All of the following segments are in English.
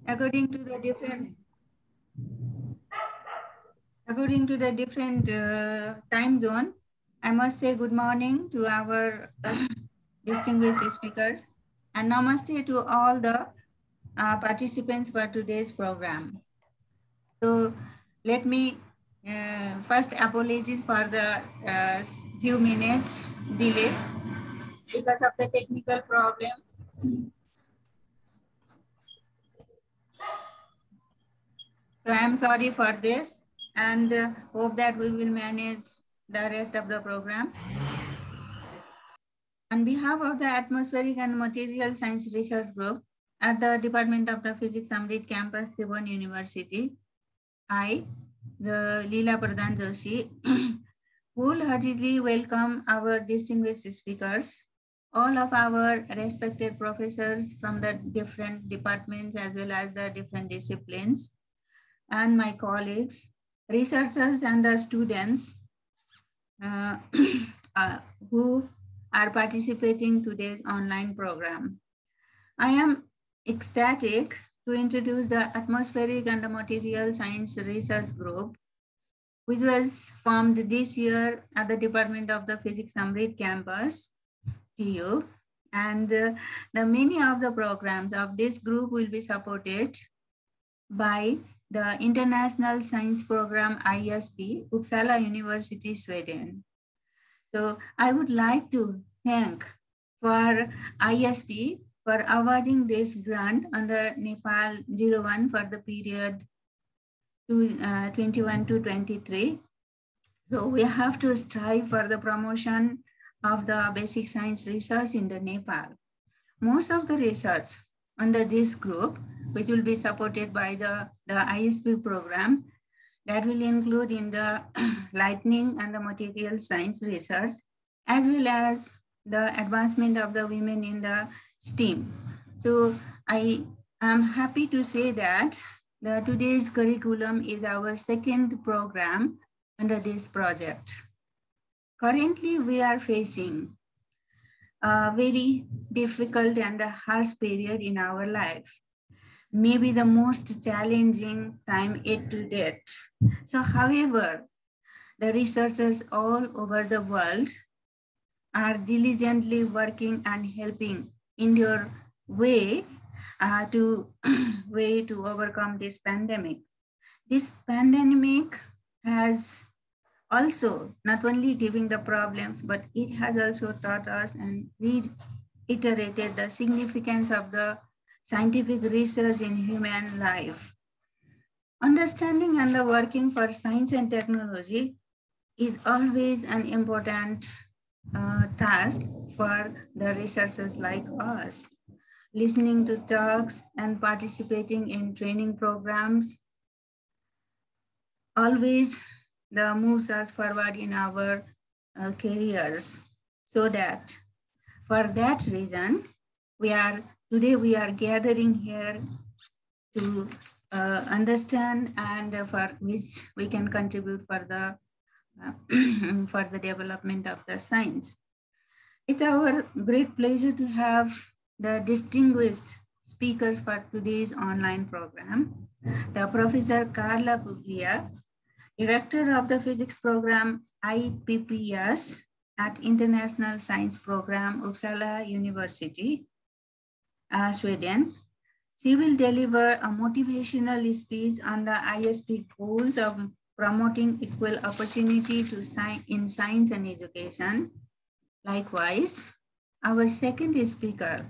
according to the different time zone, I must say good morning to our distinguished speakers and namaste to all the participants for today's program. So let me first apologies for the few minutes delay because of the technical problem. So I'm sorry for this and hope that we will manage the rest of the program. On behalf of the Atmospheric and Material Science Research Group at the Department of the Physics Amrit Campus, Tribhuvan University, I, the Leela Pradhan Joshi, wholeheartedly welcome our distinguished speakers, all of our respected professors from the different departments as well as the different disciplines, and my colleagues, researchers and the students who are participating in today's online program. I am ecstatic to introduce the Atmospheric and Material Science Research Group, which was formed this year at the Department of the Physics Amrit Campus, TU. And the many of the programs of this group will be supported by the International Science Program ISP, Uppsala University, Sweden. So I would like to thank for ISP for awarding this grant under Nepal 01 for the period 21 to 23. So we have to strive for the promotion of the basic science research in the Nepal. Most of the research under this group, which will be supported by the ISP program, that will include in the lightning and the material science research, as well as the advancement of the women in the STEAM. So I am happy to say that today's curriculum is our second program under this project. Currently, we are facing a very difficult and a harsh period in our life. Maybe the most challenging time yet to date. So, however, the researchers all over the world are diligently working and helping in their way to overcome this pandemic. This pandemic has also not only giving the problems, but it has also taught us and reiterated the significance of the scientific research in human life. Understanding and the working for science and technology is always an important task for the researchers like us. Listening to talks and participating in training programs always moves us forward in our careers. So that for that reason, today we are gathering here to understand and for which we can contribute for the for the development of the science. It's our great pleasure to have the distinguished speakers for today's online program, the Professor Carla Puglia, Director of the Physics Program IPPS at International Science Program, Uppsala University, Sweden. She will deliver a motivational speech on the ISP goals of promoting equal opportunity in science and education. Likewise, our second speaker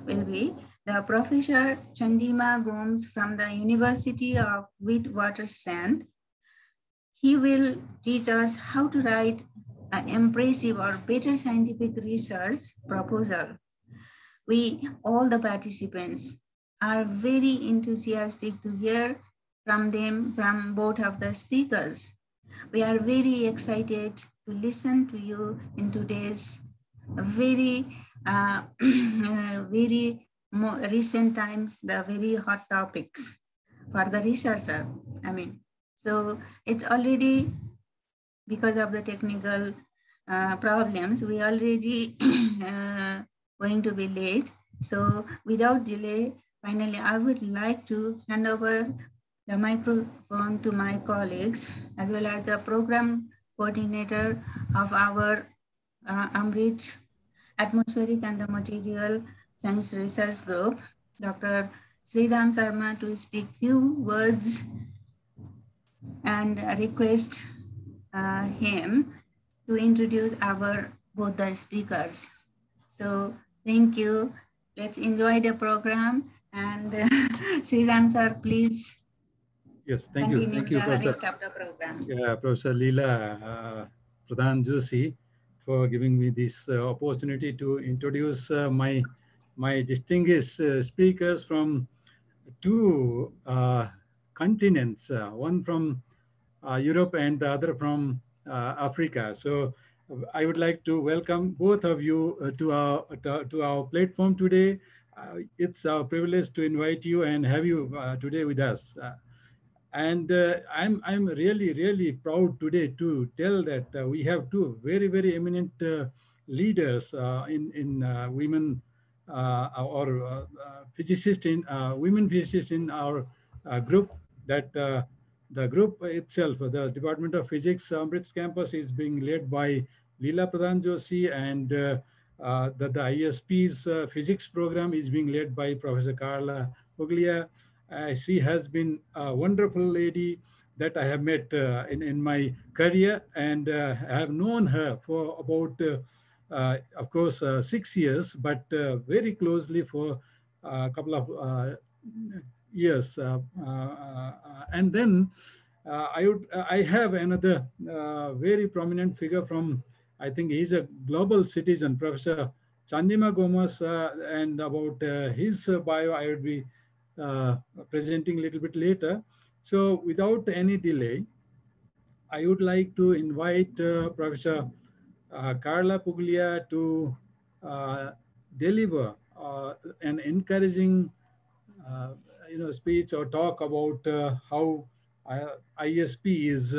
will be the Professor Chandima Gomes from the University of Witwatersrand. He will teach us how to write an impressive or better scientific research proposal. We, all the participants, are very enthusiastic to hear from them, from both of the speakers. We are very excited to listen to you in today's very, very recent times, the very hot topics for the researcher. So it's already, because of the technical problems, we already going to be late. So without delay, Finally, I would like to hand over the microphone to my colleagues as well as the program coordinator of our Amrit Atmospheric and the Material Science Research Group, Dr. Sriram Sharma, to speak few words and request him to introduce our both the speakers. So thank you. Let's enjoy the program. And Sriram sir, please Yes, thank you. continue Thank you, the Professor. rest of the program. Yeah, Professor Leela Pradhan Joshi, for giving me this opportunity to introduce my distinguished speakers from two continents, one from Europe and the other from Africa. So I would like to welcome both of you to our platform today. It's our privilege to invite you and have you today with us. And I'm really proud today to tell that we have two very eminent leaders in women or physicists in women physicists in our group. That the group itself, the Department of Physics, Amrit campus, is being led by Leela Pradhan Joshi, and the ISP's physics program is being led by Professor Carla Puglia. She has been a wonderful lady that I have met in my career, and I have known her for about, of course, 6 years, but very closely for a couple of years. And then I have another very prominent figure from, I think he's a global citizen, Professor Chandima Gomas, and about his bio I would be uh, presenting a little bit later. So without any delay, I would like to invite Professor Carla Puglia to uh, deliver an encouraging uh, speech or talk about how ISP is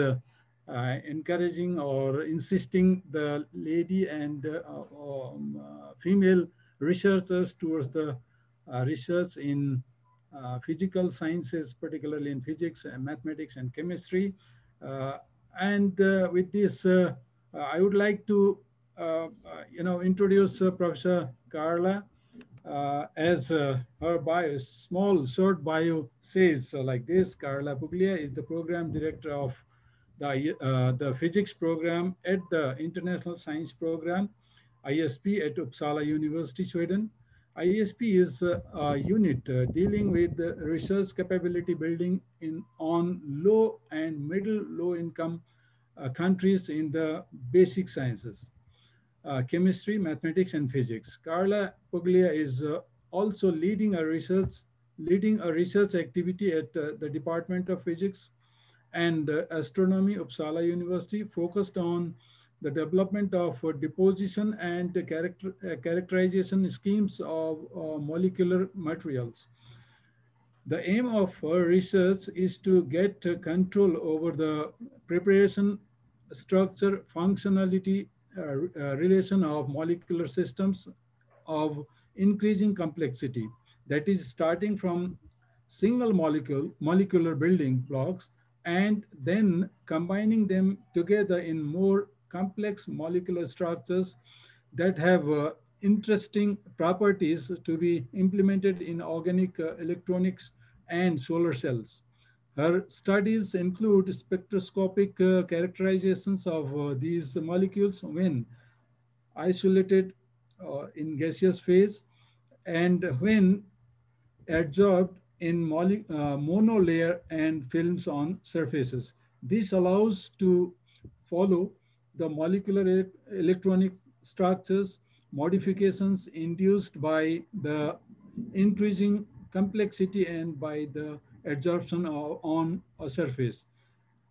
encouraging or insisting the lady and female researchers towards the research in physical sciences, particularly in physics and mathematics and chemistry. Uh, and with this, I would like to, introduce Professor Carla as her bio, small short bio says like this. Carla Puglia is the program director of the physics program at the International Science Program, ISP, at Uppsala University, Sweden. ISP is a unit dealing with the research capability building on low and middle low income countries in the basic sciences, chemistry, mathematics, and physics. Carla Puglia is also leading a research activity at the Department of Physics and Astronomy, Uppsala University, focused on the development of deposition and characterization schemes of molecular materials. The aim of our research is to get control over the preparation, structure, functionality, relation of molecular systems of increasing complexity. That is starting from single molecular building blocks and then combining them together in more complex molecular structures that have interesting properties to be implemented in organic electronics and solar cells. Her studies include spectroscopic characterizations of these molecules when isolated in gaseous phase and when adsorbed in monolayer and films on surfaces. This allows to follow the molecular electronic structures modifications induced by the increasing complexity and by the adsorption on a surface.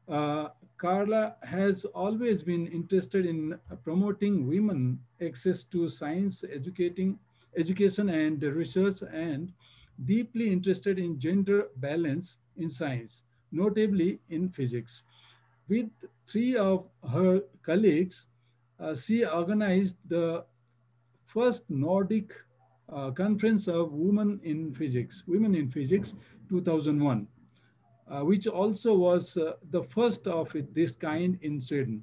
Uh, Carla has always been interested in promoting women access to science, education and research, and deeply interested in gender balance in science, notably in physics. With three of her colleagues, she organized the first Nordic Conference of Women in Physics 2001, which also was the first of this kind in Sweden.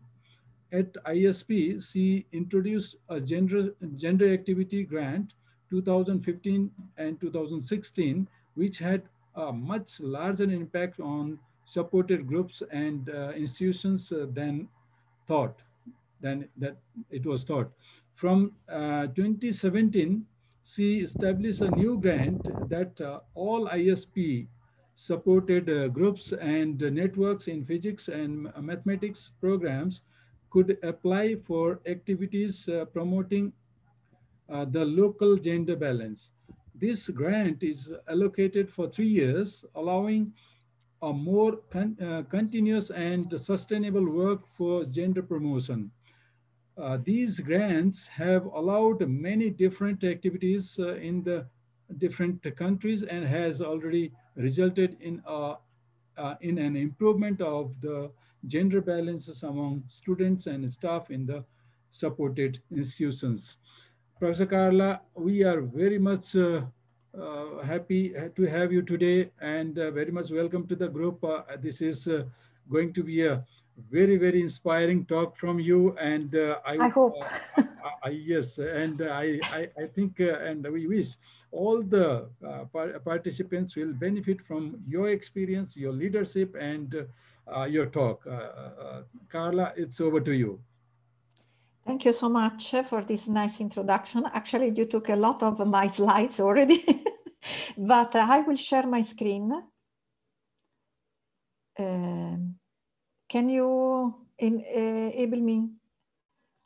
At ISP, she introduced a gender activity grant 2015 and 2016, which had a much larger impact on supported groups and institutions thought than that it was thought. From 2017, she established a new grant that all ISP supported groups and networks in physics and mathematics programs could apply for activities promoting the local gender balance. This grant is allocated for 3 years, allowing a more continuous and sustainable work for gender promotion. These grants have allowed many different activities in the different countries and has already resulted in an improvement of the gender balances among students and staff in the supported institutions. Professor Carla, we are very much happy to have you today and very much welcome to the group. This is going to be a very, very inspiring talk from you. And I hope. yes, and I think and we wish all the participants will benefit from your experience, your leadership, and your talk. Carla, it's over to you. Thank you so much for this nice introduction. Actually, you took a lot of my slides already, but I will share my screen. Can you enable me?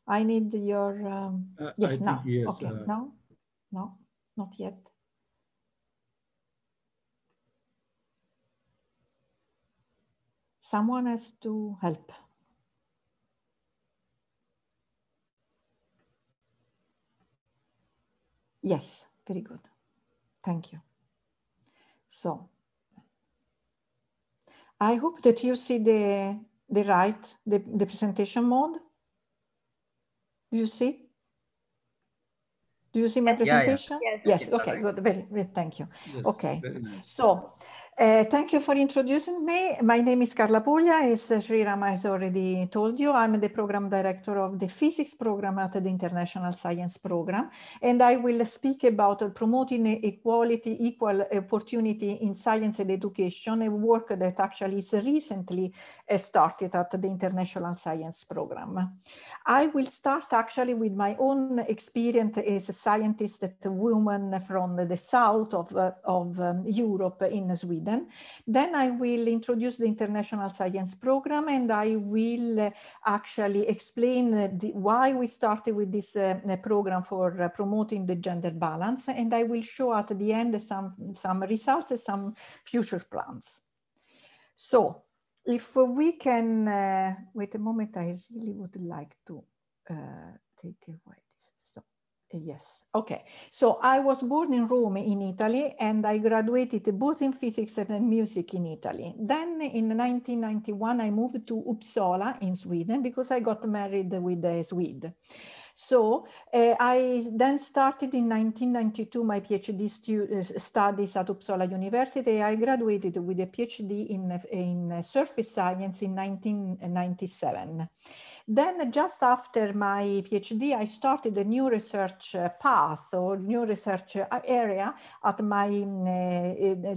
I need your, yes, now. Yes, okay, now? No, not yet. Someone has to help. Yes, very good. Thank you. So, I hope that you see the presentation mode. Do you see? Do you see my presentation? Yeah. Yes. Okay, good. Very, thank you. Yes, okay. Very nice. So, thank you for introducing me. My name is Carla Puglia. As Sriram has already told you, I'm the program director of the physics program at the International Science Program. And I will speak about promoting equality, equal opportunity in science and education, a work that actually is recently started at the International Science Program. I will start actually with my own experience as a scientist, a woman from the south of Europe in Sweden. Then I will introduce the International Science Program, and I will actually explain why we started with this program for promoting the gender balance. And I will show at the end some results, some future plans. So if we can, wait a moment, I really would like to take away. Yes, okay. So I was born in Rome in Italy, and I graduated both in physics and music in Italy. Then in 1991, I moved to Uppsala in Sweden because I got married with a Swede. So I then started in 1992 my PhD studies at Uppsala University. I graduated with a PhD in surface science in 1997. Then just after my PhD, I started a new research path or new research area at my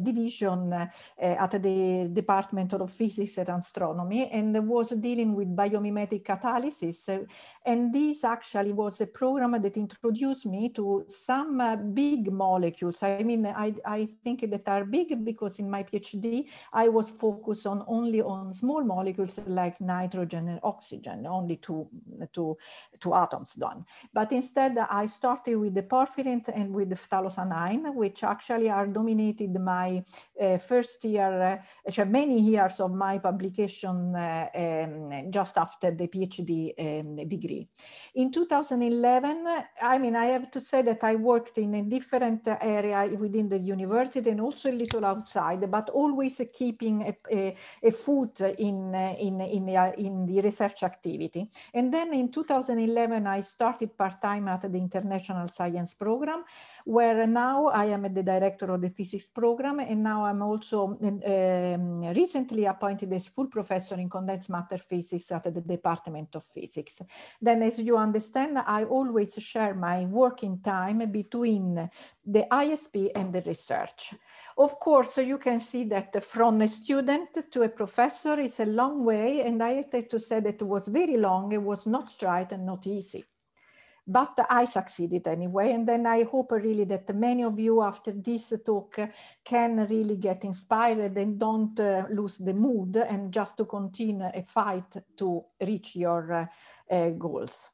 division at the Department of Physics and Astronomy, and was dealing with biomimetic catalysis. And this actually was a program that introduced me to some big molecules. I mean, I think that are big because in my PhD, I was focused only on small molecules like nitrogen and oxygen, only two atoms done. But instead, I started with the porphyrin and with the phthalocyanine, which actually are dominated my first year, many years of my publication just after the PhD degree. In 2000, 2011, I mean, I have to say that I worked in a different area within the university and also a little outside, but always keeping a foot in the research activity. And then in 2011, I started part-time at the International Science Program, where now I am the director of the physics program, and now I'm also recently appointed as full professor in condensed matter physics at the Department of Physics. Then, as you understand, I always share my working time between the ISP and the research. Of course, you can see that from a student to a professor is a long way, and I have to say that it was very long, it was not straight and not easy. But I succeeded anyway, and then I hope really that many of you after this talk can really get inspired and don't lose the mood and just to continue a fight to reach your goals.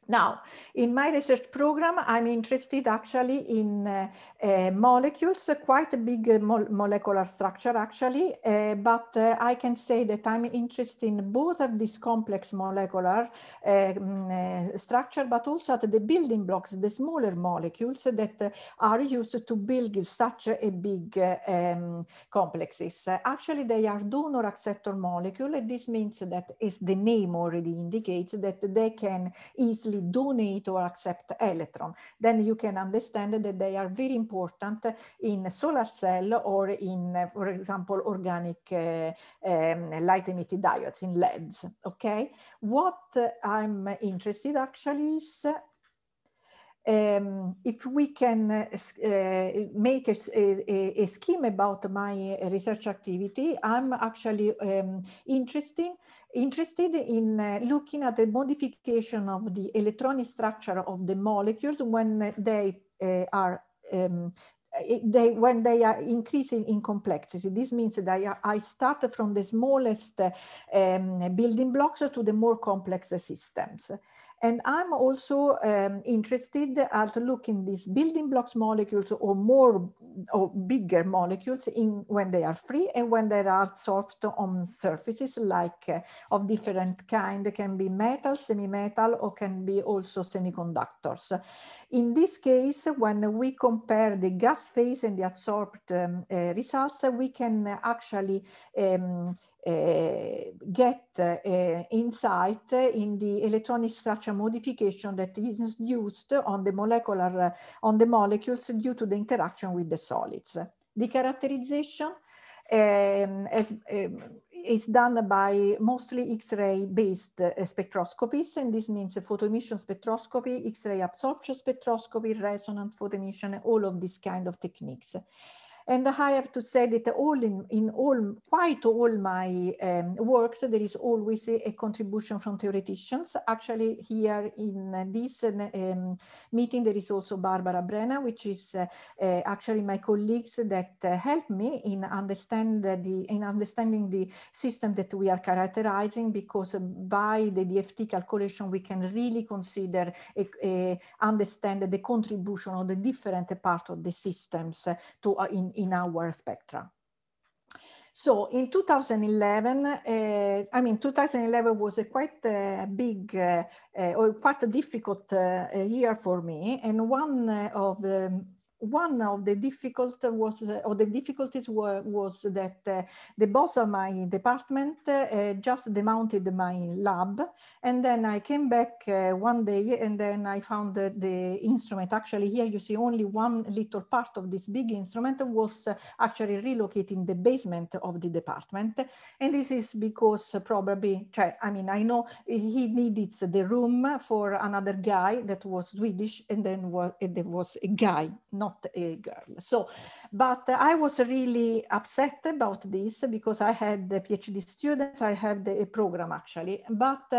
Now, in my research program, I'm interested actually in molecules, quite a big molecular structure actually, but I can say that I'm interested in both of these complex molecular structure, but also at the building blocks, the smaller molecules that are used to build such a big complexes. Actually, they are donor acceptor molecule, and this means that, as the name already indicates, that they can easily donate or accept electron. Then you can understand that they are very important in solar cell or in, for example, organic light emitting diodes in LEDs. Okay, what I'm interested actually is if we can make a scheme about my research activity, I'm actually interested in looking at the modification of the electronic structure of the molecules when they are when they are increasing in complexity. This means that I start from the smallest building blocks to the more complex systems. And I'm also interested at looking these building blocks molecules or more or bigger molecules in when they are free and when they are absorbed on surfaces like of different kind. They can be metal, semi-metal, or can be also semiconductors. In this case, when we compare the gas phase and the absorbed results, we can actually get insight in the electronic structure modification that is used on the molecules due to the interaction with the solids. The characterization is done by mostly X-ray based spectroscopies, and this means photoemission spectroscopy, X-ray absorption spectroscopy, resonant photoemission, all of these kind of techniques. And I have to say that quite all my works, there is always a contribution from theoreticians. Actually, here in this meeting, there is also Barbara Brenna, which is actually my colleagues that help me in understanding the system that we are characterizing, because by the DFT calculation, we can really consider understand the contribution of the different parts of the systems to in our spectra. So in 2011, 2011 was a quite big or quite a difficult year for me, and one of the difficulties was that the boss of my department just demounted my lab, and then I came back one day, and then I found the instrument. Actually, here you see only one little part of this big instrument was actually relocated in the basement of the department, and this is because probably, I know he needed the room for another guy that was Swedish, and then there was a guy, not a girl. So, but I was really upset about this because I had the PhD students, I had a program actually, but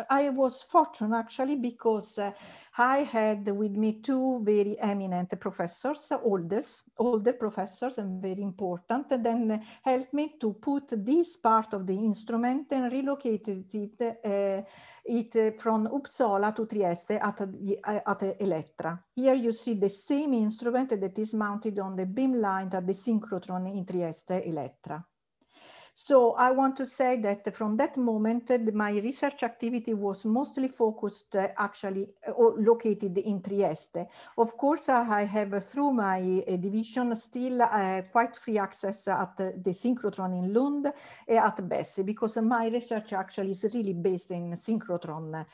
I was fortunate actually because I had with me two very eminent professors, older professors and very important, and then helped me to put this part of the instrument and relocated it from Uppsala to Trieste at Elettra. Here you see the same instrument that is mounted on the beam line at the synchrotron in Trieste, Elettra. So I want to say that from that moment, my research activity was mostly focused actually located in Trieste. Of course, I have through my division still quite free access at the synchrotron in Lund at Besse, because my research actually is really based in synchrotron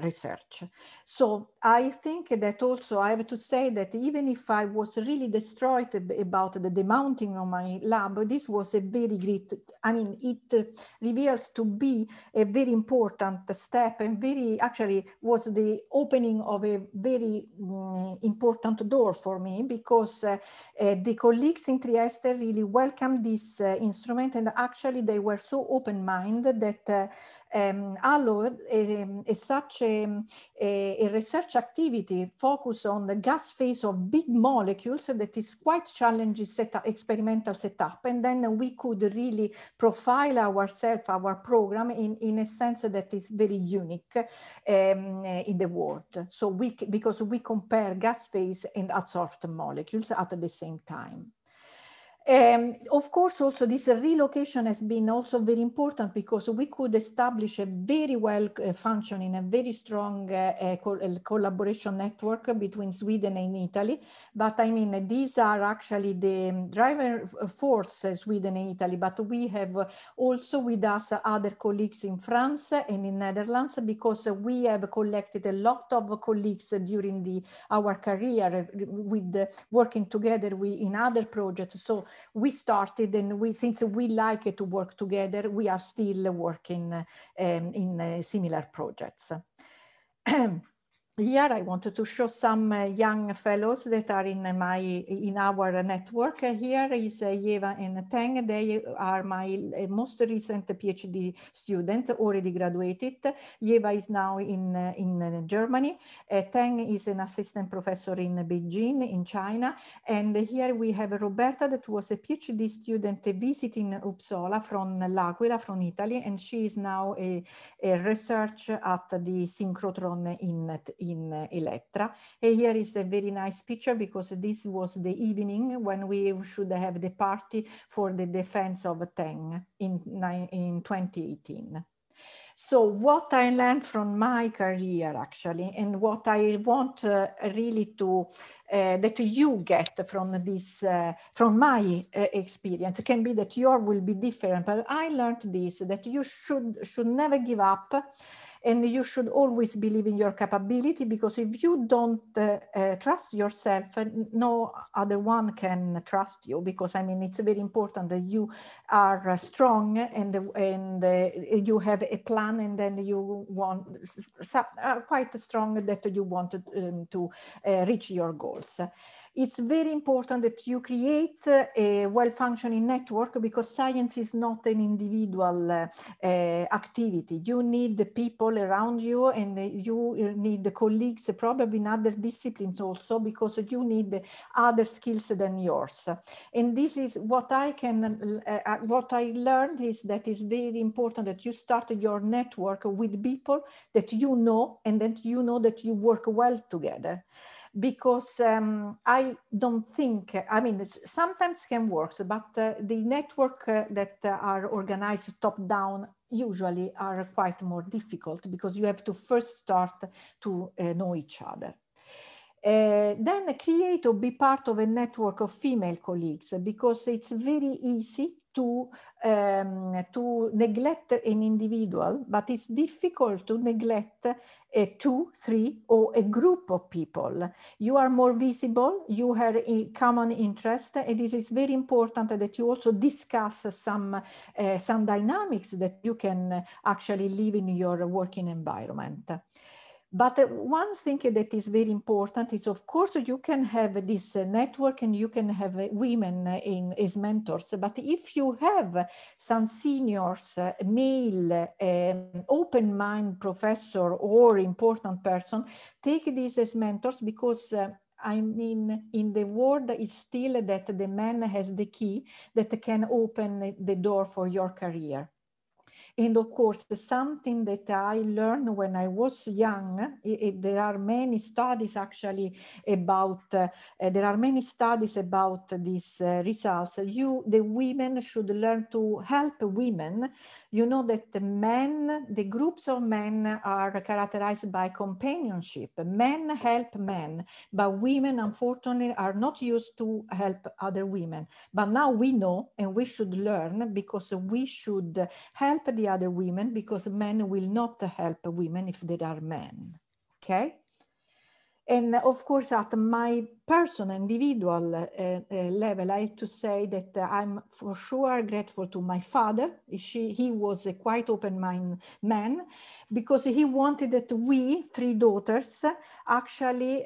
research. So I think that also I have to say that even if I was really destroyed about the demounting of my lab, this was a very great, I mean, it reveals to be a very important step, and very actually was the opening of a very important door for me, because the colleagues in Trieste really welcomed this instrument, and actually they were so open-minded that allowed such a research activity focused on the gas phase of big molecules that is quite challenging experimental setup. And then we could really profile ourselves, our program in a sense that is very unique in the world. So because we compare gas phase and adsorbed molecules at the same time. Of course, also this relocation has been also very important, because we could establish a very well functioning, a very strong collaboration network between Sweden and Italy. But I mean, these are actually the driver force, Sweden and Italy, but we have also with us other colleagues in France and in Netherlands, because we have collected a lot of colleagues during our career with working together in other projects. So we started, and since we like to work together, we are still working in similar projects. Here I wanted to show some young fellows that are in our network. Here is Yeva and Teng. They are my most recent PhD student, already graduated. Yeva is now in Germany. Teng is an assistant professor in Beijing, in China. And here we have Roberta, that was a PhD student visiting Uppsala from L'Aquila, from Italy, and she is now a research at the synchrotron in Elettra. And here is a very nice picture, because this was the evening when we should have the party for the defense of Teng in 2018. So what I learned from my career actually, and what I want really to that you get from this, from my experience, can be that yours will be different, but I learned this, that you should never give up, and you should always believe in your capability, because if you don't trust yourself, no other one can trust you, because I mean, it's very important that you are strong and you have a plan, and then you want quite strong that you want to reach your goals. It's very important that you create a well-functioning network, because science is not an individual activity. You need the people around you, and you need the colleagues probably in other disciplines also, because you need other skills than yours. And this is what what I learned is that it's very important that you start your network with people that you know, and that you know that you work well together. Because I don't think, I mean, sometimes can work, but the network that are organized top down usually are quite more difficult, because you have to first start to know each other. Then create or be part of a network of female colleagues, because it's very easy to neglect an individual, but it's difficult to neglect a 2, 3, or a group of people. You are more visible, you have a common interest, and it is very important that you also discuss some dynamics that you can actually live in your working environment. But one thing that is very important is, of course, you can have this network and you can have women as mentors. But if you have some seniors, male, open mind professor or important person, take these as mentors, because I mean, in the world, it's still that the man has the key that can open the door for your career. And of course, something that I learned when I was young, there are many studies actually about, there are many studies about these results. The women should learn to help women. You know that the groups of men are characterized by companionship. Men help men, but women unfortunately are not used to help other women. But now we know, and we should learn, because we should help the other women, because men will not help women if they are men, okay? And of course, at my personal, individual level, I have to say that I'm for sure grateful to my father. He was a quite open-minded man, because he wanted that we, 3 daughters, actually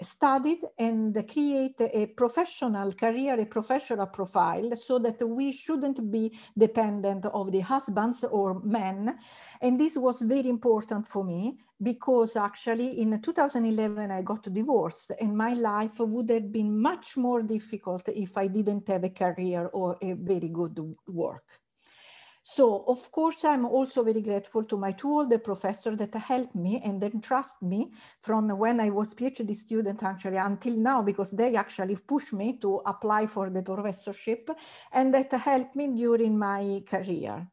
studied and create a professional career, a professional profile, so that we shouldn't be dependent of the husbands or men. And this was very important for me, because actually in 2011 I got divorced, and my life would have been much more difficult if I didn't have a career or a very good work. So of course I'm also very grateful to my 2 older professors that helped me and entrust me from when I was PhD student actually until now, because they actually pushed me to apply for the professorship, and that helped me during my career.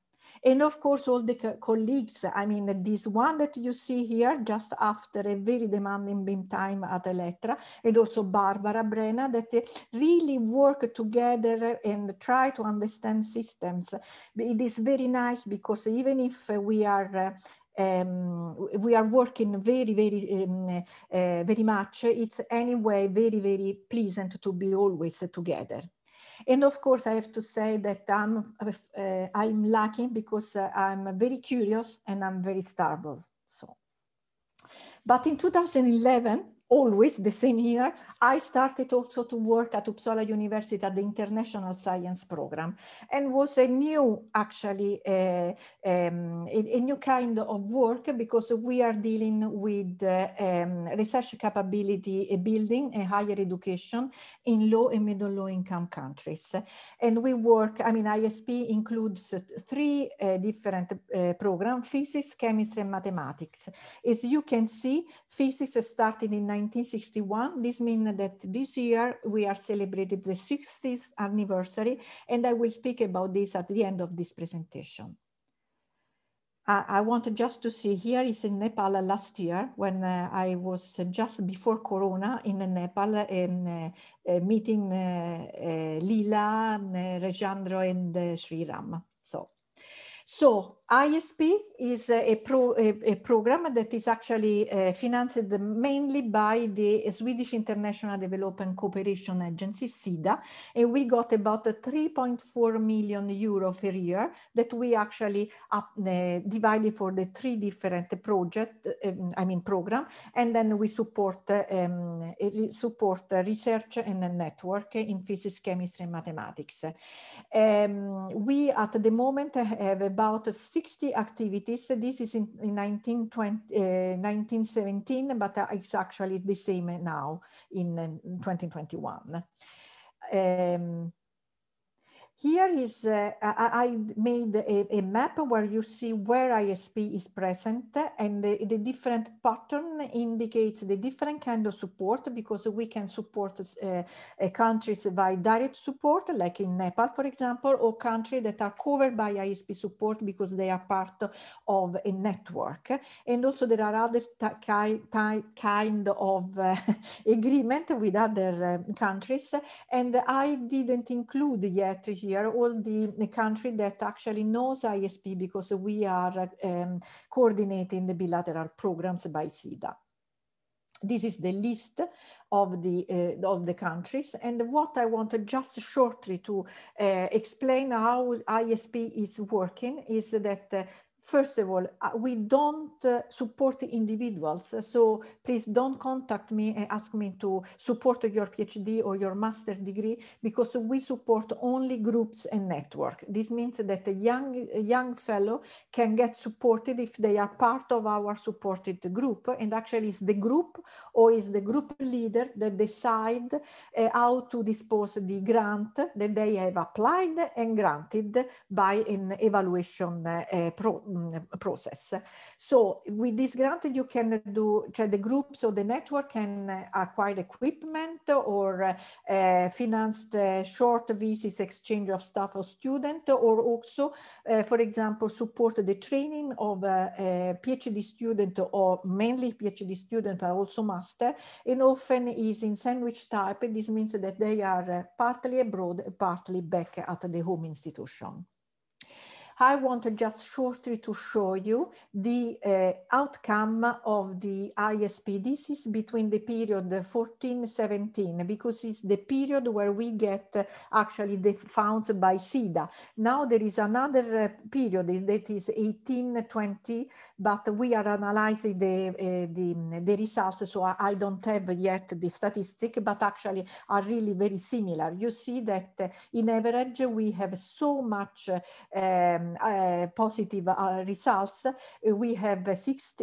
And of course, all the colleagues, I mean, this one that you see here just after a very demanding beam time at Elettra, and also Barbara Brenna, that really work together and try to understand systems. It is very nice, because even if we are working very much, it's anyway very, very pleasant to be always together. And of course, I have to say that I'm lucky, because I'm very curious and I'm very stable. So, but in 2011, always the same year, I started also to work at Uppsala University at the International Science Program, and was a new, actually, a new kind of work, because we are dealing with research capability building and higher education in low and middle low income countries. And we work, I mean, ISP includes 3 different programs: physics, chemistry, and mathematics. As you can see, physics started in 1961. This means that this year we are celebrating the 60th anniversary, and I will speak about this at the end of this presentation. I want just to see, here is in Nepal last year, when I was just before Corona in Nepal, meeting Leela, Rajendra, and Sriram. So ISP is a program that is actually financed mainly by the Swedish International Development Cooperation Agency, SIDA, and we got about 3.4 million euro per year that we actually divided for the 3 different program, and then we support research and network in physics, chemistry, and mathematics. We at the moment have about 60 activities. This is in 1917, but it's actually the same now in 2021. Here is, I made a map where you see where ISP is present, and the different pattern indicates the different kind of support, because we can support countries by direct support, like in Nepal, for example, or countries that are covered by ISP support because they are part of a network. And also there are other kind of agreement with other countries, and I didn't include yet here all the country that actually knows ISP, because we are coordinating the bilateral programs by SIDA. This is the list of the countries, and what I wanted just shortly to explain how ISP is working is that First of all, we don't support individuals, so please don't contact me and ask me to support your PhD or your master degree, because we support only groups and network. This means that a young fellow can get supported if they are part of our supported group, and actually it's the group or is the group leader that decide how to dispose the grant that they have applied and granted by an evaluation process. So with this grant, you can do, the groups or the network can acquire equipment or finance the short visits, exchange of staff or student, or also, for example, support the training of a PhD student, or mainly PhD student, but also master, and often is in sandwich type. This means that they are partly abroad, partly back at the home institution. I want just shortly to show you the outcome of the ISP. This is between the period 14-17, because it's the period where we get actually the funds by SIDA. Now there is another period that is 18-20, but we are analyzing the results, so I don't have yet the statistic, but actually are really very similar. You see that in average we have so much positive results. We have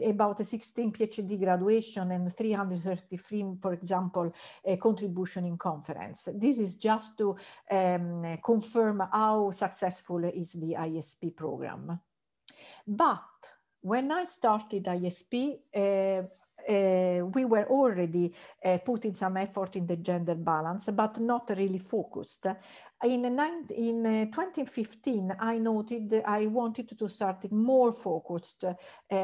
about 16 PhD graduation and 333, for example, contribution in conference. This is just to confirm how successful is the ISP program. But when I started ISP, we were already putting some effort in the gender balance, but not really focused. In 2015, I noted that I wanted to start more focused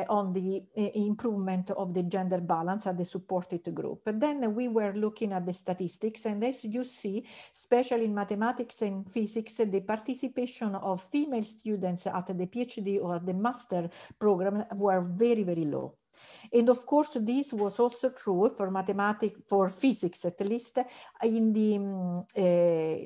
on the improvement of the gender balance at the supported group. But then we were looking at the statistics, and as you see, especially in mathematics and physics, the participation of female students at the PhD or the master program were very, very low. And of course, this was also true for mathematics, for physics at least, in the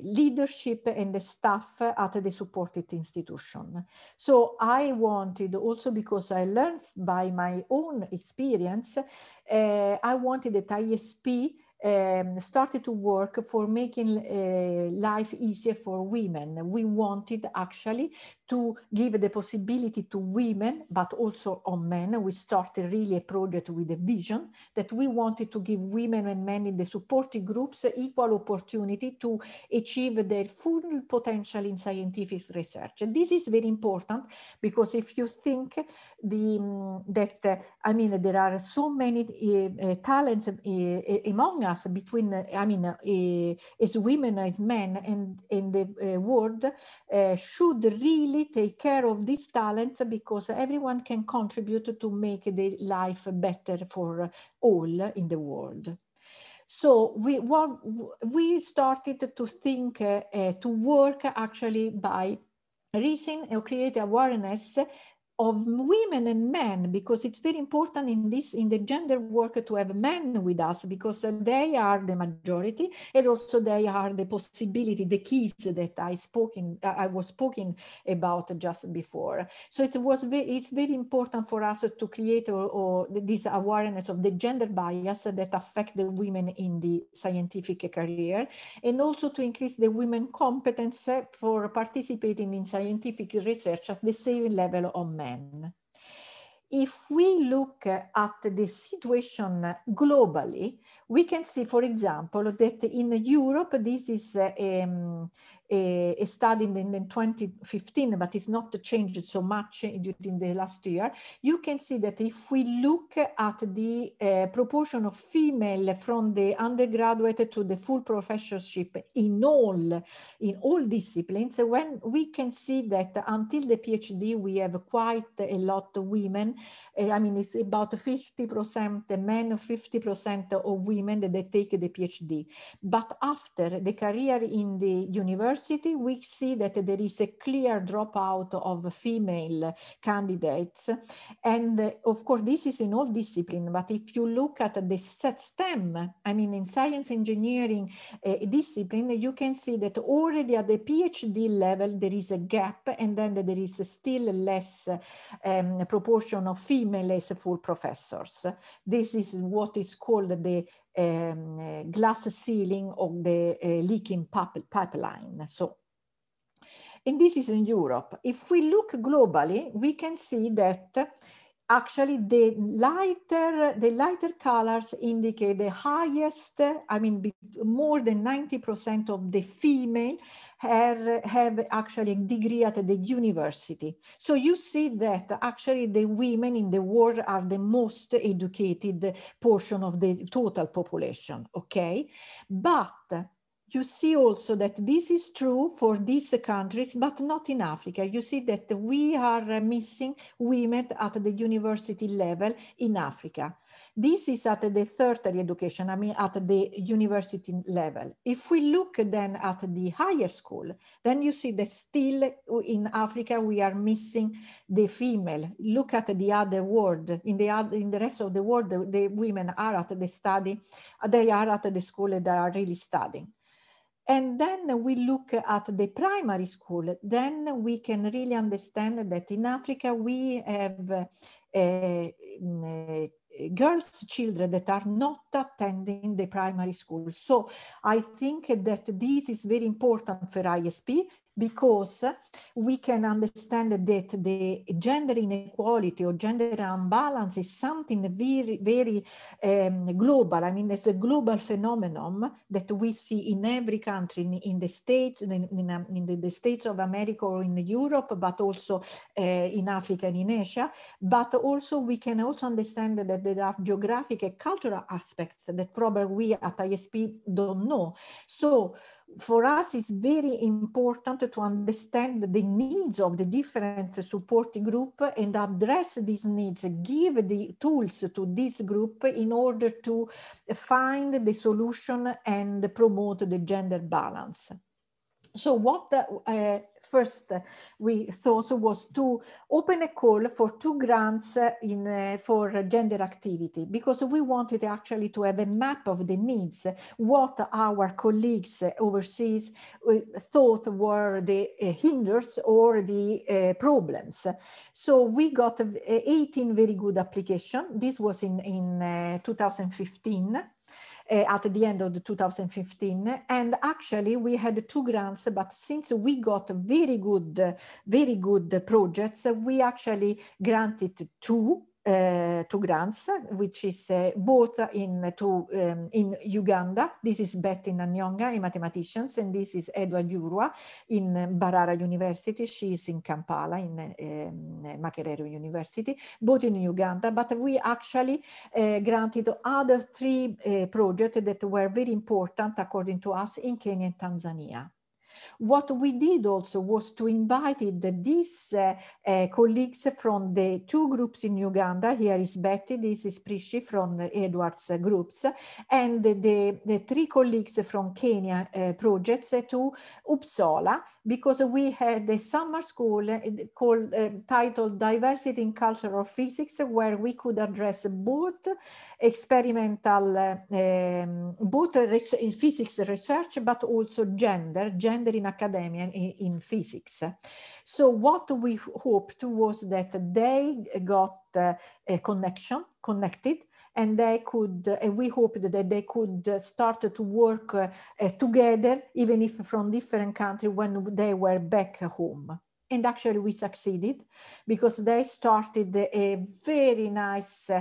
leadership and the staff at the supported institution. So I wanted also, because I learned by my own experience, I wanted that ISP started to work for making life easier for women. We wanted actually to give the possibility to women, but also on men. We started really a project with a vision that we wanted to give women and men in the supporting groups equal opportunity to achieve their full potential in scientific research. And this is very important, because if you think I mean, there are so many talents among us between, as women, as men, and in the world should really take care of these talents, because everyone can contribute to make the life better for all in the world. So we started to think, to work actually by raising or create awareness of women and men, because it's very important in the gender work to have men with us, because they are the majority, and also they are the possibility, the keys that I was speaking about just before. So it's very important for us to create this awareness of the gender bias that affect the women in the scientific career, and also to increase the women competence for participating in scientific research at the same level of men. If we look at the situation globally, we can see, for example, that in Europe, this is a study in 2015, but it's not changed so much during the last year. You can see that if we look at the proportion of female from the undergraduate to the full professorship in all disciplines, when we can see that until the PhD, we have quite a lot of women. I mean, it's about 50% men, 50% of women that they take the PhD. But after the career in the university, university, we see that there is a clear dropout of female candidates. And of course, this is in all disciplines, but if you look at the STEM, I mean, in science engineering discipline, you can see that already at the PhD level, there is a gap, and then there is still less proportion of female as full professors. This is what is called the glass ceiling of the leaking pipeline. So, and this is in Europe. If we look globally, we can see that actually the lighter colors indicate the highest, I mean, more than 90% of the female have actually a degree at the university. So you see that actually the women in the world are the most educated portion of the total population, okay? But you see also that this is true for these countries, but not in Africa. You see that we are missing women at the university level in Africa. This is at the tertiary education, I mean at the university level. If we look then at the higher school, then you see that still in Africa we are missing the female. Look at the other world. In the rest of the world, the women are at the study, they are at the school, they are really studying. And then we look at the primary school, then we can really understand that in Africa we have girls, children that are not attending the primary school. So I think that this is very important for ISP, because we can understand that the gender inequality or gender imbalance is something very, very global. I mean, it's a global phenomenon that we see in every country, in the States, in the States of America or in Europe, but also in Africa and in Asia. But also we can also understand that there are geographic and cultural aspects that probably we at ISP don't know. So for us, it's very important to understand the needs of the different supporting group and address these needs, give the tools to this group in order to find the solution and promote the gender balance. So what first we thought was to open a call for 2 grants for gender activity, because we wanted actually to have a map of the needs, what our colleagues overseas thought were the hinders or the problems. So we got 18 very good applications. This was in 2015. At the end of the 2015, and actually we had 2 grants, but since we got very good projects, we actually granted two grants, which is both in Uganda. This is Betty Nanyonga, a mathematician, and this is Edward Yurwa in Mbarara University. She is in Kampala, in Makerere University, both in Uganda. But we actually granted other 3 projects that were very important, according to us, in Kenya and Tanzania. What we did also was to invite these colleagues from the 2 groups in Uganda. Here is Betty, this is Prishi from Edward's groups, and the 3 colleagues from Kenya projects to Uppsala, because we had a summer school titled Diversity in Cultural Physics, where we could address both experimental, both physics research, but also gender in academia in physics. So what we hoped was that they got a connected, and they could, we hoped that they could start to work together, even if from different countries, when they were back home. And actually we succeeded, because they started a very nice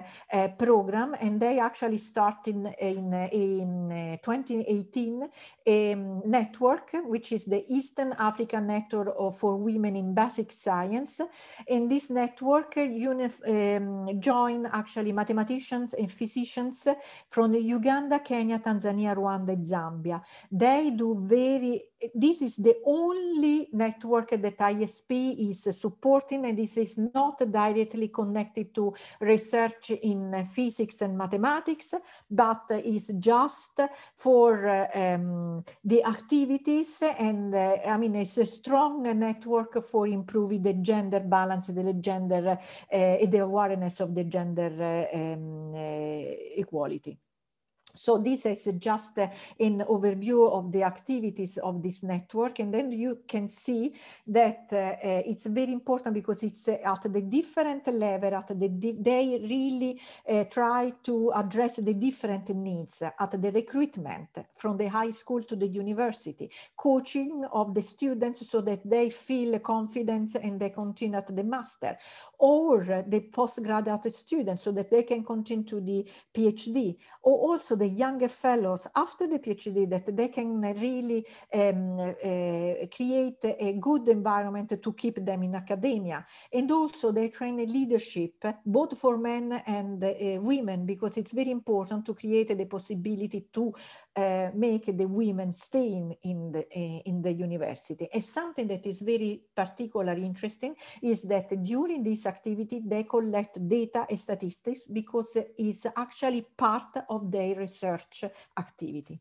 program, and they actually started in 2018 a network, which is the Eastern African Network for Women in Basic Science. And this network joined actually mathematicians and physicians from Uganda, Kenya, Tanzania, Rwanda, and Zambia. They do this is the only network that ISP ISP is supporting, and this is not directly connected to research in physics and mathematics, but is just for the activities, and I mean, it's a strong network for improving the gender balance, the gender, the awareness of the gender equality. So this is just an overview of the activities of this network, and then you can see that it's very important because it's at the different level, they really try to address the different needs at the recruitment from the high school to the university, coaching of the students so that they feel confident and they continue at the master, or the postgraduate students so that they can continue to the PhD, or also the younger fellows after the PhD, that they can really create a good environment to keep them in academia. And also they train leadership, both for men and women, because it's very important to create the possibility to make the women stay in the university. And something that is very particularly interesting is that during this activity, they collect data and statistics because it's actually part of their research activity.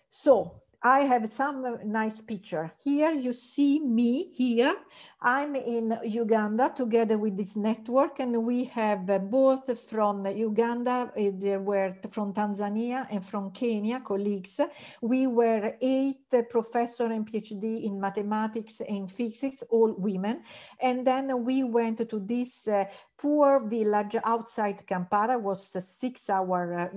So I have some nice picture. Here you see me here. I'm in Uganda together with this network, and we have both from Uganda, there were from Tanzania and from Kenya colleagues. We were 8 professors and PhD in mathematics and physics, all women. And then we went to this poor village outside Kampala. It was 6-hour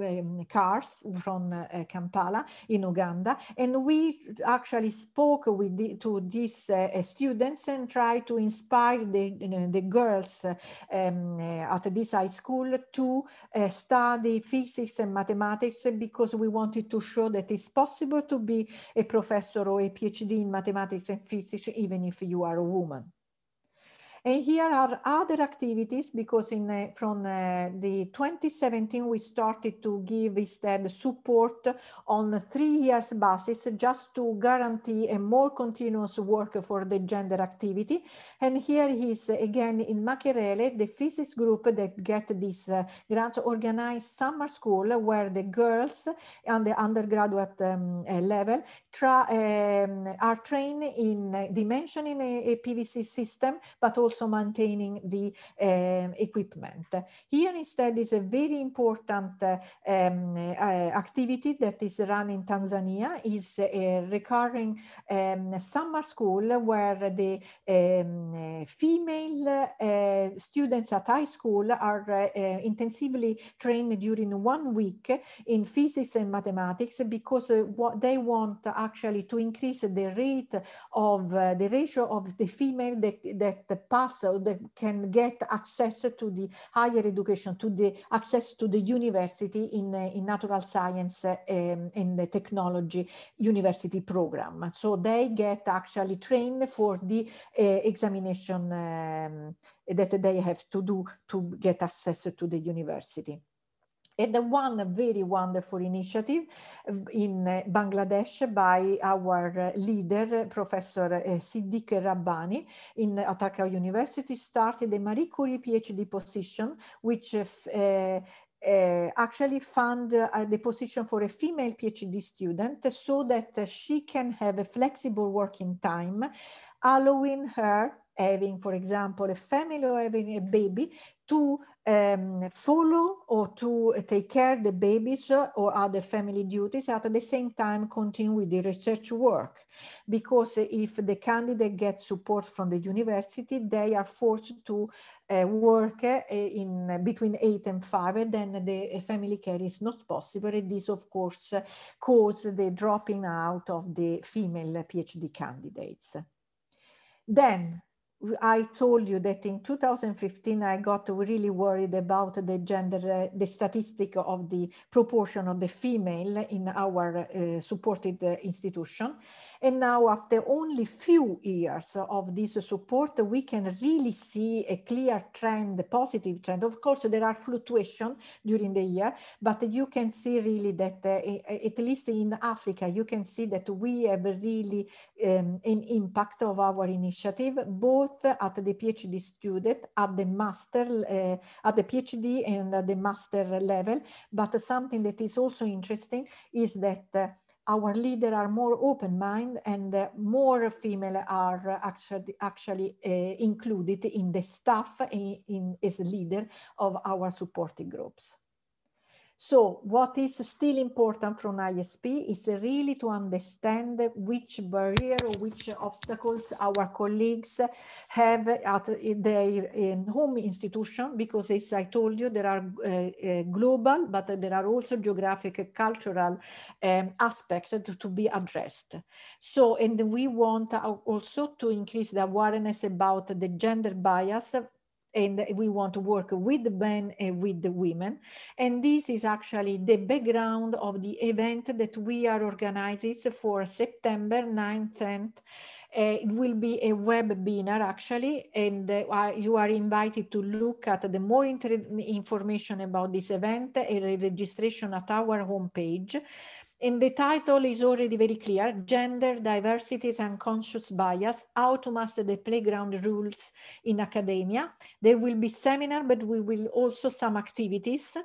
cars from Kampala in Uganda. And we actually spoke with to these students and tried to inspire the girls at this high school to study physics and mathematics, because we wanted to show that it's possible to be a professor or a PhD in mathematics and physics even if you are a woman. And here are other activities, because from the 2017, we started to give instead support on 3 years basis, just to guarantee a more continuous work for the gender activity. And here is again in Makerere, the physics group that get this grant organized summer school, where the girls on the undergraduate level are trained in dimensioning a PVC system, but also maintaining the equipment. Here instead is a very important activity that is run in Tanzania, is a recurring summer school where the female students at high school are intensively trained during 1 week in physics and mathematics, because what they want actually to increase the rate of the ratio of the female that pass, or that can get access to the higher education, to the access to the university in natural science and the technology university program. So they get actually trained for the examination that they have to do to get access to the university. And one very wonderful initiative in Bangladesh by our leader, Professor Siddiq Rabbani in Dhaka University, started a Marie Curie PhD position, which actually fund the position for a female PhD student, so that she can have a flexible working time, allowing her, having, for example, a family or having a baby, to follow or to take care of the babies or other family duties, at the same time continue with the research work. Because if the candidate gets support from the university, they are forced to work in between 8 and 5, and then the family care is not possible. And this, of course, causes the dropping out of the female PhD candidates. Then I told you that in 2015, I got really worried about the gender, the statistic of the proportion of the female in our supported institution. And now after only few years of this support, we can really see a clear trend, a positive trend. Of course, there are fluctuations during the year, but you can see really that at least in Africa, you can see that we have really an impact of our initiative, both at the PhD student, at the master, at the PhD and at the master level. But something that is also interesting is that our leaders are more open-minded and more female are actually included in the staff as leader of our supporting groups. So what is still important from ISP is really to understand which barrier or which obstacles our colleagues have at their home institution, because as I told you, there are global, but there are also geographic, cultural aspects to be addressed. So, and we want also to increase the awareness about the gender bias, and we want to work with the men and with the women. And this is actually the background of the event that we are organizing for September 9th, 10th. It will be a webinar actually, and you are invited to look at the more information about this event and registration at our homepage. And the title is already very clear: Gender, Diversities and Conscious Bias, How to Master the Playground Rules in Academia. There will be seminar, but we will also some activities,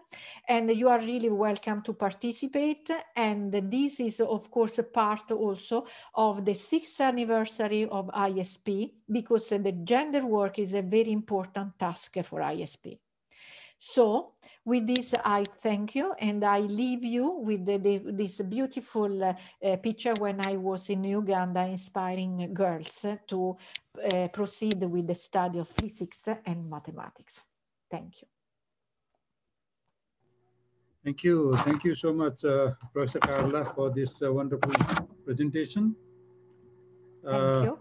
and you are really welcome to participate. And this is of course a part also of the 6th anniversary of ISP, because the gender work is a very important task for ISP. So with this, I thank you, and I leave you with this beautiful picture when I was in Uganda inspiring girls to proceed with the study of physics and mathematics. Thank you. Thank you. Thank you so much, Professor Carla, for this wonderful presentation. Thank you.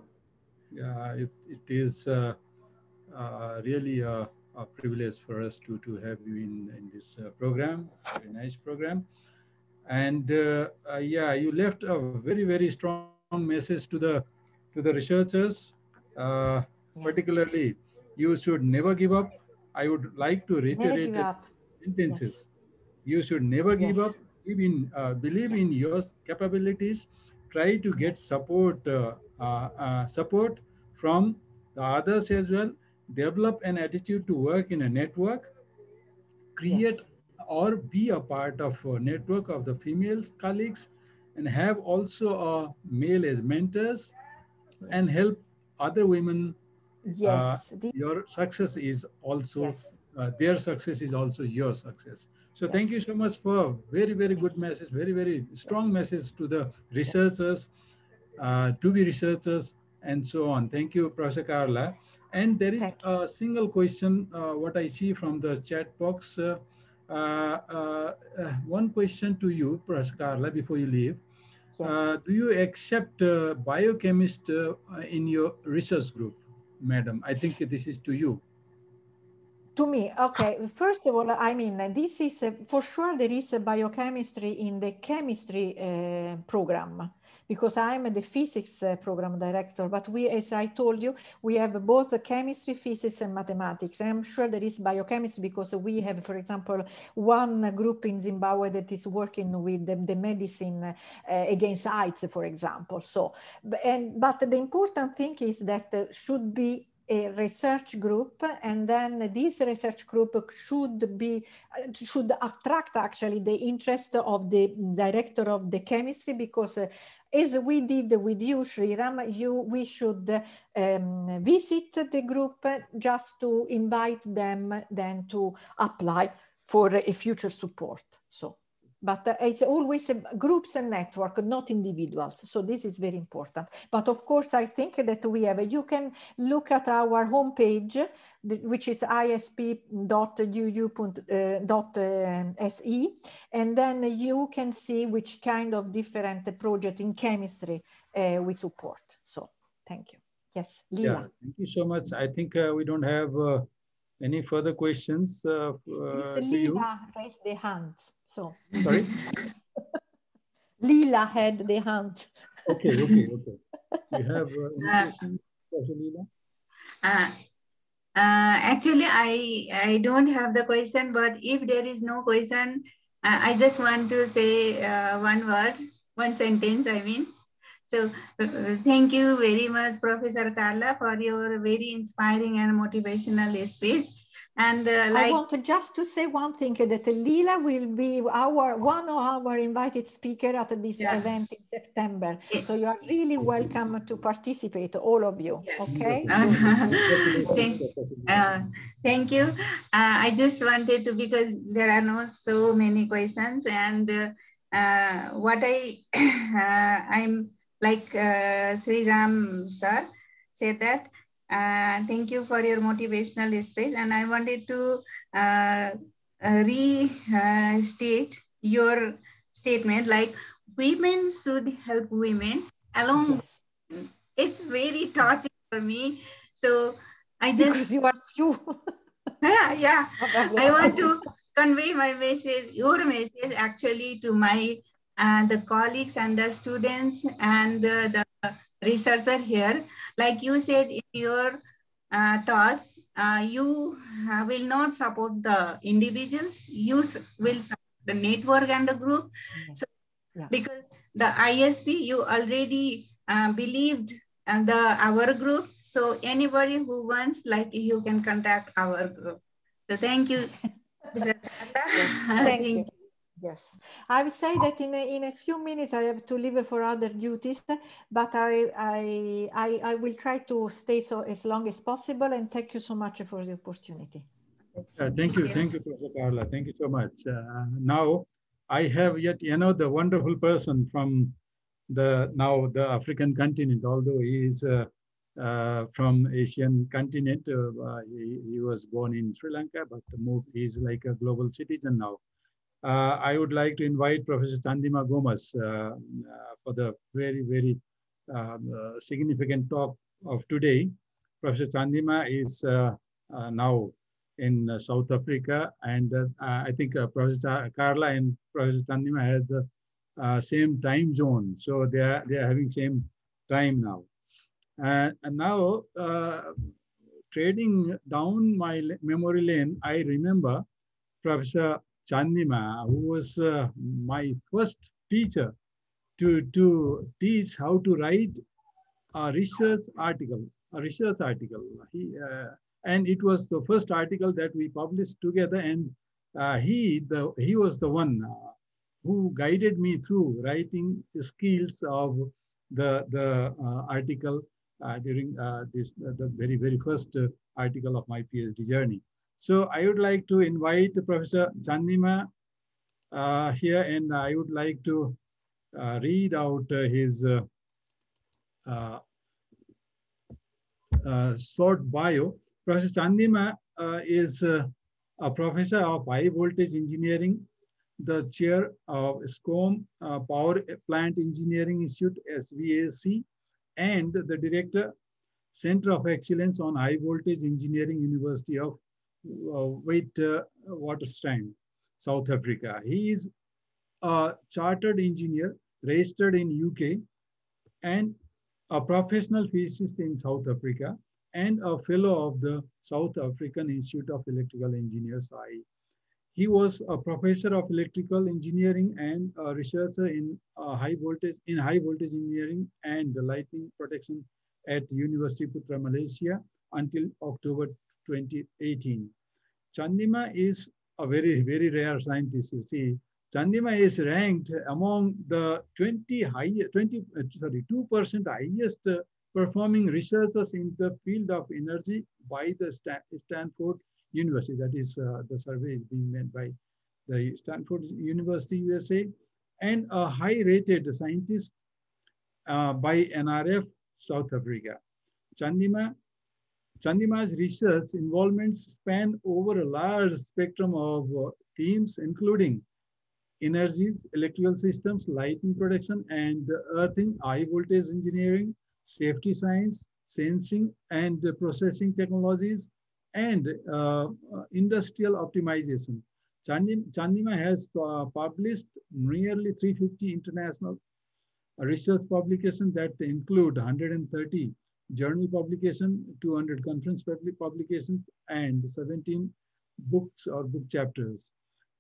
Yeah, it is really a privilege for us to have you in this program, very nice program. And yeah, you left a very strong message to the researchers, particularly you should never give up. I would like to reiterate sentences. Yes. You should never give up. Believe in your capabilities. Try to get support support from the others as well. Develop an attitude to work in a network. Create or be a part of a network of the female colleagues, and have also a male as mentors, and help other women. Your success is also their success is also your success. So thank you so much for a very good message, very strong message to the researchers, to be researchers, and so on. Thank you, Professor Carla. And there is a single question what I see from the chat box. One question to you, Professor Carla, before you leave. Do you accept biochemist in your research group, madam? I think this is to you. To me, okay. First of all, I mean, this is for sure there is a biochemistry in the chemistry program, because I'm the physics program director. But we, as I told you, we have both chemistry, physics, and mathematics. I'm sure there is biochemistry because we have, for example, one group in Zimbabwe that is working with the medicine against AIDS, for example. So, but the important thing is that should be a research group, and then this research group should attract actually the interest of the director of the chemistry, because as we did with you, Sriram, we should visit the group just to invite them then to apply for a future support. So, but it's always groups and network, not individuals. So this is very important. But of course, I think that we have, you can look at our homepage, which is isp.uu.se, and then you can see which kind of different project in chemistry we support. So thank you. Yes, Yeah, Lila. thank you so much. I think we don't have any further questions to you. Lila raised the hand. So Sorry? Lila had the hand. Okay, okay, okay. You have any Uh, questions, Professor Leela? uh, Actually, I don't have the question, but if there is no question, I just want to say one word, one sentence, I mean. So thank you very much, Professor Carla, for your very inspiring and motivational speech. And I want just to say one thing, that Lila will be one of our invited speaker at this event in September. So you are really welcome to participate, all of you. Yes. Okay. Thank you. I just wanted to, because there are no so many questions, and what I'm like Sri Ram sir said that thank you for your motivational speech, and I wanted to restate your statement, like women should help women along. Yes. It's very touching for me. So I just, because you are few. yeah. I want to convey my message, your message actually, to my the colleagues and the students and the researcher here. Like you said in your talk, you will not support the individuals, you will support the network and the group. So because the ISP, you already believed our group. So anybody who wants, like, you can contact our group. So thank you. Yes, thank you. Yes, I will say that in a few minutes I have to leave for other duties, but I will try to stay so as long as possible, and thank you so much for the opportunity. Thank you, Professor Carla. Thank you so much. Now I have yet another wonderful person from the African continent, although he is from Asian continent. He was born in Sri Lanka, but he's like a global citizen now. I would like to invite Professor Chandima Gomas for the very, very significant talk of today. Professor Chandima is now in South Africa, and I think Professor Carla and Professor Chandima has the same time zone, so they are having same time now. And now, trading down my memory lane, I remember Professor Chandima, who was my first teacher to teach how to write a research article. And it was the first article that we published together, and he was the one who guided me through writing skills of the article during the very first article of my PhD journey. So I would like to invite Professor Chandima here, and I would like to read out his short bio. Professor Chandima is a professor of high voltage engineering, the chair of SCOM Power Plant Engineering Institute, SVAC, and the director, Center of Excellence on High Voltage Engineering, University of Witwatersrand, South Africa. He is a chartered engineer registered in UK and a professional physicist in South Africa and a fellow of the South African Institute of Electrical Engineers, SAI. He was a professor of electrical engineering and a researcher in high voltage engineering and lightning protection at University Putra, Malaysia until October 2018. Chandima is a very, very rare scientist. You see, Chandima is ranked among the 2% highest performing researchers in the field of energy by the Stanford University. That is the survey is being made by the Stanford University, USA, and a high-rated scientist by NRF, South Africa. Chandima's research involvements span over a large spectrum of themes, including energies, electrical systems, lighting protection and earthing, high voltage engineering, safety science, sensing and processing technologies, and industrial optimization. Chandima has published nearly 350 international research publications that include 130 journal publications, 200 conference publications, and 17 books or book chapters.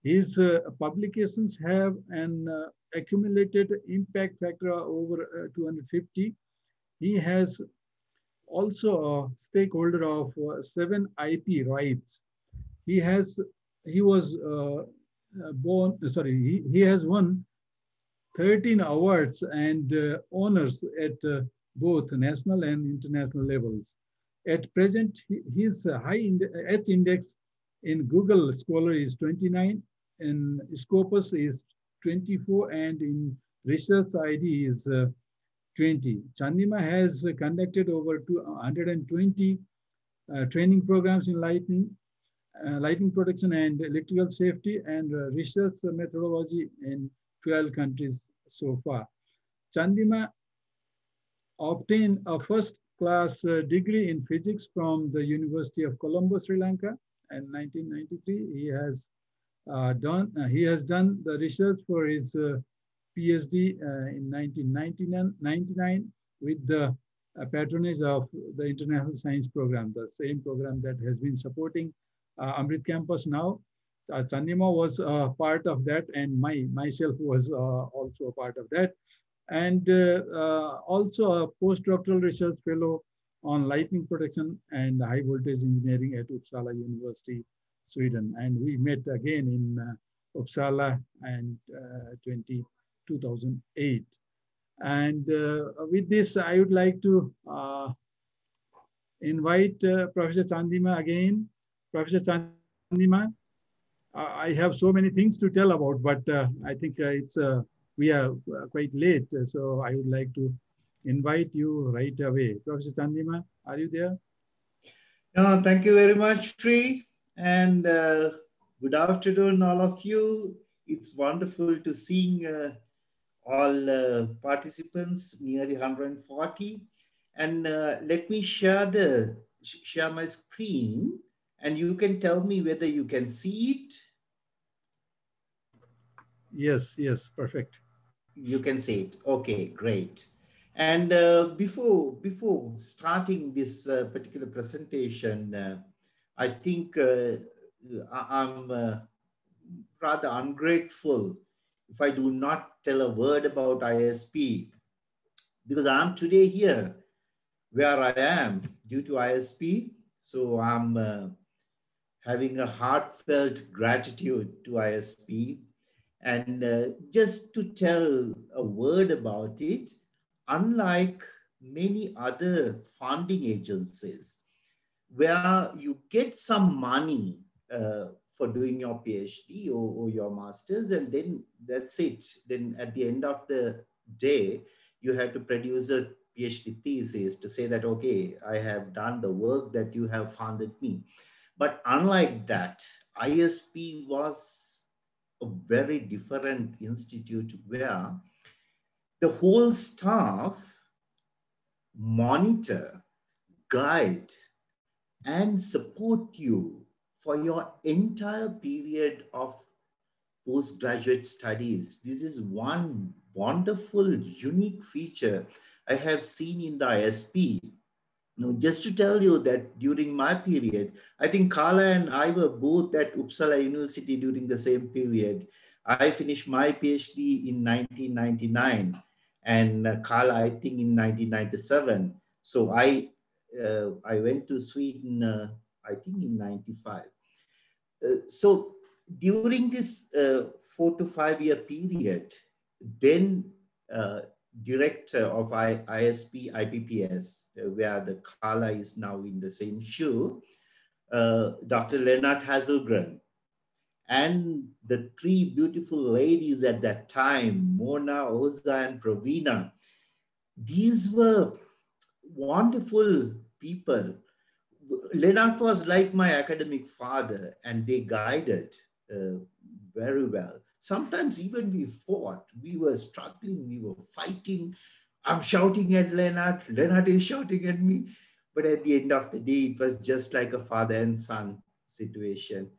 His publications have an accumulated impact factor of over 250. He has also a stakeholder of 7 IP rights. He has he was he has won 13 awards and honors at both national and international levels. At present, his H index in Google Scholar is 29, in Scopus is 24, and in Research ID is 20. Chandima has conducted over 220 training programs in lighting protection and electrical safety, and research methodology in 12 countries so far. Chandima obtained a first-class degree in physics from the University of Colombo, Sri Lanka in 1993. He has done the research for his PhD in 1999 with the patronage of the International Science Program, the same program that has been supporting Amrit Campus now. Chandima was part of that, and myself was also a part of that, and also a postdoctoral research fellow on lightning protection and high voltage engineering at Uppsala University, Sweden. And we met again in Uppsala and 2008. And with this, I would like to invite Professor Chandima again. Professor Chandima, I have so many things to tell about, but I think we are quite late. So I would like to invite you right away. Professor Chandima, are you there? Thank you very much, Sri. And good afternoon, all of you. It's wonderful to see all participants, nearly 140. And let me share my screen, and you can tell me whether you can see it. Yes, perfect. You can see it. Okay, great. And before starting this particular presentation, I think I'm rather ungrateful if I do not tell a word about ISP, because I'm today here where I am due to ISP. So I'm having a heartfelt gratitude to ISP. And just to tell a word about it, unlike many other funding agencies where you get some money for doing your PhD or your master's, and then that's it. Then at the end of the day, you have to produce a PhD thesis to say that, okay, I have done the work that you have funded me. But unlike that, ISP was a very different institute where the whole staff monitor, guide, and support you for your entire period of postgraduate studies. This is one wonderful, unique feature I have seen in the ISP. Now, just to tell you that during my period, I think Carla and I were both at Uppsala University during the same period. I finished my PhD in 1999 and Carla, I think in 1997. So I went to Sweden, I think in 95. So during this 4 to 5 year period, then director of ISP IPPS, where the Carla is now in the same shoe, Dr. Lennart Hasselgren, and the 3 beautiful ladies at that time, Mona, Oza, and Pravina. These were wonderful people. Lennart was like my academic father, and they guided very well. Sometimes even we fought, we were struggling, we were fighting. I'm shouting at Leonard. Leonard is shouting at me. But at the end of the day, it was just like a father and son situation.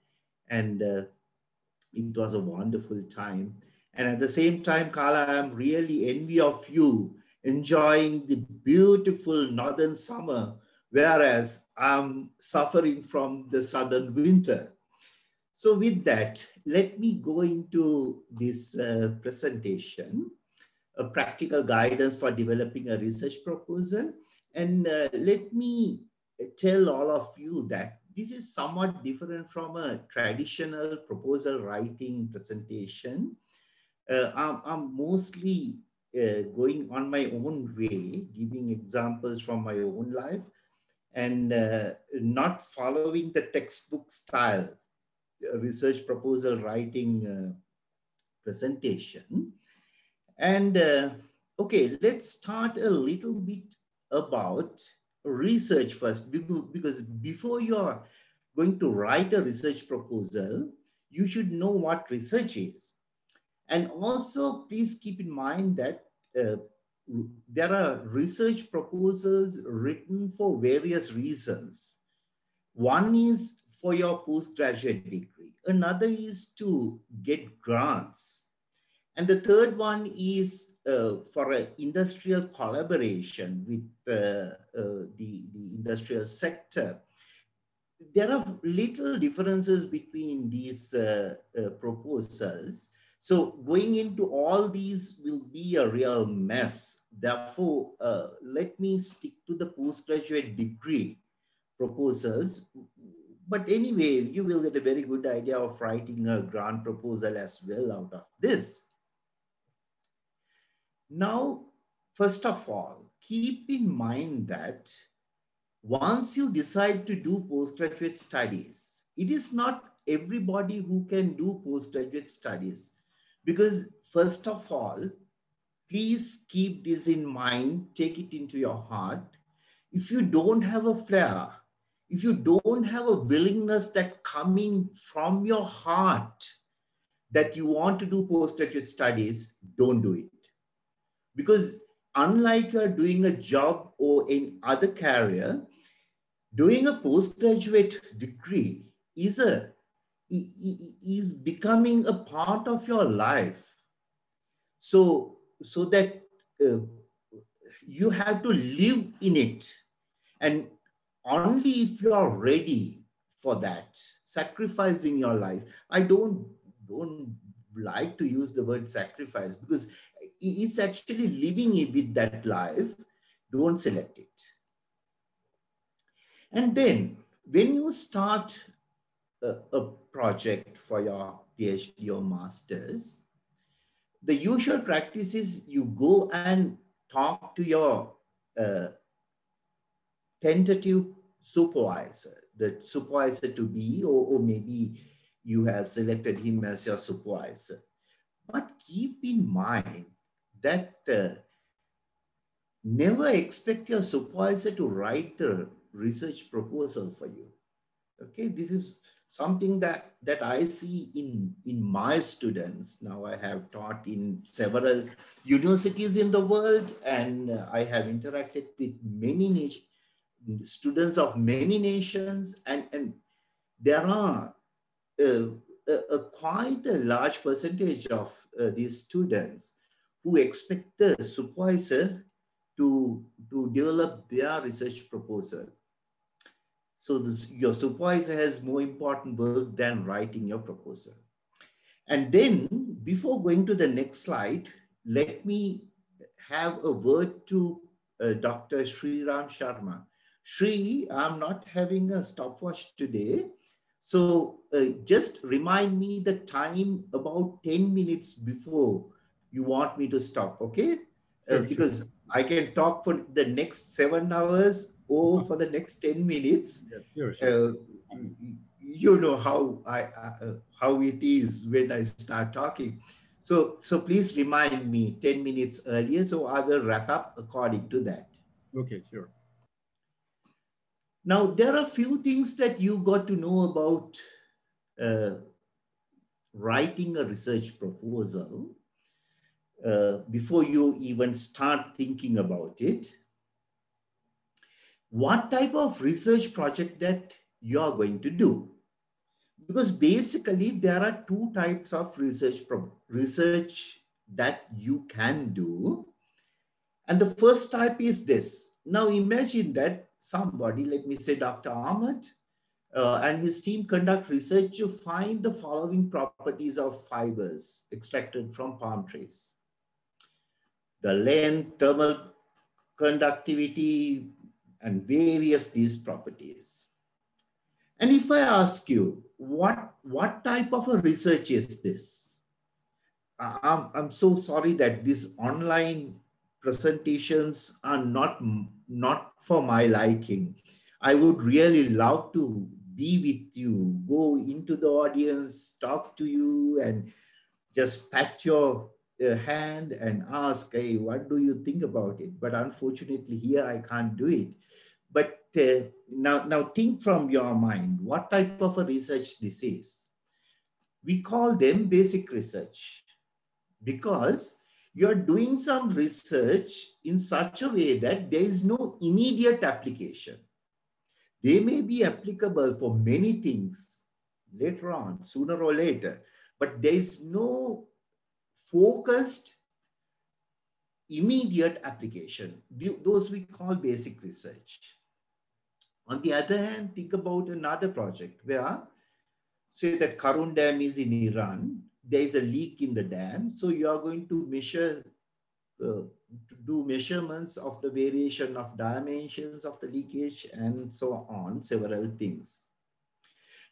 And it was a wonderful time. And at the same time, Carla, I'm really envy of you enjoying the beautiful northern summer, whereas I'm suffering from the southern winter. So with that, let me go into this presentation, a practical guidance for developing a research proposal. And let me tell all of you that this is somewhat different from a traditional proposal writing presentation. I'm mostly going on my own way, giving examples from my own life and not following the textbook style research proposal writing presentation. And okay, let's start a little bit about research first, because before you're going to write a research proposal, you should know what research is. And also, please keep in mind that there are research proposals written for various reasons. One is for your postgraduate degree. Another is to get grants. And the third one is for an industrial collaboration with the industrial sector. There are little differences between these proposals. So going into all these will be a real mess. Therefore, let me stick to the postgraduate degree proposals. But anyway, you will get a very good idea of writing a grant proposal as well out of this. Now, first of all, keep in mind that once you decide to do postgraduate studies, it is not everybody who can do postgraduate studies. Because first of all, please keep this in mind, take it into your heart. If you don't have a flair, if you don't have a willingness that coming from your heart that you want to do postgraduate studies, don't do it. Because unlike you're doing a job or in other career, doing a postgraduate degree is becoming a part of your life. So that you have to live in it. And only if you are ready for that, sacrificing your life. I don't like to use the word sacrifice because it's actually living with that life. Don't select it. And then when you start a project for your PhD or master's, the usual practice is you go and talk to your tentative supervisor, the supervisor to be, or maybe you have selected him as your supervisor. But keep in mind that never expect your supervisor to write the research proposal for you. Okay, this is something that I see in my students. Now I have taught in several universities in the world, and I have interacted with many students of many nations, and there are quite a large percentage of these students who expect the supervisor to develop their research proposal. So your supervisor has more important work than writing your proposal. And then before going to the next slide, let me have a word to Dr. Sriram Sharma. Shri, I'm not having a stopwatch today. So just remind me the time about 10 minutes before you want me to stop, okay? Because sure. I can talk for the next 7 hours or for the next 10 minutes. Yes, sure. You know how it is when I start talking. So please remind me 10 minutes earlier, so I will wrap up according to that. Okay, sure. Now, there are a few things that you got to know about writing a research proposal. before you even start thinking about it, what type of research project that you are going to do. Because basically there are two types of research that you can do. And the first type is this. Now imagine that somebody, let me say Dr. Ahmed, and his team conduct research to find the following properties of fibers extracted from palm trees: the length, thermal conductivity, and various these properties. And if I ask you, what type of a research is this? I'm so sorry that these online presentations are not for my liking. I would really love to be with you, go into the audience, talk to you, and just pat your hand and ask, hey, what do you think about it? But unfortunately here I can't do it. But now think from your mind, what type of a research this is? We call them basic research, because you're doing some research in such a way that there is no immediate application. They may be applicable for many things later on, sooner or later, but there is no focused immediate application. Those we call basic research. On the other hand, think about another project where, say that Karun Dam is in Iran, there is a leak in the dam. So you are going to measure, to do measurements of the variation of dimensions of the leakage and so on, several things.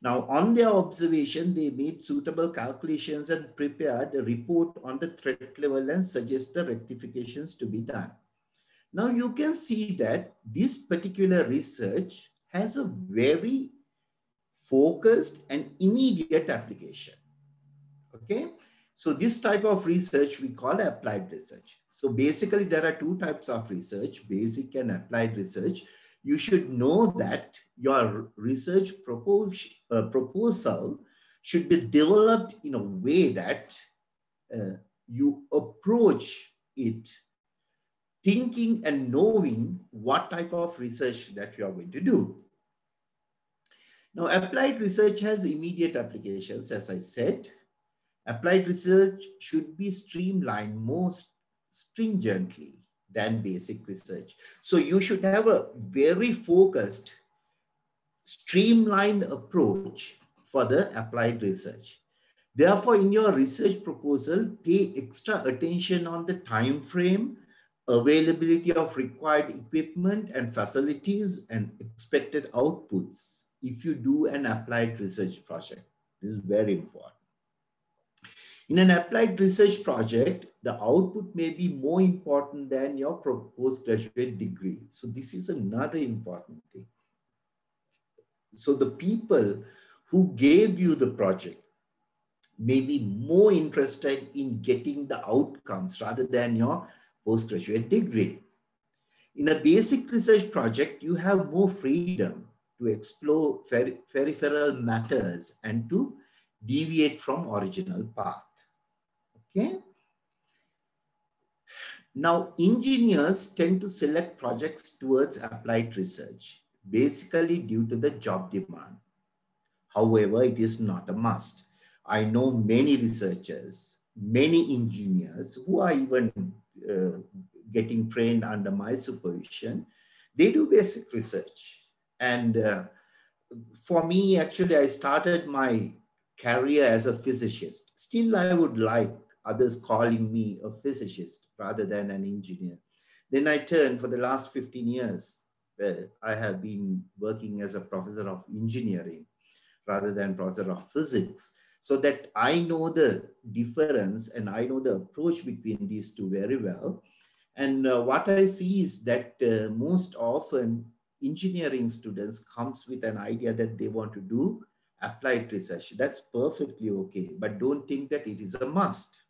Now, on their observation, they made suitable calculations and prepared a report on the threat level and suggest the rectifications to be done. Now, you can see that this particular research has a very focused and immediate application. Okay, so this type of research we call applied research. So basically there are two types of research, basic and applied research. You should know that your research proposal should be developed in a way that you approach it thinking and knowing what type of research that you are going to do. Now, applied research has immediate applications, as I said. Applied research should be streamlined more stringently than basic research. So you should have a very focused, streamlined approach for the applied research. Therefore, in your research proposal, pay extra attention on the time frame, availability of required equipment and facilities, and expected outputs if you do an applied research project. This is very important. In an applied research project, the output may be more important than your postgraduate degree. So this is another important thing. So the people who gave you the project may be more interested in getting the outcomes rather than your postgraduate degree. In a basic research project, you have more freedom to explore peripheral matters and to deviate from original path. Okay. Now, engineers tend to select projects towards applied research, basically due to the job demand. However, it is not a must. I know many researchers, many engineers who are even getting trained under my supervision. They do basic research. And for me, actually, I started my career as a physicist. Still, I would like others calling me a physicist rather than an engineer. Then I turned for the last 15 years, I have been working as a professor of engineering rather than professor of physics, so that I know the difference and I know the approach between these two very well. And what I see is that most often engineering students comes with an idea that they want to do applied research. That's perfectly okay, but don't think that it is a must.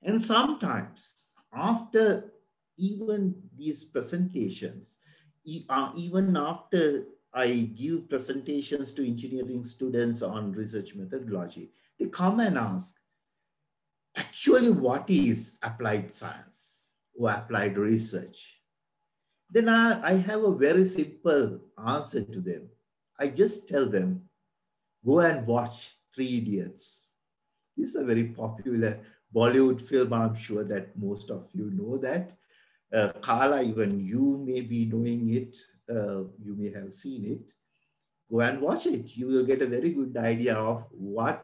And sometimes after even these presentations, even after I give presentations to engineering students on research methodology, they come and ask, actually what is applied science or applied research, then I have a very simple answer to them. I just tell them, go and watch Three Idiots. It's a very popular Bollywood film. I'm sure that most of you know that. Kala, even you may be knowing it. You may have seen it. Go and watch it. You will get a very good idea of what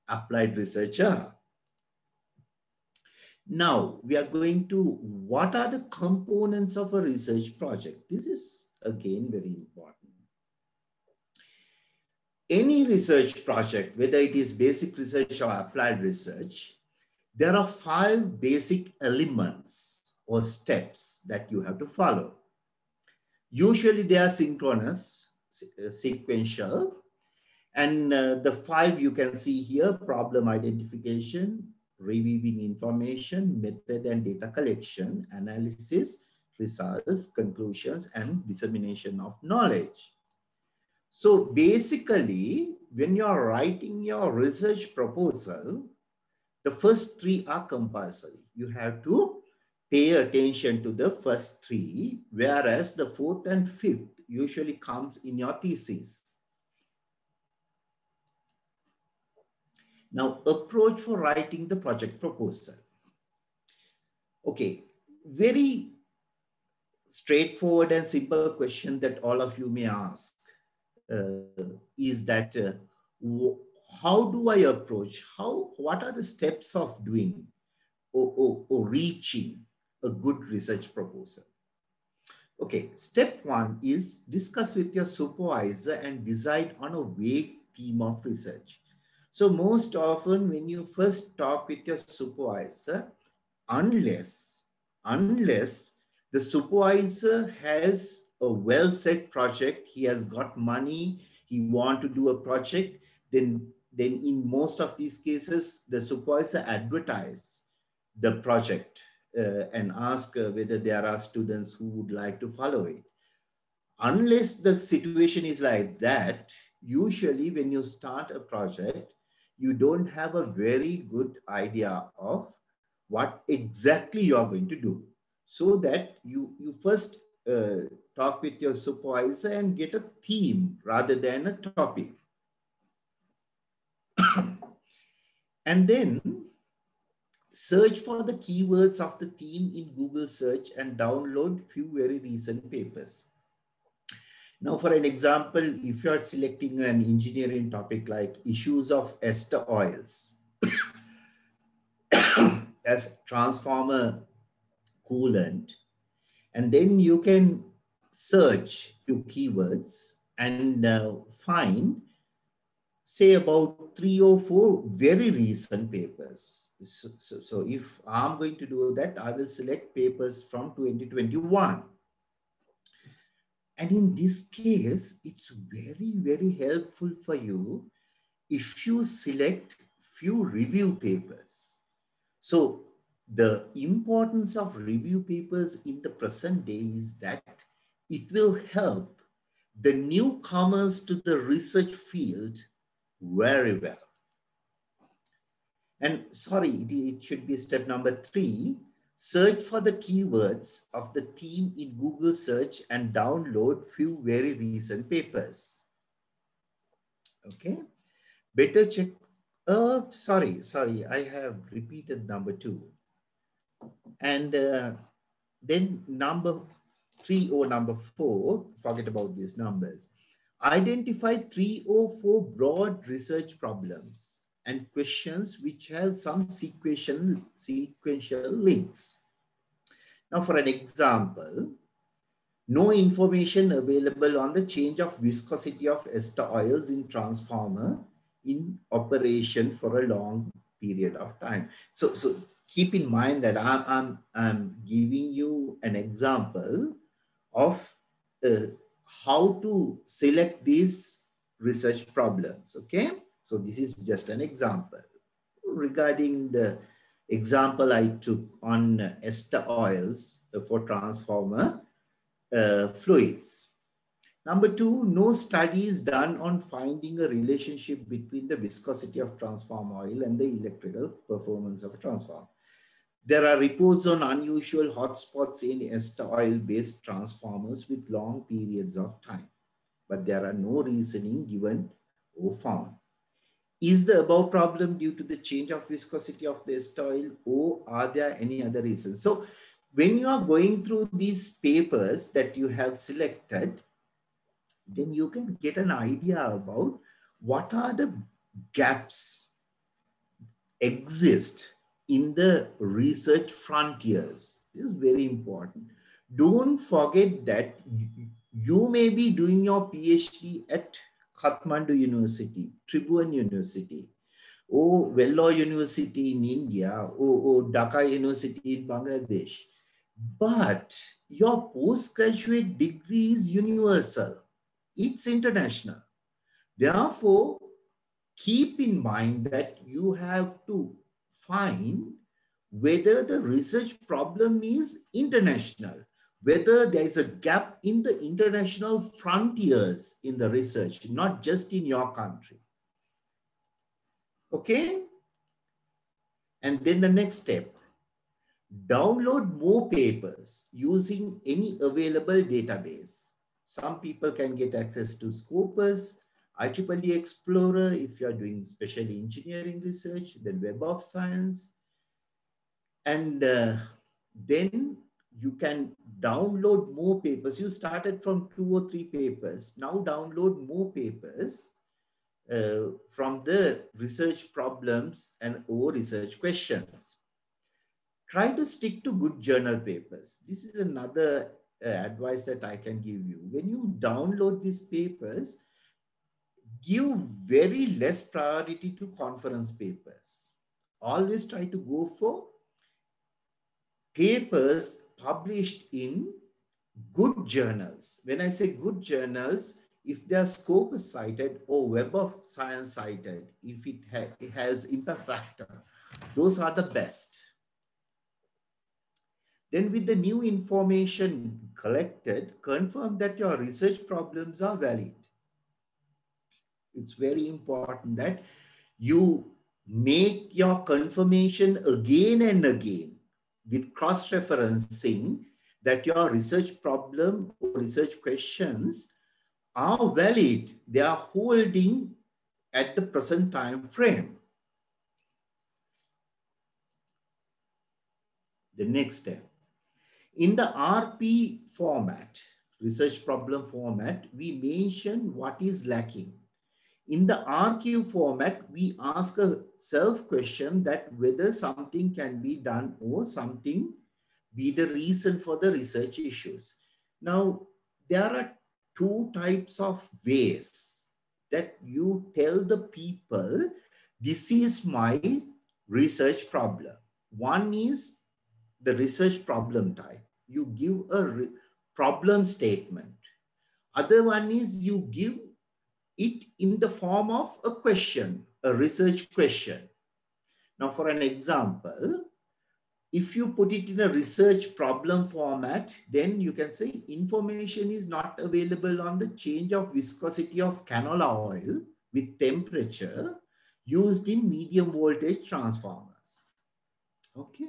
applied research are. Now, we are going to, what are the components of a research project? This is, again, very important. Any research project, whether it is basic research or applied research, there are 5 basic elements or steps that you have to follow. Usually they are synchronous, sequential, and the 5 you can see here: problem identification, reviewing information, method and data collection, analysis, results, conclusions, and dissemination of knowledge. So basically, when you are writing your research proposal, the first 3 are compulsory. You have to pay attention to the first 3, whereas the 4th and 5th usually comes in your thesis. Now, approach for writing the project proposal. Okay, very straightforward and simple question that all of you may ask is that how do I approach? What are the steps of doing or reaching a good research proposal? Okay, step 1 is discuss with your supervisor and decide on a vague theme of research. So most often when you first talk with your supervisor, unless the supervisor has a well-set project, he has got money, he wants to do a project, then in most of these cases, the supervisor advertise the project and ask whether there are students who would like to follow it. Unless the situation is like that, usually when you start a project, you don't have a very good idea of what exactly you are going to do. So that you first talk with your supervisor and get a theme rather than a topic. And then search for the keywords of the theme in Google search and download few very recent papers. Now, for an example, if you are selecting an engineering topic like issues of ester oils as transformer coolant, and then you can search few keywords and find, say, about 3 or 4 very recent papers. So if I'm going to do that, I will select papers from 2021. And in this case, it's very, very helpful for you if you select few review papers. So the importance of review papers in the present day is that it will help the newcomers to the research field very well. And sorry, it should be step number 3. Search for the keywords of the theme in Google search and download few very recent papers. Okay, better check. Sorry, I have repeated number 2. And then number 3 or number 4, forget about these numbers. Identify 3 or 4 broad research problems and questions which have some sequential links. Now, for an example, no information available on the change of viscosity of ester oils in transformer in operation for a long period of time. So keep in mind that I'm giving you an example of how to select these research problems, okay? So this is just an example. Regarding the example I took on ester oils for transformer fluids. Number two, no studies done on finding a relationship between the viscosity of transformer oil and the electrical performance of a transformer. There are reports on unusual hotspots in ester oil-based transformers with long periods of time, but there are no reasoning given or found. Is the above problem due to the change of viscosity of the ester oil, or are there any other reasons? So when you are going through these papers that you have selected, then you can get an idea about what are the gaps exist in the research frontiers. This is very important. Don't forget that you may be doing your PhD at Kathmandu University, Tribhuvan University, or Vellore University in India, or Dhaka University in Bangladesh. But your postgraduate degree is universal. It's international. Therefore, keep in mind that you have to find whether the research problem is international, whether there is a gap in the international frontiers in the research, not just in your country. Okay? And then the next step, download more papers using any available database. Some people can get access to Scopus, IEEE Explorer if you are doing special engineering research, then Web of Science. And then you can download more papers. You started from 2 or 3 papers. Now download more papers from the research problems and or research questions. Try to stick to good journal papers. This is another advice that I can give you. When you download these papers, give very less priority to conference papers. Always try to go for papers published in good journals. When I say good journals, if they are Scopus cited or Web of Science cited, if it has impact factor, those are the best. Then with the new information collected, confirm that your research problems are valid. It's very important that you make your confirmation again and again with cross-referencing that your research problem or research questions are valid. They are holding at the present time frame. The next step. In the RP format, research problem format, we mention what is lacking. In the RQ format, we ask a self-question that whether something can be done or something be the reason for the research issues. Now, there are 2 types of ways that you tell the people, this is my research problem. One is the research problem type. You give a problem statement. Other one is you give it in the form of a question, a research question. Now, for an example, if you put it in a research problem format, then you can say information is not available on the change of viscosity of canola oil with temperature used in medium voltage transformers. Okay.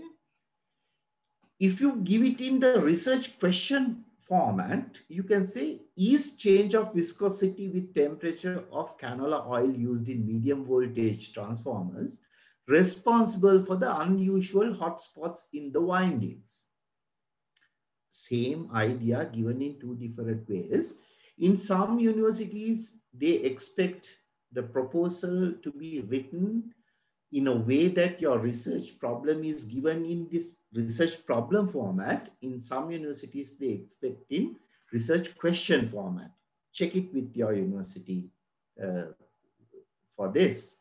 If you give it in the research question format, you can say, is change of viscosity with temperature of canola oil used in medium voltage transformers responsible for the unusual hotspots in the windings? Same idea given in 2 different ways. In some universities, they expect the proposal to be written in a way that your research problem is given in this research problem format. In some universities, they expect in research question format. Check it with your university for this.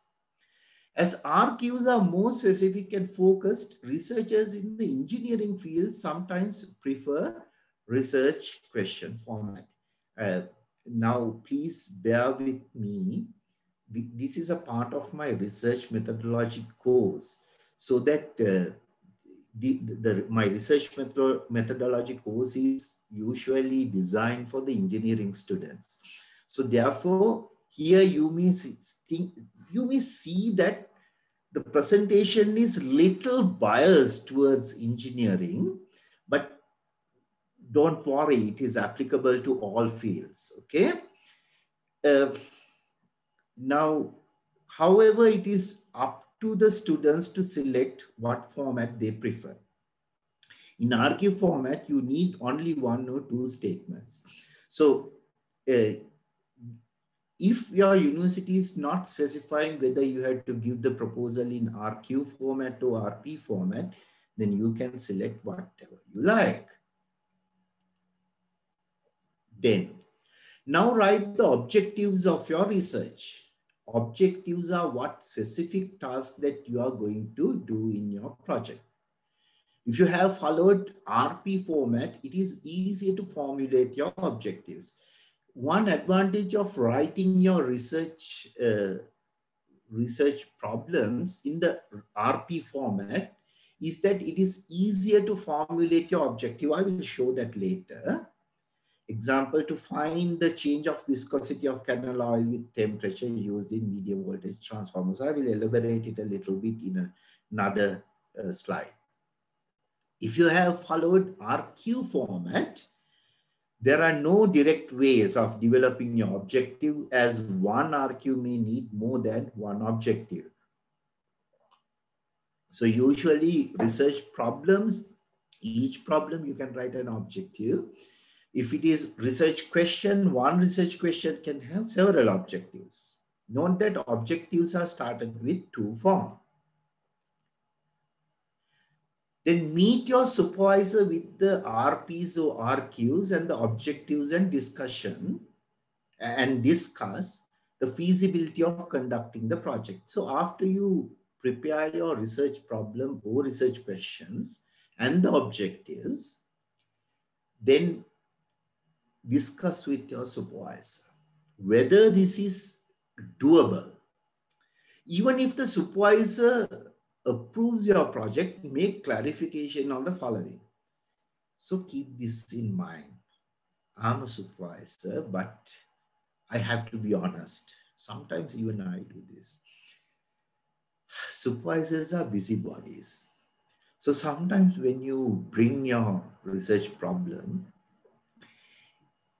As RQs are more specific and focused, researchers in the engineering field sometimes prefer research question format. Now, please bear with me. This is a part of my research methodology course, so that my research methodology course is usually designed for the engineering students. So therefore, here you may see that the presentation is little biased towards engineering, but don't worry, it is applicable to all fields, okay? Now, however, it is up to the students to select what format they prefer. In RQ format, you need only 1 or 2 statements. So if your university is not specifying whether you have to give the proposal in RQ format or RP format, then you can select whatever you like. Then, now write the objectives of your research. Objectives are what specific tasks that you are going to do in your project. If you have followed RP format, it is easier to formulate your objectives. One advantage of writing your research problems in the RP format is that it is easier to formulate your objective. I will show that later. Example, to find the change of viscosity of canal oil with temperature used in medium voltage transformers. I will elaborate it a little bit in another slide. If you have followed RQ format, there are no direct ways of developing your objective, as one RQ may need more than one objective. So usually research problems, each problem you can write an objective. If it is research question, one research question can have several objectives. Note that objectives are started with 2 forms. Then meet your supervisor with the RPs or RQs and the objectives and discuss the feasibility of conducting the project. So after you prepare your research problem or research questions and the objectives, then discuss with your supervisor whether this is doable. Even if the supervisor approves your project, make clarification on the following. So keep this in mind. I'm a supervisor, but I have to be honest. Sometimes even I do this. Supervisors are busybodies. So sometimes when you bring your research problem,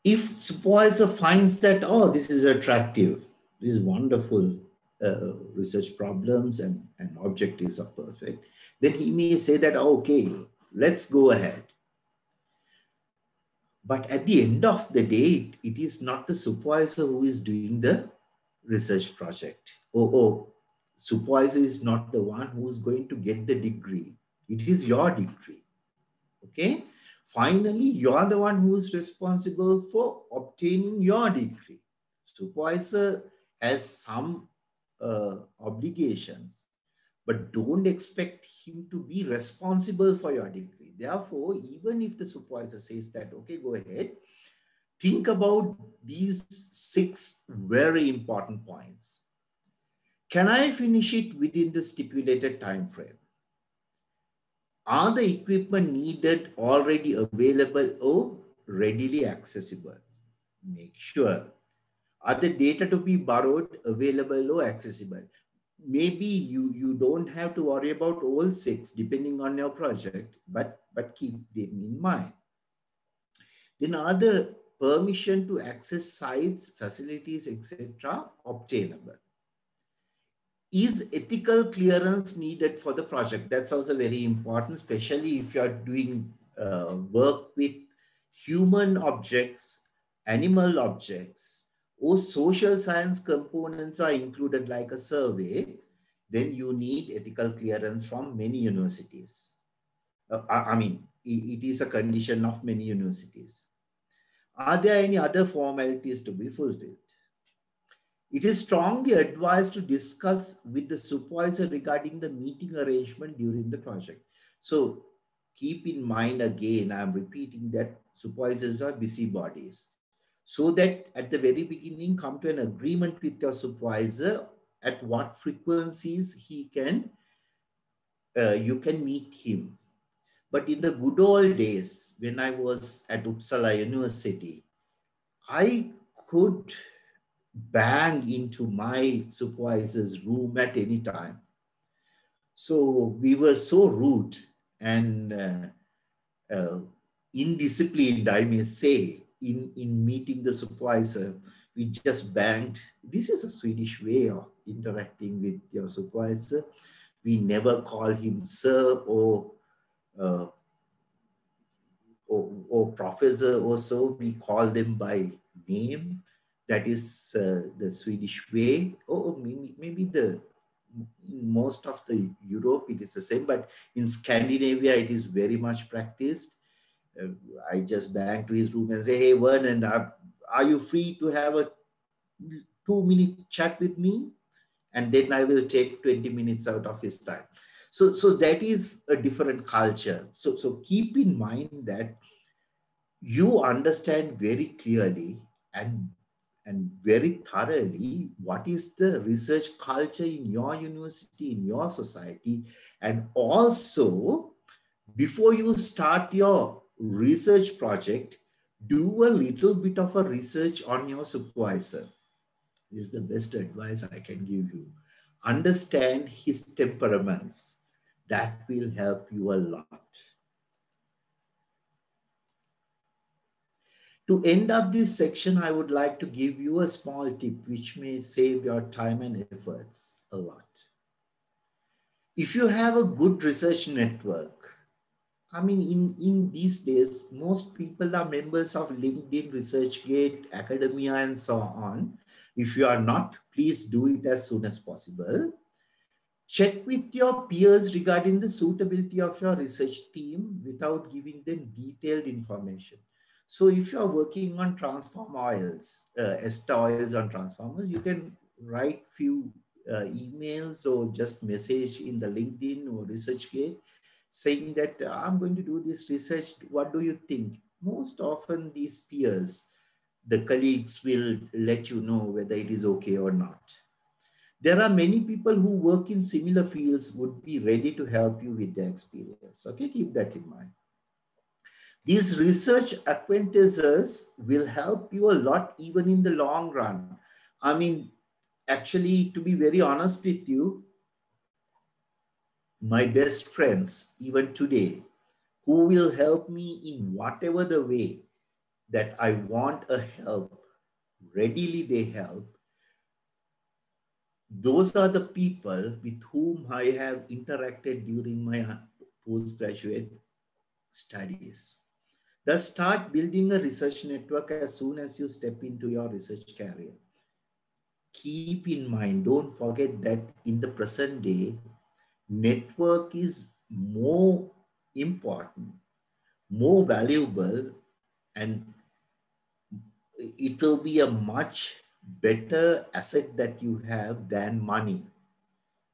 if supervisor finds that, oh, this is attractive, this is wonderful, research problems and objectives are perfect, then he may say that, oh, okay, let's go ahead. But at the end of the day, it is not the supervisor who is doing the research project. Supervisor is not the one who is going to get the degree. It is your degree, okay? Finally, you are the one who is responsible for obtaining your degree. Supervisor has some obligations, but don't expect him to be responsible for your degree. Therefore, even if the supervisor says that, okay, go ahead, think about these 6 very important points. Can I finish it within the stipulated time frame? Are the equipment needed already available or readily accessible? Make sure. Are the data to be borrowed available or accessible? Maybe you don't have to worry about all 6 depending on your project, but keep them in mind. Then are the permission to access sites, facilities, etc. obtainable? Is ethical clearance needed for the project? That's also very important, especially if you're doing work with human objects, animal objects, or social science components are included like a survey, then you need ethical clearance from many universities. I mean, it is a condition of many universities. Are there any other formalities to be fulfilled? It is strongly advised to discuss with the supervisor regarding the meeting arrangement during the project. So keep in mind again, I'm repeating that supervisors are busybodies. So that at the very beginning, come to an agreement with your supervisor at what frequencies he can, you can meet him. But in the good old days, when I was at Uppsala University, I could bang into my supervisor's room at any time. So we were so rude and indisciplined, I may say, in meeting the supervisor. We just banged. This is a Swedish way of interacting with your supervisor. We never call him sir uh, or professor or so. We call them by name. That is the Swedish way. Or maybe in most of the Europe it is the same, but in Scandinavia it is very much practiced. I just bang to his room and say, hey, Vernon, are you free to have a 2-minute chat with me? And then I will take 20 minutes out of his time. So that is a different culture. So keep in mind that you understand very clearly and very thoroughly what is the research culture in your university, in your society. And also, before you start your research project, do a little bit of a research on your supervisor. This is the best advice I can give you. Understand his temperaments. That will help you a lot. To end up this section, I would like to give you a small tip which may save your time and efforts a lot. If you have a good research network, I mean, in these days, most people are members of LinkedIn, ResearchGate, Academia, and so on. If you are not, please do it as soon as possible. Check with your peers regarding the suitability of your research team without giving them detailed information. So if you're working on transform oils, ester oils on transformers, you can write few emails or just message in the LinkedIn or ResearchGate saying that I'm going to do this research. What do you think? Most often these peers, the colleagues will let you know whether it is okay or not. There are many people who work in similar fields would be ready to help you with their experience. Okay, keep that in mind. These research acquaintances will help you a lot even in the long run. I mean, actually, to be very honest with you, my best friends, even today, who will help me in whatever the way that I want a help, readily they help. Those are the people with whom I have interacted during my postgraduate studies. Thus, start building a research network as soon as you step into your research career. Keep in mind, don't forget that in the present day, network is more important, more valuable, and it will be a much better asset that you have than money.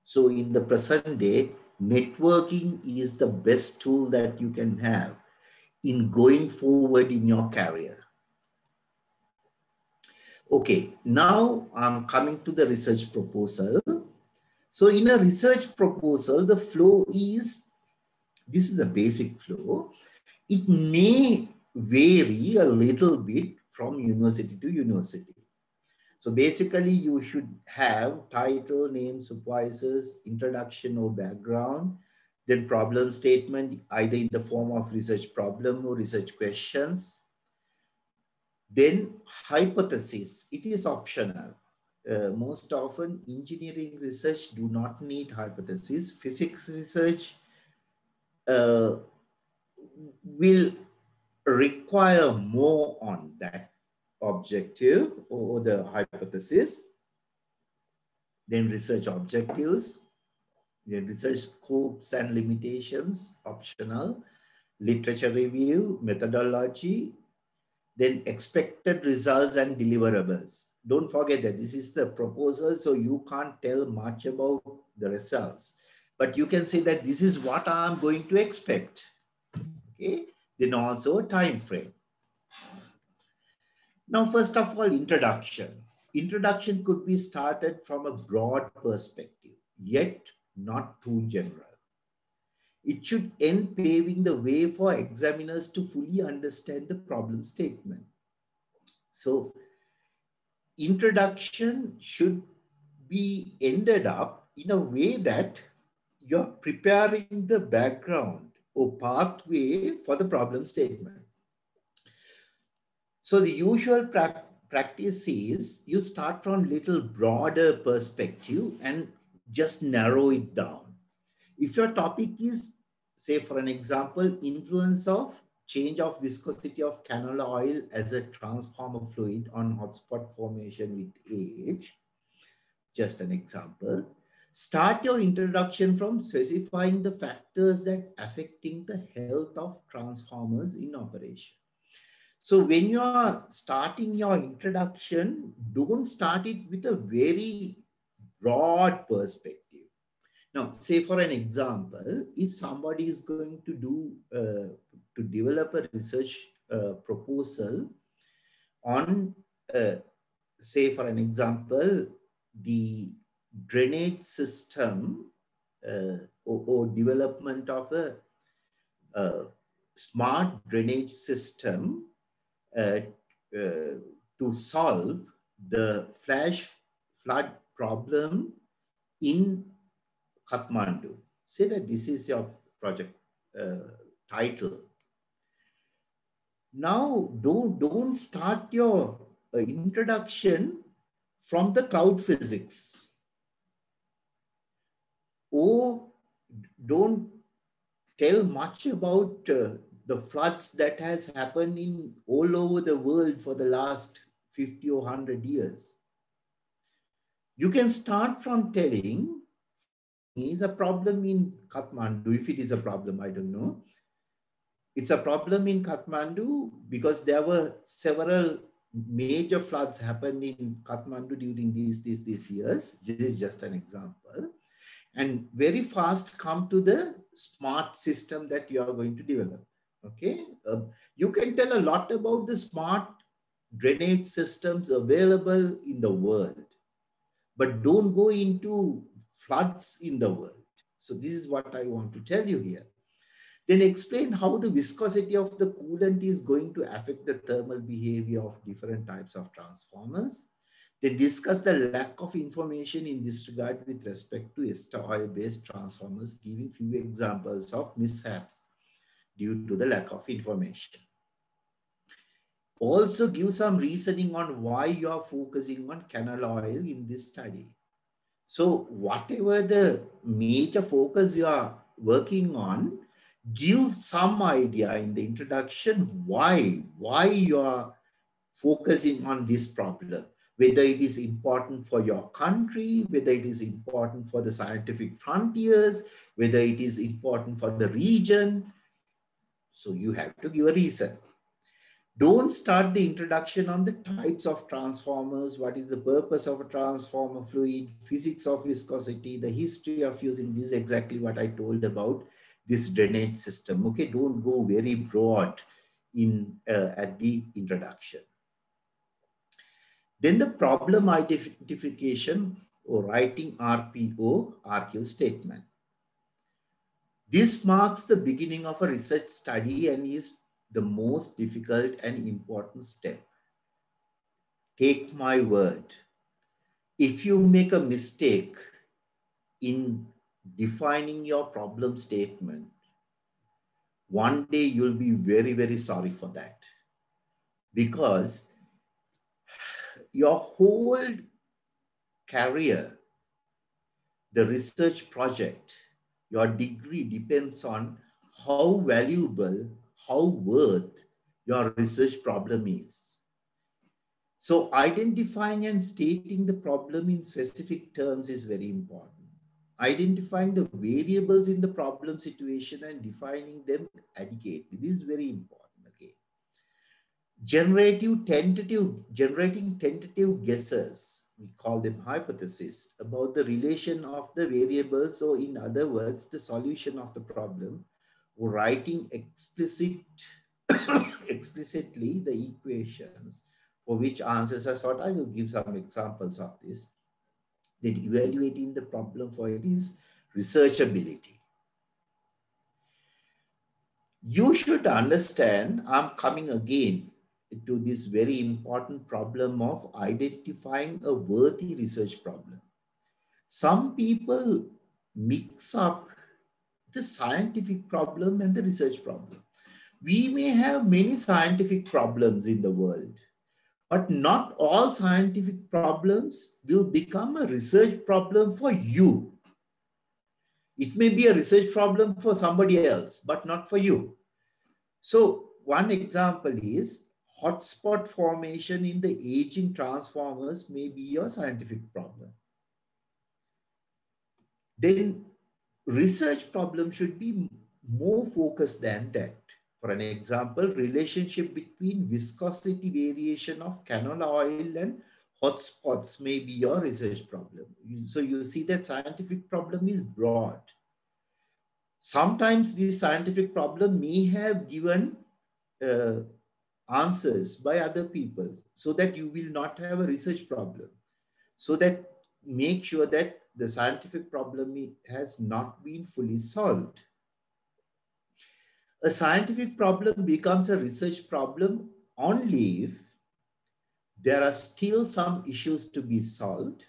So in the present day, networking is the best tool that you can have in going forward in your career. Okay, now I'm coming to the research proposal. So in a research proposal, the flow is, this is the basic flow. It may vary a little bit from university to university. So basically you should have title, name, supervisors, introduction or background, then problem statement, either in the form of research problem or research questions. Then hypothesis, it is optional. Most often engineering research do not need hypothesis. Physics research will require more on that objective or the hypothesis. Then research objectives, then research scopes and limitations, optional, literature review, methodology, then expected results and deliverables. Don't forget that this is the proposal, so you can't tell much about the results, but you can say that this is what I'm going to expect. Okay, then also a time frame. Now, first of all, introduction. Introduction could be started from a broad perspective, yet not too general. It should end paving the way for examiners to fully understand the problem statement. So introduction should be ended up in a way that you're preparing the background or pathway for the problem statement. So the usual practice is you start from little broader perspective and just narrow it down. If your topic is, say for an example, influence of change of viscosity of canola oil as a transformer fluid on hotspot formation with age, just an example, start your introduction from specifying the factors that affecting the health of transformers in operation. So when you are starting your introduction, don't start it with a very broad perspective. Now, say for an example, if somebody is going to to develop a research proposal on, say for an example, the drainage system or development of a smart drainage system to solve the flash flood problem in Kathmandu. Say that this is your project title. Now, don't start your introduction from the cloud physics, or don't tell much about the floods that has happened in all over the world for the last 50 or 100 years. You can start from telling is a problem in Kathmandu. If it is a problem, I don't know. It's a problem in Kathmandu because there were several major floods happened in Kathmandu during these years. This is just an example. And very fast come to the smart system that you are going to develop. Okay. You can tell a lot about the smart drainage systems available in the world, but don't go into floods in the world. So this is what I want to tell you here. Then explain how the viscosity of the coolant is going to affect the thermal behavior of different types of transformers. Then discuss the lack of information in this regard with respect to ester oil-based transformers, giving few examples of mishaps due to the lack of information. Also give some reasoning on why you are focusing on canola oil in this study. So whatever the major focus you are working on, give some idea in the introduction why you are focusing on this problem, whether it is important for your country, whether it is important for the scientific frontiers, whether it is important for the region. So you have to give a reason. Don't start the introduction on the types of transformers, what is the purpose of a transformer fluid, physics of viscosity, the history of using this, exactly what I told about this drainage system. Okay, don't go very broad in at the introduction. Then the problem identification or writing RPO, RQ statement. This marks the beginning of a research study and is the most difficult and important step. Take my word. If you make a mistake in defining your problem statement, one day you'll be very, very sorry for that. Because your whole career, the research project, your degree depends on how valuable, how worth your research problem is. So identifying and stating the problem in specific terms is very important. Identifying the variables in the problem situation and defining them adequately. This is very important. Okay. Generating tentative guesses, we call them hypotheses, about the relation of the variables, or in other words, the solution of the problem, or writing explicitly the equations for which answers are sought. I will give some examples of this. Then evaluating the problem for its researchability. You should understand, I'm coming again to this very important problem of identifying a worthy research problem. Some people mix up the scientific problem and the research problem. We may have many scientific problems in the world, but not all scientific problems will become a research problem for you. It may be a research problem for somebody else, but not for you. So one example is hotspot formation in the aging transformers may be your scientific problem. Then research problem should be more focused than that. For an example, relationship between viscosity variation of canola oil and hotspots may be your research problem. So you see that scientific problem is broad. Sometimes this scientific problem may have given answers by other people so that you will not have a research problem. So that make sure that the scientific problem has not been fully solved. A scientific problem becomes a research problem only if there are still some issues to be solved.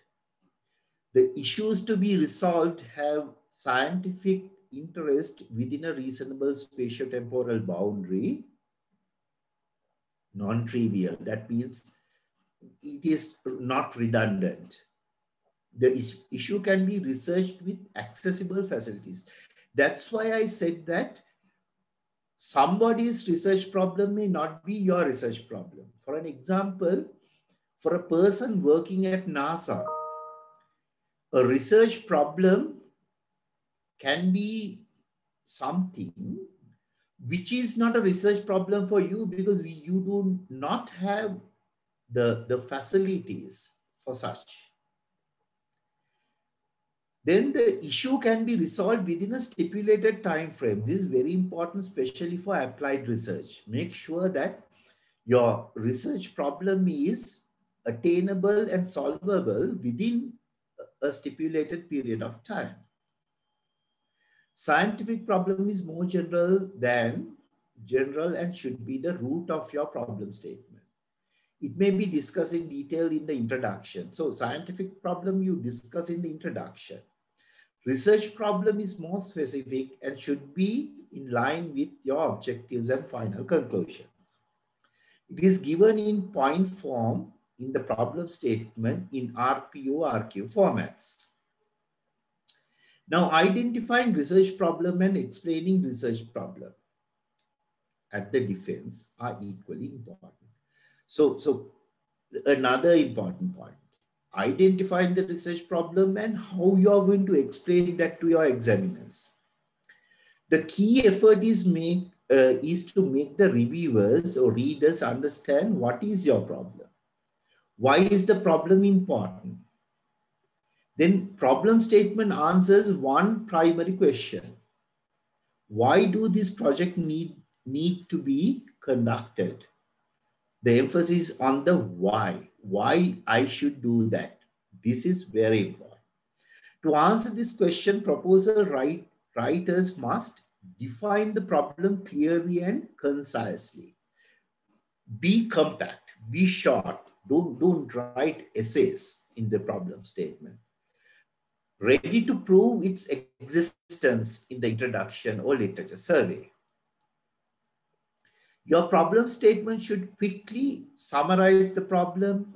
The issues to be resolved have scientific interest within a reasonable spatiotemporal boundary, non-trivial. That means it is not redundant. The issue can be researched with accessible facilities. That's why I said that somebody's research problem may not be your research problem. For an example, for a person working at NASA, a research problem can be something which is not a research problem for you because you do not have the facilities for such. Then the issue can be resolved within a stipulated time frame. This is very important, especially for applied research. Make sure that your research problem is attainable and solvable within a stipulated period of time. Scientific problem is more general and should be the root of your problem statement. It may be discussed in detail in the introduction. So scientific problem you discuss in the introduction. Research problem is more specific and should be in line with your objectives and final conclusions. It is given in point form in the problem statement in RPO, RQ formats. Now, identifying research problem and explaining research problem at the defense are equally important. So another important point. Identifying the research problem and how you are going to explain that to your examiners. The key effort is to make the reviewers or readers understand what is your problem. Why is the problem important? Then problem statement answers one primary question. Why do this project need to be conducted? The emphasis on the why I should do that. This is very important. To answer this question, proposal writers must define the problem clearly and concisely. Be compact, be short. Don't write essays in the problem statement. Ready to prove its existence in the introduction or literature survey. Your problem statement should quickly summarize the problem,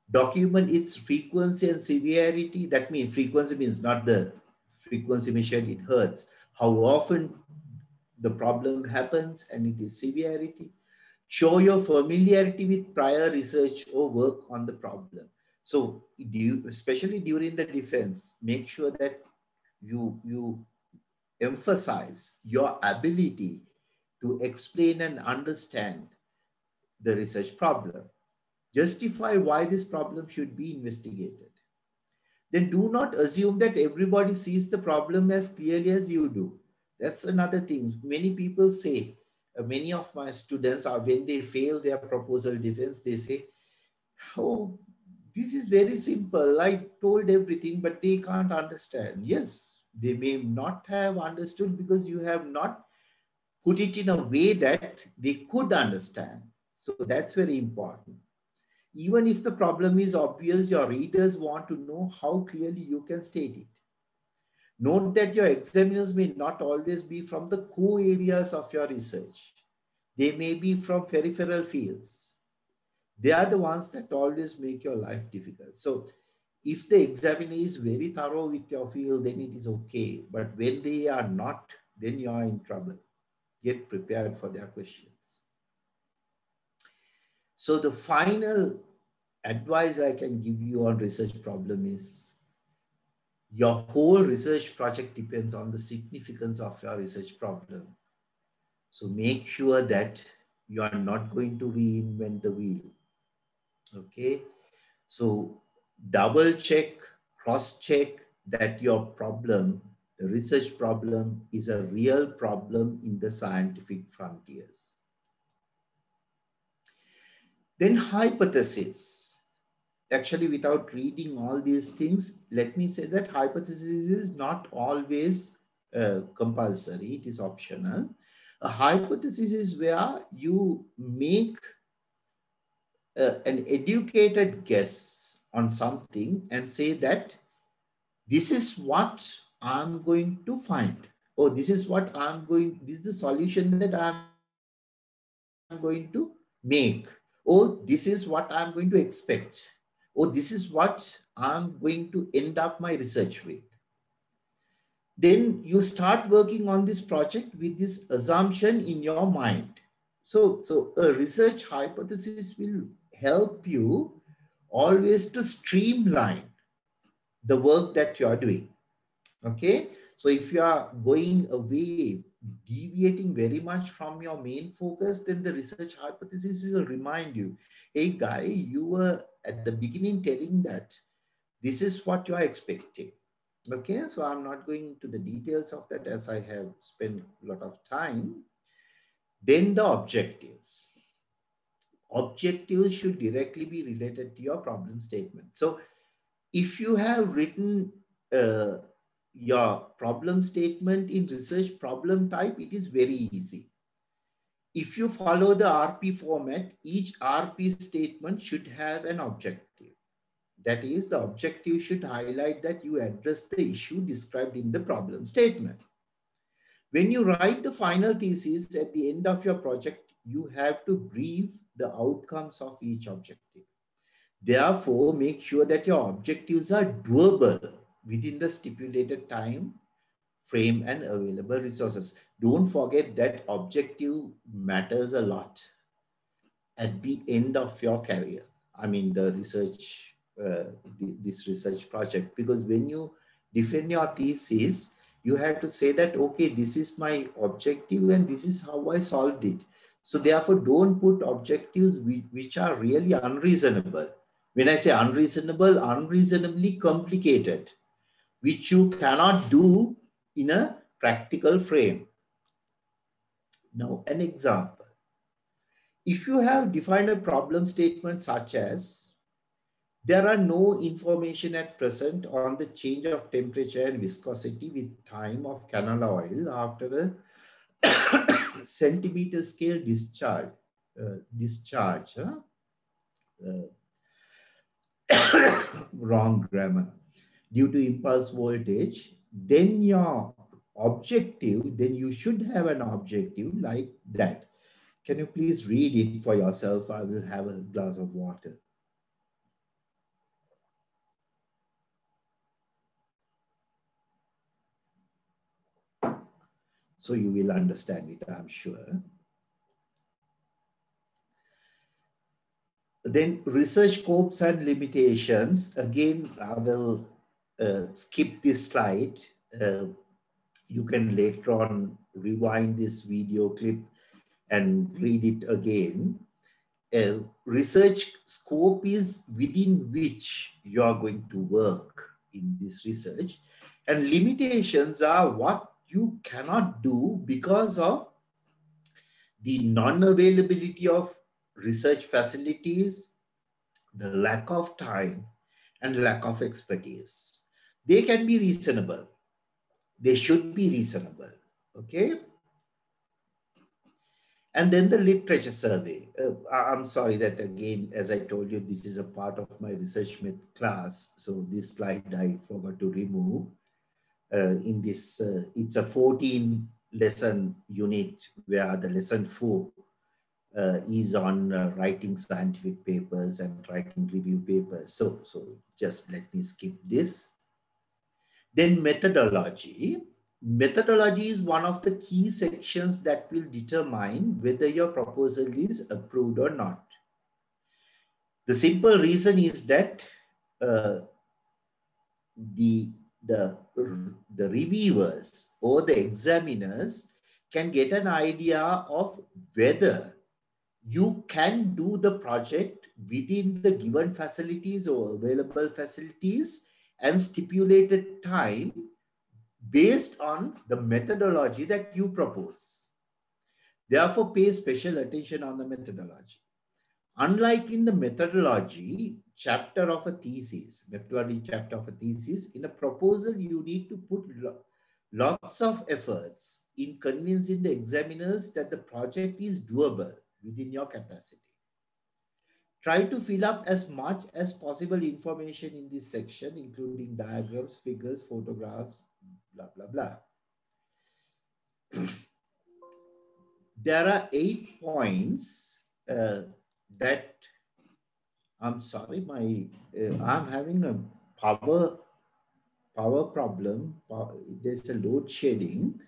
document its frequency and severity. That means frequency means not the frequency measured in hertz, how often the problem happens, and it is severity. Show your familiarity with prior research or work on the problem. So especially during the defense, make sure that you emphasize your ability to explain and understand the research problem. Justify why this problem should be investigated. Then do not assume that everybody sees the problem as clearly as you do. That's another thing. Many people say, many of my students are, when they fail their proposal defense, they say, oh, this is very simple. I told everything, but they can't understand. Yes, they may not have understood because you have not put it in a way that they could understand. So that's very important. Even if the problem is obvious, your readers want to know how clearly you can state it. Note that your examiners may not always be from the core areas of your research. They may be from peripheral fields. They are the ones that always make your life difficult. So if the examiner is very thorough with your field, then it is okay. But when they are not, then you are in trouble. Get prepared for their questions. So the final advice I can give you on research problem is your whole research project depends on the significance of your research problem. So make sure that you are not going to reinvent the wheel. Okay. So double check, cross check that your problem, the research problem, is a real problem in the scientific frontiers. Then hypothesis. Actually, without reading all these things, let me say that hypothesis is not always compulsory, it is optional. A hypothesis is where you make an educated guess on something and say that this is what I'm going to find, or this is what this is the solution that I'm going to make, or this is what I'm going to expect, or this is what I'm going to end up my research with. Then you start working on this project with this assumption in your mind. So a research hypothesis will help you always to streamline the work that you are doing. Okay, so if you are going away, deviating very much from your main focus, then the research hypothesis will remind you, hey guy, you were at the beginning telling that this is what you are expecting. Okay, so I'm not going into the details of that as I have spent a lot of time. Then the objectives. Objectives should directly be related to your problem statement. So if you have written your problem statement in research problem type, it is very easy. If you follow the RP format, each RP statement should have an objective. That is, the objective should highlight that you address the issue described in the problem statement. When you write the final thesis at the end of your project, you have to brief the outcomes of each objective. Therefore, make sure that your objectives are doable within the stipulated time frame and available resources. Don't forget that objective matters a lot at the end of your career. I mean, the research, this research project, because when you defend your thesis, you have to say that, okay, this is my objective and this is how I solved it. So therefore, don't put objectives which are really unreasonable. When I say unreasonable, unreasonably complicated, which you cannot do in a practical frame. Now, an example. If you have defined a problem statement such as, there are no information at present on the change of temperature and viscosity with time of canola oil after a centimeter scale discharge. Wrong grammar. Due to impulse voltage, then your objective, then you should have an objective like that. Can you please read it for yourself? I will have a glass of water. So you will understand it, I'm sure. Then research scopes and limitations. Again, I will skip this slide. You can later on rewind this video clip and read it again. Research scope is within which you are going to work in this research, and limitations are what you cannot do because of the non-availability of research facilities, the lack of time, and lack of expertise. They can be reasonable. They should be reasonable. Okay. And then the literature survey. I'm sorry that again, as I told you, this is a part of my research method class. So this slide I forgot to remove. In this, it's a 14 lesson unit where the lesson 4 is on writing scientific papers and writing review papers. So just let me skip this. Then methodology. Methodology is one of the key sections that will determine whether your proposal is approved or not. The simple reason is that the reviewers or the examiners can get an idea of whether you can do the project within the given facilities or available facilities and stipulated time based on the methodology that you propose. Therefore, pay special attention on the methodology. Unlike in the methodology chapter of a thesis, methodology chapter of a thesis, in a proposal, you need to put lots of efforts in convincing the examiners that the project is doable within your capacity. Try to fill up as much as possible information in this section, including diagrams, figures, photographs, blah, blah, blah. There are 8 points that, I'm sorry, I'm having a power problem. There's a load shedding.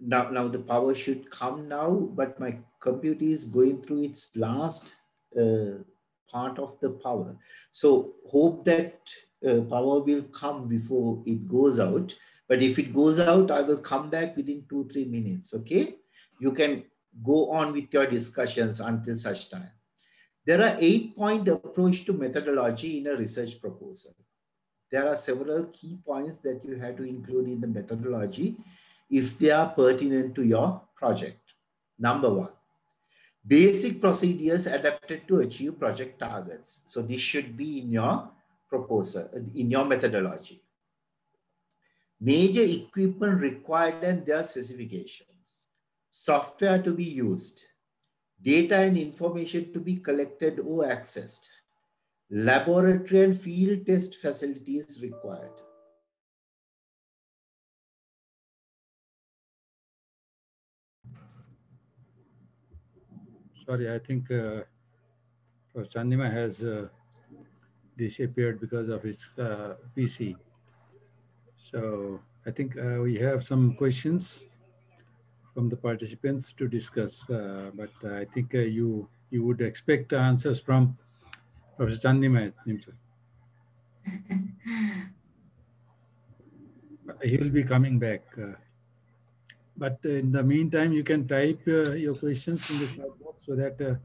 Now the power should come now, but my computer is going through its last part of the power. So hope that power will come before it goes out. But if it goes out, I will come back within 2-3 minutes, okay? You can go on with your discussions until such time. There are 8-point approach to methodology in a research proposal. There are several key points that you have to include in the methodology if they are pertinent to your project. Number 1, basic procedures adapted to achieve project targets. So this should be in your proposal, in your methodology. Major equipment required and their specifications. Software to be used. Data and information to be collected or accessed. Laboratory and field test facilities required. Sorry, I think Chandima has disappeared because of his PC. So I think we have some questions from the participants to discuss, but I think you would expect answers from Professor Chandima himself. He will be coming back. But in the meantime, you can type your questions in the chat box so that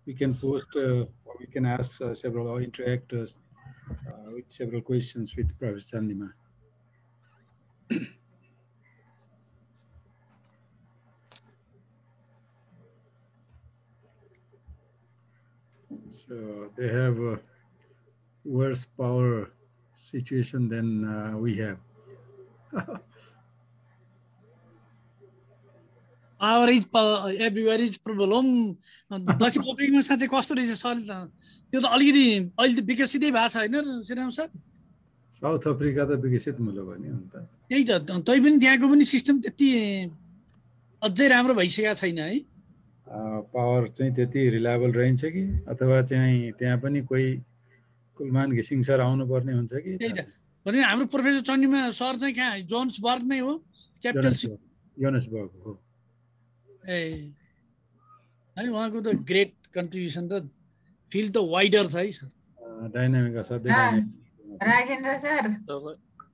we can post or we can ask several or interact with several questions with Professor Chandima. So they have a worse power situation than we have. Power is everywhere is problem. दक्षिण अफ्रिकामा साथै कस्तो रहेछ sir त्यो त अलिकति अहिले त विकसितै भएको छ हैन श्रीराम सर साउथ अफ्रिका त विकसित मुलुक हो नि अन्त त्यही त तै पनि त्यहाँको पनि सिस्टम त्यति अझै राम्रो भइसकेको छैन है पावर चाहिँ त्यति रिलायबल रहन्छ कि अथवा चाहिँ त्यहाँ पनि कोही कुलमान घिसिङ सर आउनु पर्ने हुन्छ कि त्यही त भने हाम्रो प्रोफेसर चण्डीमा सर चाहिँ कहाँ जोन्सबर्ग नै हो क्यापिटल जोहान्सबर्ग हो ए अनि उहाँको त ग्रेट कन्ट्रिब्युसन त फिल्ड त वाइडर छ है सर डाइनामिक असाध्यै डाइनामिक राजेन्द्र सर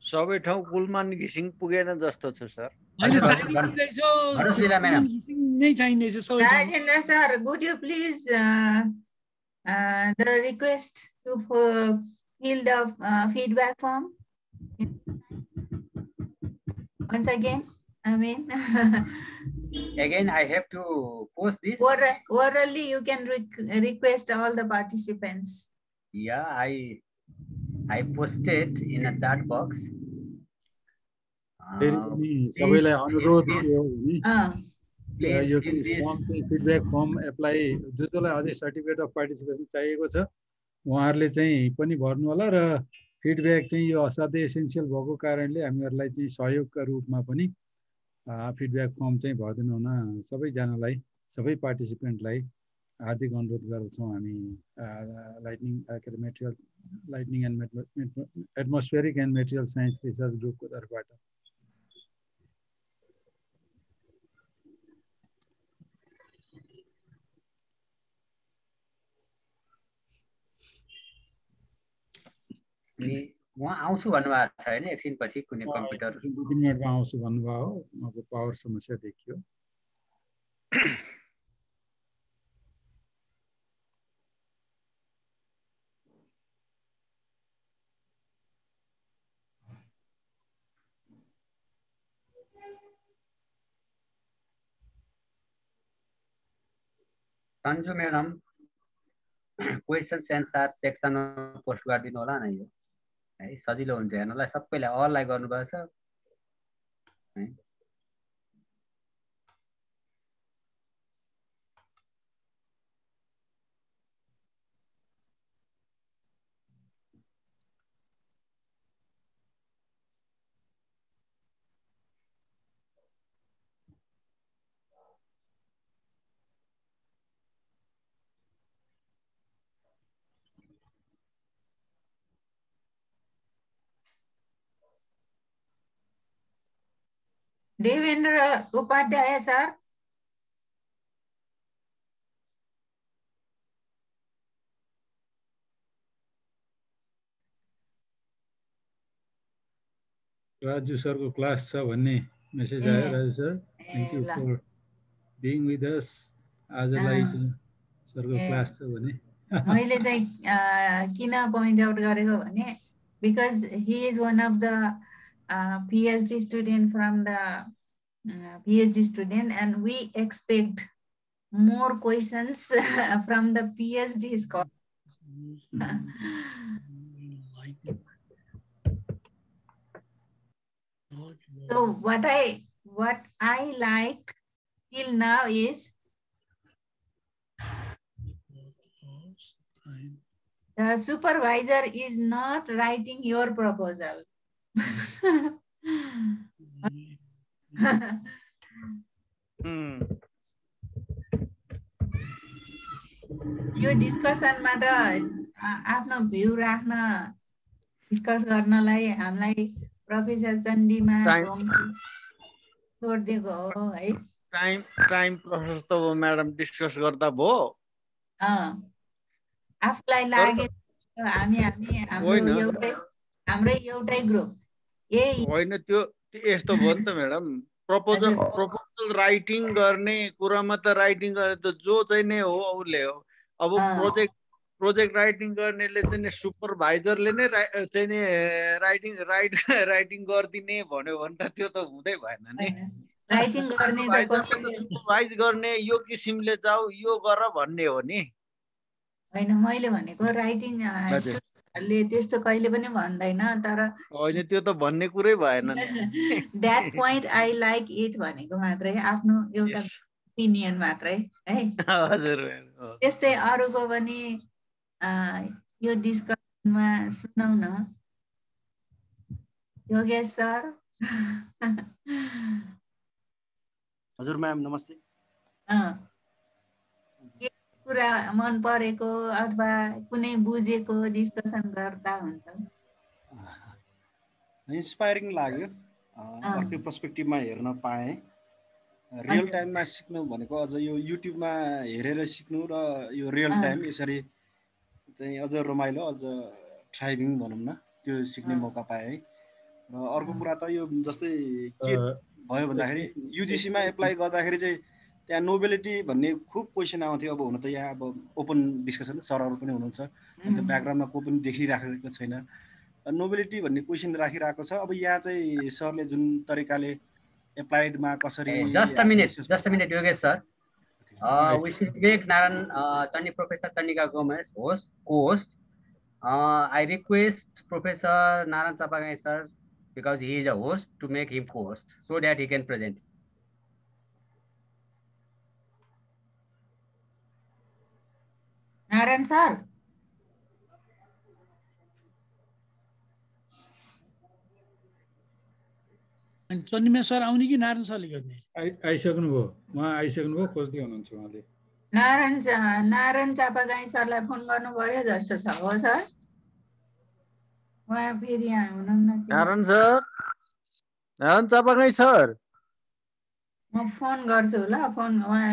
सबै ठाउँ कुलमान घिसिङ पुगेन जस्तो छ सर अहिले नै चाहिने छ सबै Rajendra sir would you please the request to fill the feedback form once again. I mean again I have to post this orally you can request all the participants. Yeah, I posted in a chat box. सबैलाई अनुरोध यो firm चाहिँ feedback firm apply जसलाई अझै certificate of participation चाहिएको छ उहाँहरूले चाहिँ पनि भर्नु होला र फिडब्याक चाहिँ यो असाध्यै एसेन्सियल भएको कारणले हामीहरूलाई चाहिँ सहयोगका रूपमा पनि फिडब्याक फर्म चाहिँ भरिदिनु हुन सबैजनालाई सबै पार्टिसिपेन्टलाई हार्दिक अनुरोध गर्दछौँ हामी लाइटनिङ के अरे material lightning end atmospheric end material signs research ग्रुपको तर्फबाट। उहाँ आउँछु भन्नुभएको छ होइन एकछिनपछि कुनै कम्प्युटर 2 मिनेटमा आउँछु भन्नुभयो हो उहाँको पावर समस्या देखियो। सन्जु म्याडम क्वेसन्स एन्सर सेक्सनमा पोस्ट गरिदिनु होला न यो है सजिलो हुन्छ हेर्नुलाई सबैलाई अललाई गर्नुभएको छ है। देवेन्द्र उपाध्याय सर। राजु सरको क्लास छ भन्ने मेसेज आयो Raju sir. Thank you for being with us. आजलाई सरको क्लास छ भने मैले चाहिँ किन पोइन्ट आउट गरेको भने because he is one of the PhD student from the PhD student and we expect more questions from the PhD scholar. So what I like till now is the supervisor is not writing your proposal. यो डिस्कसनमा त आफ्नो view राख्न discuss गर्नलाई हामीलाई professor चण्डीमा छोडिदिएको हो है। Time प्रशस्त भयो madam discuss गर्दा भयो। आफूलाई लागेको हाम्रो एउटै ग्रुप होइन त्यो यस्तो भयो नि त म्याडम प्रपोजल राइटिङ गर्ने कुरामा त राइटिङ गर्ने त जो चाहिँ नै हो उसले हो। अब प्रोजेक्ट राइटिङ गर्नेले चाहिँ सुपरभाइजरले नै चाहिँ नि राइटिङ गरिदिने भन्यो भने त त्यो त हुँदै भएन नि। राइटिङ गर्ने सुपरभाइज गर्ने यो किसिमले जाऊ यो गर भन्ने हो नि। होइन मैले भनेको राइटिङ त्यस्तो कहिले पनि भन्दैन तर होइन त्यो त भन्ने कुरै भएन। That point I like it भनेको मात्रै आफ्नो एउटा ओपिनियन मात्रै है। हजुर त्यस्तै अरूको पनि यो डिस्कसनमा सुनौ न योगेश सर। हजुर म्याम नमस्ते। कुरा मन परेको अथवा कुनै बुझेको डिस्कसन गर्दा हुन्छ। इन्स्पायरिङ लाग्यो। अर्कै पर्सपेक्टिभमा हेर्न पाएँ। रियल टाइममा सिक्नु भनेको अझ यो युट्युबमा हेरेर सिक्नु र यो रियल टाइम यसरी चाहिँ अझ रमाइलो अझ थ्राइभिङ भनौँ न त्यो सिक्ने मौका पाएँ। र अर्को कुरा त यो जस्तै के भयो भन्दाखेरि युजिसीमा एप्लाई गर्दाखेरि चाहिँ त्यहाँ नोबेलिटी भन्ने खुब क्वेसन आउँथ्यो। अब हुन त यहाँ अब ओपन डिस्कसन सरहरू पनि हुनुहुन्छ अहिले ब्याकग्राउन्डमा को पनि देखिराखेको छैन। नोबेलिटी भन्ने क्वेसन राखिरहेको छ। अब यहाँ चाहिँ सरले जुन तरिकाले एप्लाइडमा कसरी just a minute Yogesh sir we should make Naran Professor Chandika Gomez co-host. I request Professor Naran Chapagai sir because he is a host to make him co-host so that he can present. Narayan sir. अनि चन्निमा sir आउने कि नारायण सरले गर्ने? आइसक्नुभयो, उहाँ आइसक्नुभयो, खोज्दै हुनुहुन्छ उहाँले। नारायण चापागाई सरलाई फोन गर्नु पर्यो जस्तो छ हो सर? उहाँ फेरि यहाँ हुनुहुन्न कि? नारायण सर, नारायण चापागाई सर, म फोन गर्छु ल, फोन उहाँ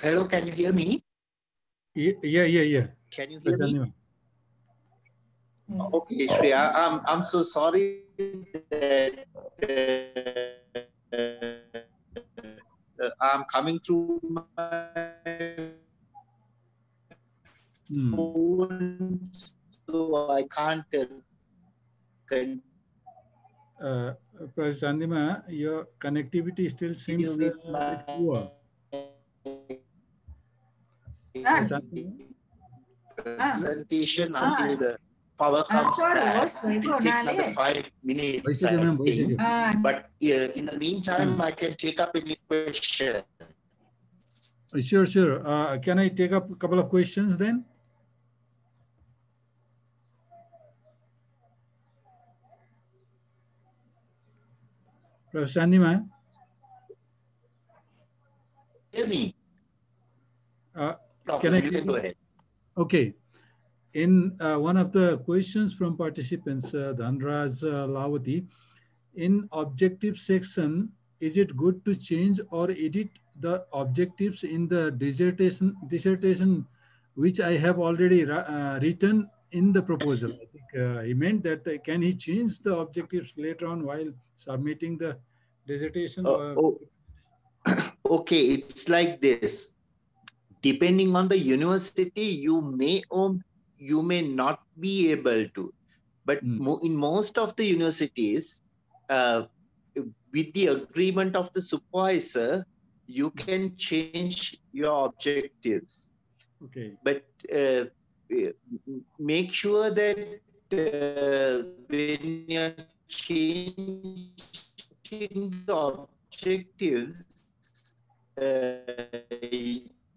Hello, can you hear me? Yeah. Can you hear me? Okay, Shreya, I'm so sorry that I'm coming through my phone, so I can't Sandima, your connectivity still seems a bit poor. Presentation until the power comes back. It will take another 5 minutes, I think. But in the meantime, I can take up any question. Sure. Can I take up a couple of questions then? Professor Sandima? Hear me? Can I you can go ahead. Okay. In one of the questions from participants, Dhanraj Lavati, in objective section, is it good to change or edit the objectives in the dissertation which I have already written in the proposal? I think he meant that can he change the objectives later on while submitting the dissertation? Okay, it's like this. Depending on the university, you may or you may not be able to. But in most of the universities, with the agreement of the supervisor, you can change your objectives. Okay. But make sure that when you're changing the objectives,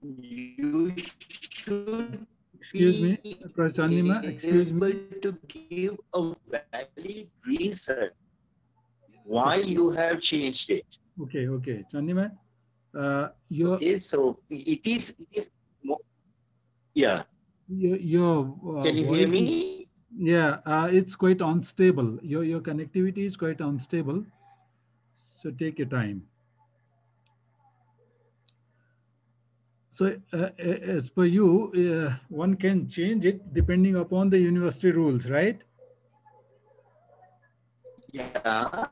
you should excuse me, Prashanima, excuse me. To give a valid reason why you have changed it. Okay, Chandima, okay, so it is more, yeah. Your can you hear me? It's quite unstable. Your connectivity is quite unstable. So take your time. So as per you, one can change it depending upon the university rules, right? Yeah.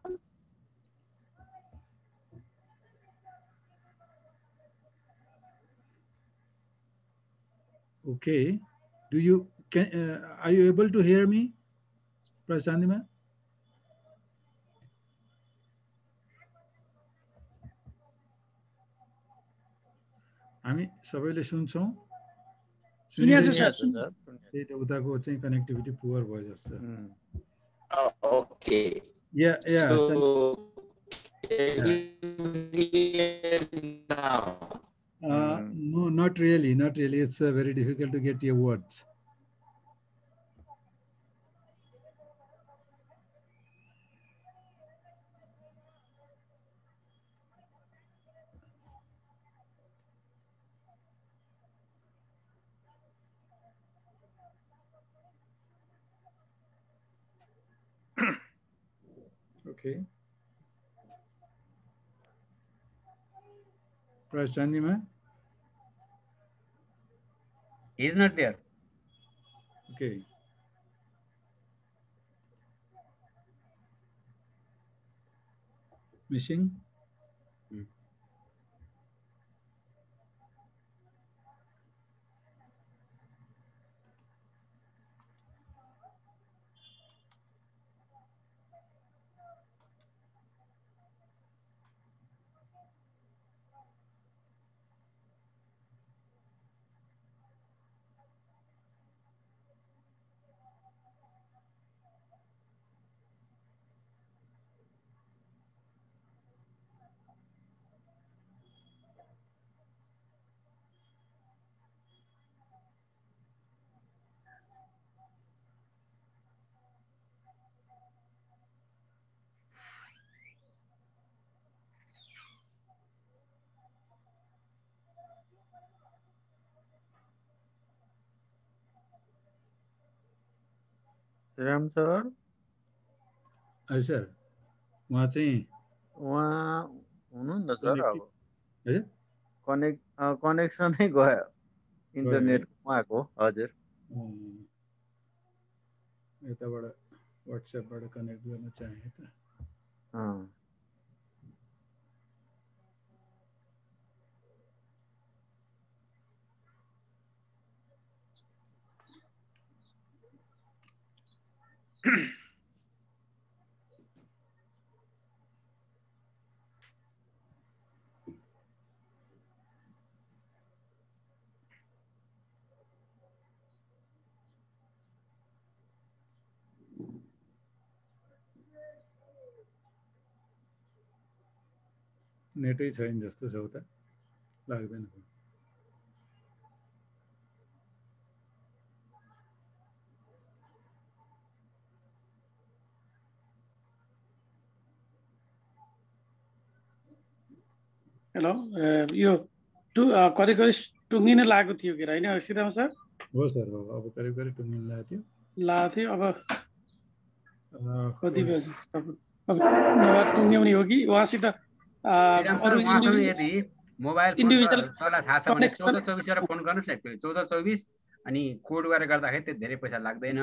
Okay. Are you able to hear me, Prashanima? हामी सबैले सुन्छौँ त्यही त उताको चाहिँ connectivity poor भयो जस्तो okay So, no, not really. It's very difficult to get your words. Okay. Prashanima? He is not there. Okay. Missing? Ram sir? Sir. उहाँ चाहिँ उहाँ हुनुहुन्न सर अब हजुर कनेक्सनै गयो इन्टरनेट उहाँको हजुर यताबाट व्हाट्सएपबाट कनेक्ट गर्न चाहे त नेटै छैन जस्तो छ उता लाग्दैन हेलो यो करिब करिब टुङ्गिन लागेको थियो के हैन श्रीराम सर हो सर हो अब करिब करिब टुङ्गिन लागेको थियो अब कति बजे अब टुङ्ग्याउने हो कि उहाँसित अरु यदि मोबाइल फोन चला थाहा छ भने 1424 गरेर फोन गर्नुस् न 1424 अनि कोड गरेर गर्दाखेरि त्यो धेरै पैसा लाग्दैन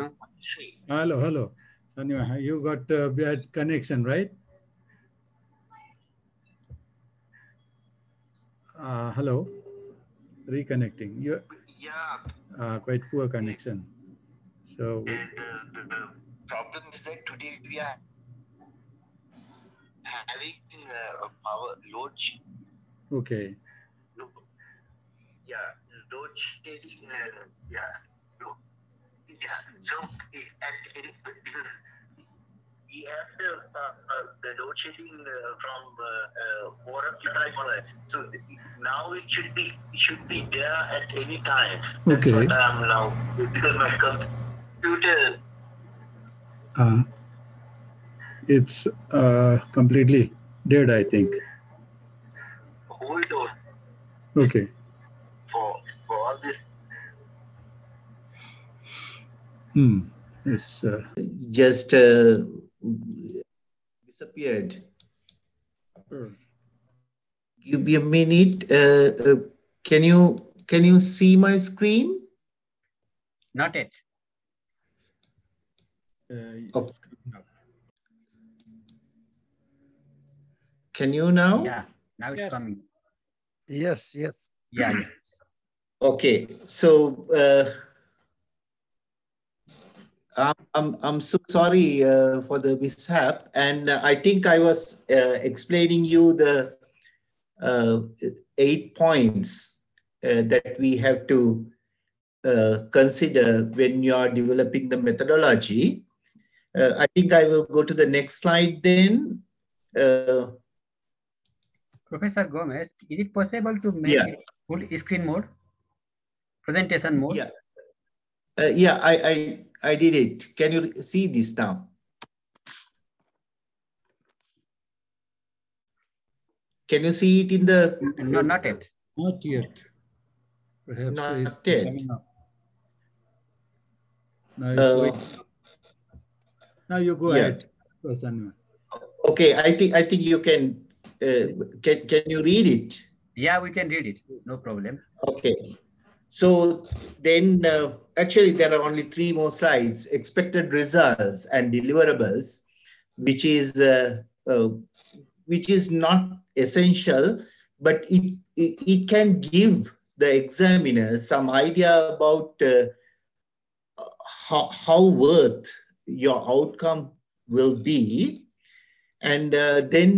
hello hello Sanima, you got bad connection, right? Hello, reconnecting. Yeah. Quite poor connection. So the problem is that today we are having power load. Okay. Yeah, load shedding. So we have the load shedding from 4 up to 5 So now it should be there at any time. Okay. That's what I am now because my computer. It's completely dead, I think. Hold on. Okay. For all this. It's just disappeared. Give me a minute. Can you see my screen? Not yet. It's coming up. Can you now? Yeah, now it's coming. Yes. Yeah. Okay, so I'm so sorry for the mishap, and I think I was explaining you the 8 points that we have to consider when you are developing the methodology. I think I will go to the next slide then. Professor Gomez, is it possible to make it full screen mode, presentation mode? Yeah, I did it. Can you see this now? Can you see it in the? No, not yet. Not yet. Perhaps not yet. Coming up. Now, now you go ahead, Sanima. Okay, I think you can. Can you read it? Yeah, we can read it. No problem. Okay. So then actually there are only 3 more slides: expected results and deliverables, which which is not essential, but it can give the examiners some idea about how worth your outcome will be. And then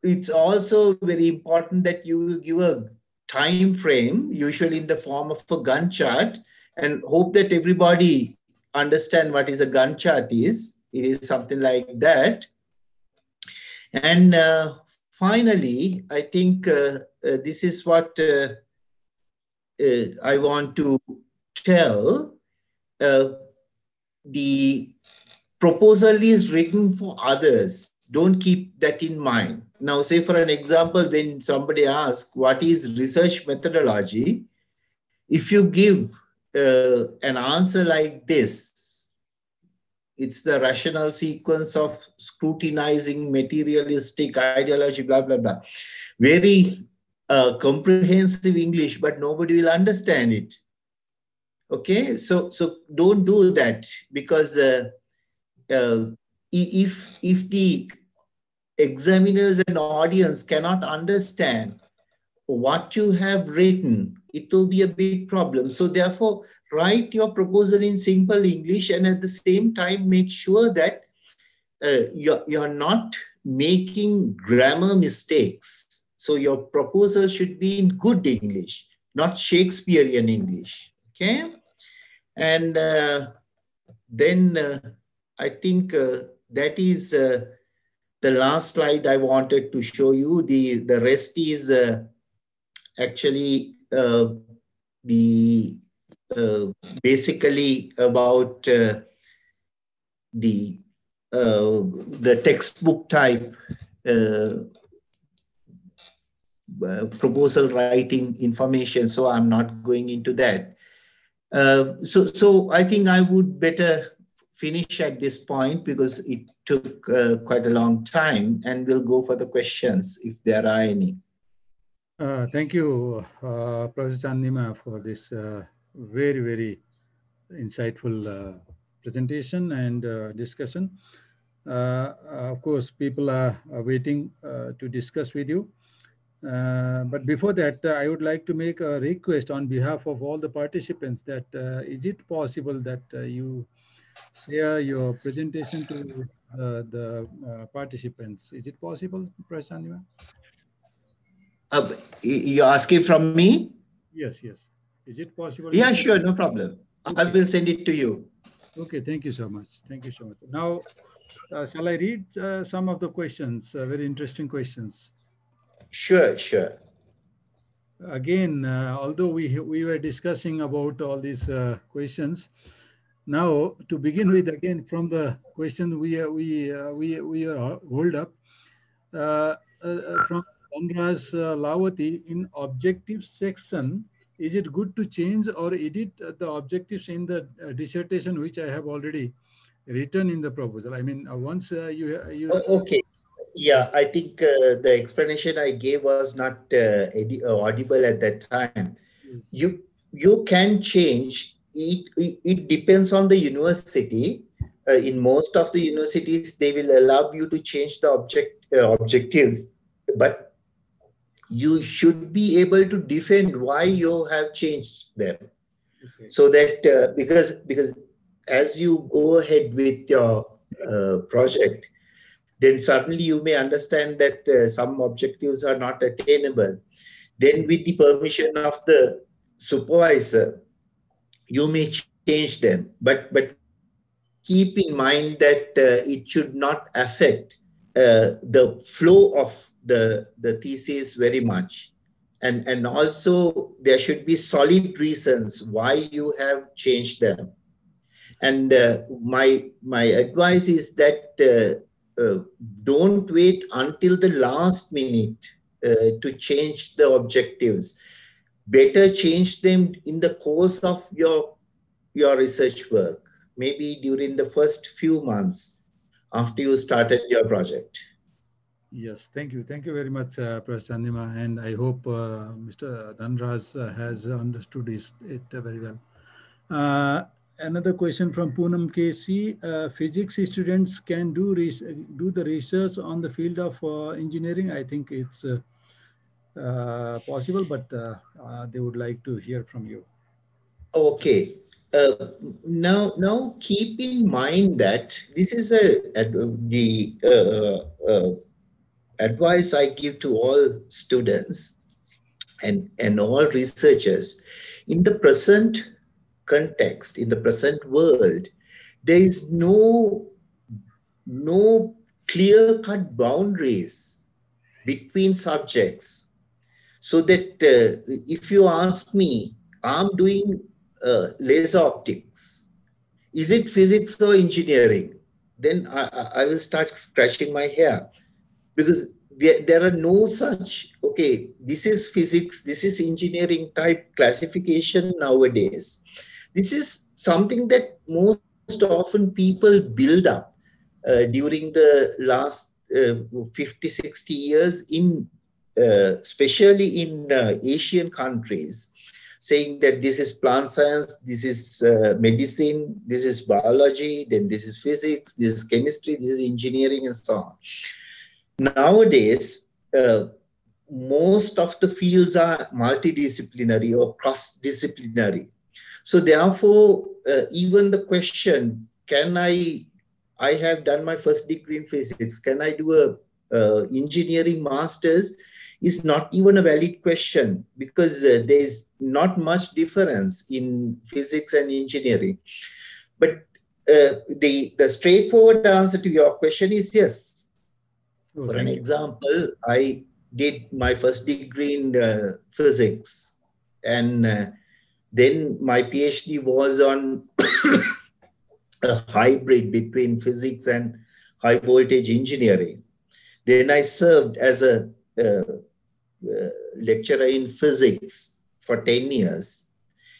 it's also very important that you will give a time frame, usually in the form of a Gantt chart, and hope that everybody understand what is a Gantt chart is. It is something like that. And finally, I think this is what I want to tell. The proposal is written for others. Don't keep that in mind. Now, say for an example, when somebody asks, what is research methodology? If you give an answer like this, it's the rational sequence of scrutinizing, materialistic ideology, blah, blah, blah. Very comprehensive English, but nobody will understand it. Okay, so don't do that, because if the examiners and audience cannot understand what you have written, it will be a big problem. So therefore, write your proposal in simple English, and at the same time, make sure that you're not making grammar mistakes. So your proposal should be in good English, not Shakespearean English. Okay, and then I think that is the last slide I wanted to show you. The rest is actually basically about the textbook type proposal writing information. So I'm not going into that. So I think I would better finish at this point, because it took quite a long time, and we'll go for the questions if there are any. Thank you, Professor Chandima, for this very, very insightful presentation and discussion. Of course, people are waiting to discuss with you. But before that, I would like to make a request on behalf of all the participants that is it possible that you share your presentation to the participants? Is it possible, Professor Chandima? You're asking from me? Yes, yes. Is it possible? Yeah, sure, no problem. Okay. I will send it to you. Okay, thank you so much. Thank you so much. Now, shall I read some of the questions, very interesting questions? Sure, sure. Again, although we were discussing about all these questions, now to begin with, again from the question we are hold up from Andras Lavati in objective section. Is it good to change or edit the objectives in the dissertation, which I have already written in the proposal? I mean, once you okay. Yeah, I think the explanation I gave was not audible at that time. Yes. You can change it. It depends on the university. In most of the universities, they will allow you to change the objectives, but you should be able to defend why you have changed them. Okay. So that because as you go ahead with your project, then suddenly you may understand that some objectives are not attainable. Then with the permission of the supervisor, you may change them. But keep in mind that it should not affect the flow of the thesis very much. And also there should be solid reasons why you have changed them. And my advice is that don't wait until the last minute to change the objectives. Better change them in the course of your research work, maybe during the first few months after you started your project. Yes, thank you. Thank you very much, Professor Chandima. And I hope Mr. Dhanraj has understood it very well. Another question from Poonam KC. Physics students can do the research on the field of engineering. I think it's possible, but they would like to hear from you. Okay. Now keep in mind that this is the advice I give to all students and all researchers. In the present context, in the present world, there is no clear-cut boundaries between subjects. So that if you ask me, I'm doing laser optics. Is it physics or engineering? Then I will start scratching my hair, because there are no such, okay, this is physics, this is engineering type classification nowadays. This is something that most often people build up during the last 50, 60 years, especially in Asian countries, saying that this is plant science, this is medicine, this is biology, then this is physics, this is chemistry, this is engineering, and so on. Nowadays, most of the fields are multidisciplinary or cross-disciplinary. So therefore, even the question, I have done my first degree in physics, can I do a engineering master's, is not even a valid question, because there's not much difference in physics and engineering. But the straightforward answer to your question is yes. For an example, I did my first degree in physics, and then my PhD was on a hybrid between physics and high voltage engineering. Then I served as a lecturer in physics for 10 years.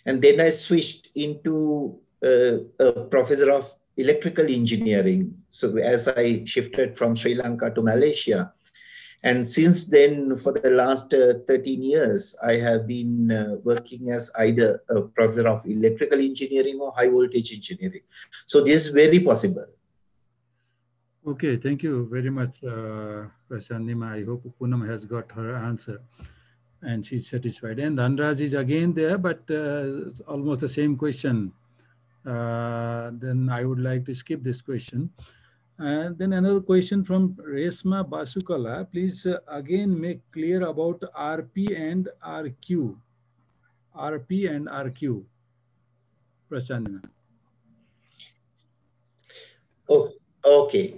And then I switched into a professor of electrical engineering. So as I shifted from Sri Lanka to Malaysia. And since then, for the last 13 years, I have been working as either a professor of electrical engineering or high voltage engineering. So this is very possible. Okay, thank you very much, Prashanima. I hope Poonam has got her answer and she's satisfied. And Dhanraj is again there, but it's almost the same question. Then I would like to skip this question. And then another question from Resma Basukala. Please again make clear about RP and RQ. RP and RQ. Prashanima. Oh, okay.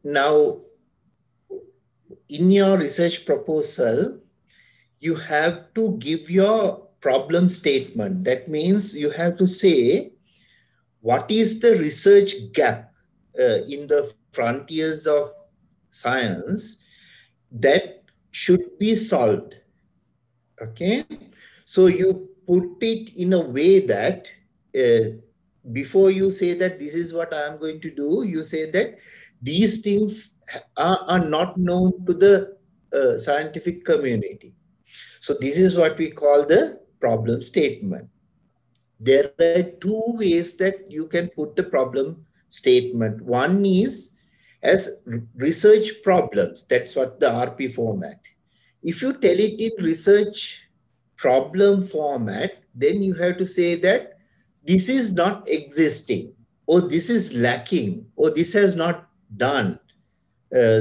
Now, in your research proposal, you have to give your problem statement. That means you have to say, what is the research gap in the frontiers of science that should be solved? Okay. So you put it in a way that before you say that this is what I am going to do, you say that these things are not known to the scientific community. So this is what we call the problem statement. There are two ways that you can put the problem statement. One is as research problems. That's what the RP format. If you tell it in research problem format, then you have to say that this is not existing, or this is lacking, or this has not done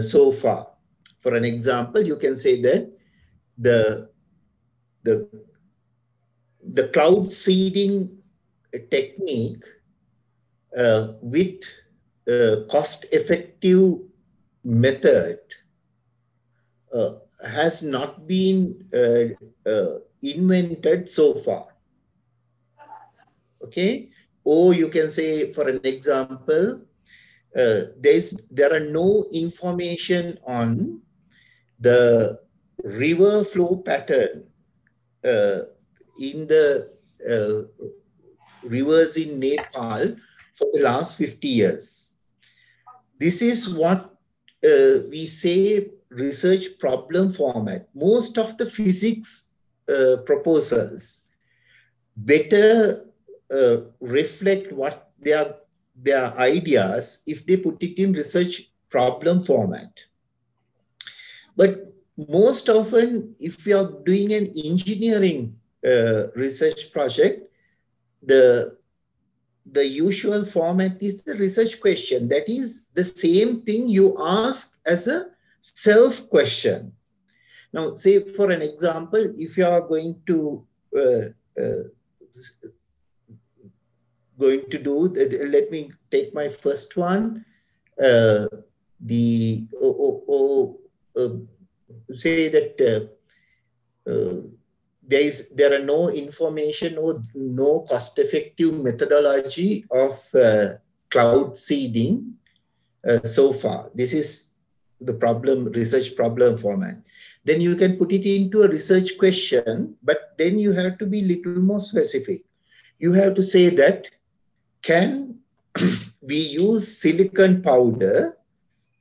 so far. For an example, you can say that the cloud seeding technique with cost-effective method has not been invented so far. Okay, or you can say, for an example, there are no information on the river flow pattern in the rivers in Nepal for the last 50 years. This is what we say research problem format. Most of the physics proposals better reflect what their ideas if they put it in research problem format. But most often, if you are doing an engineering research project, the usual format is the research question. That is the same thing you ask as a self question. Now, say for an example, if you are going to do, let me take my first one, say that there are no information or no cost-effective methodology of cloud seeding so far. This is the problem, research problem format. Then you can put it into a research question, but then you have to be little more specific. You have to say that, can we use silicon powder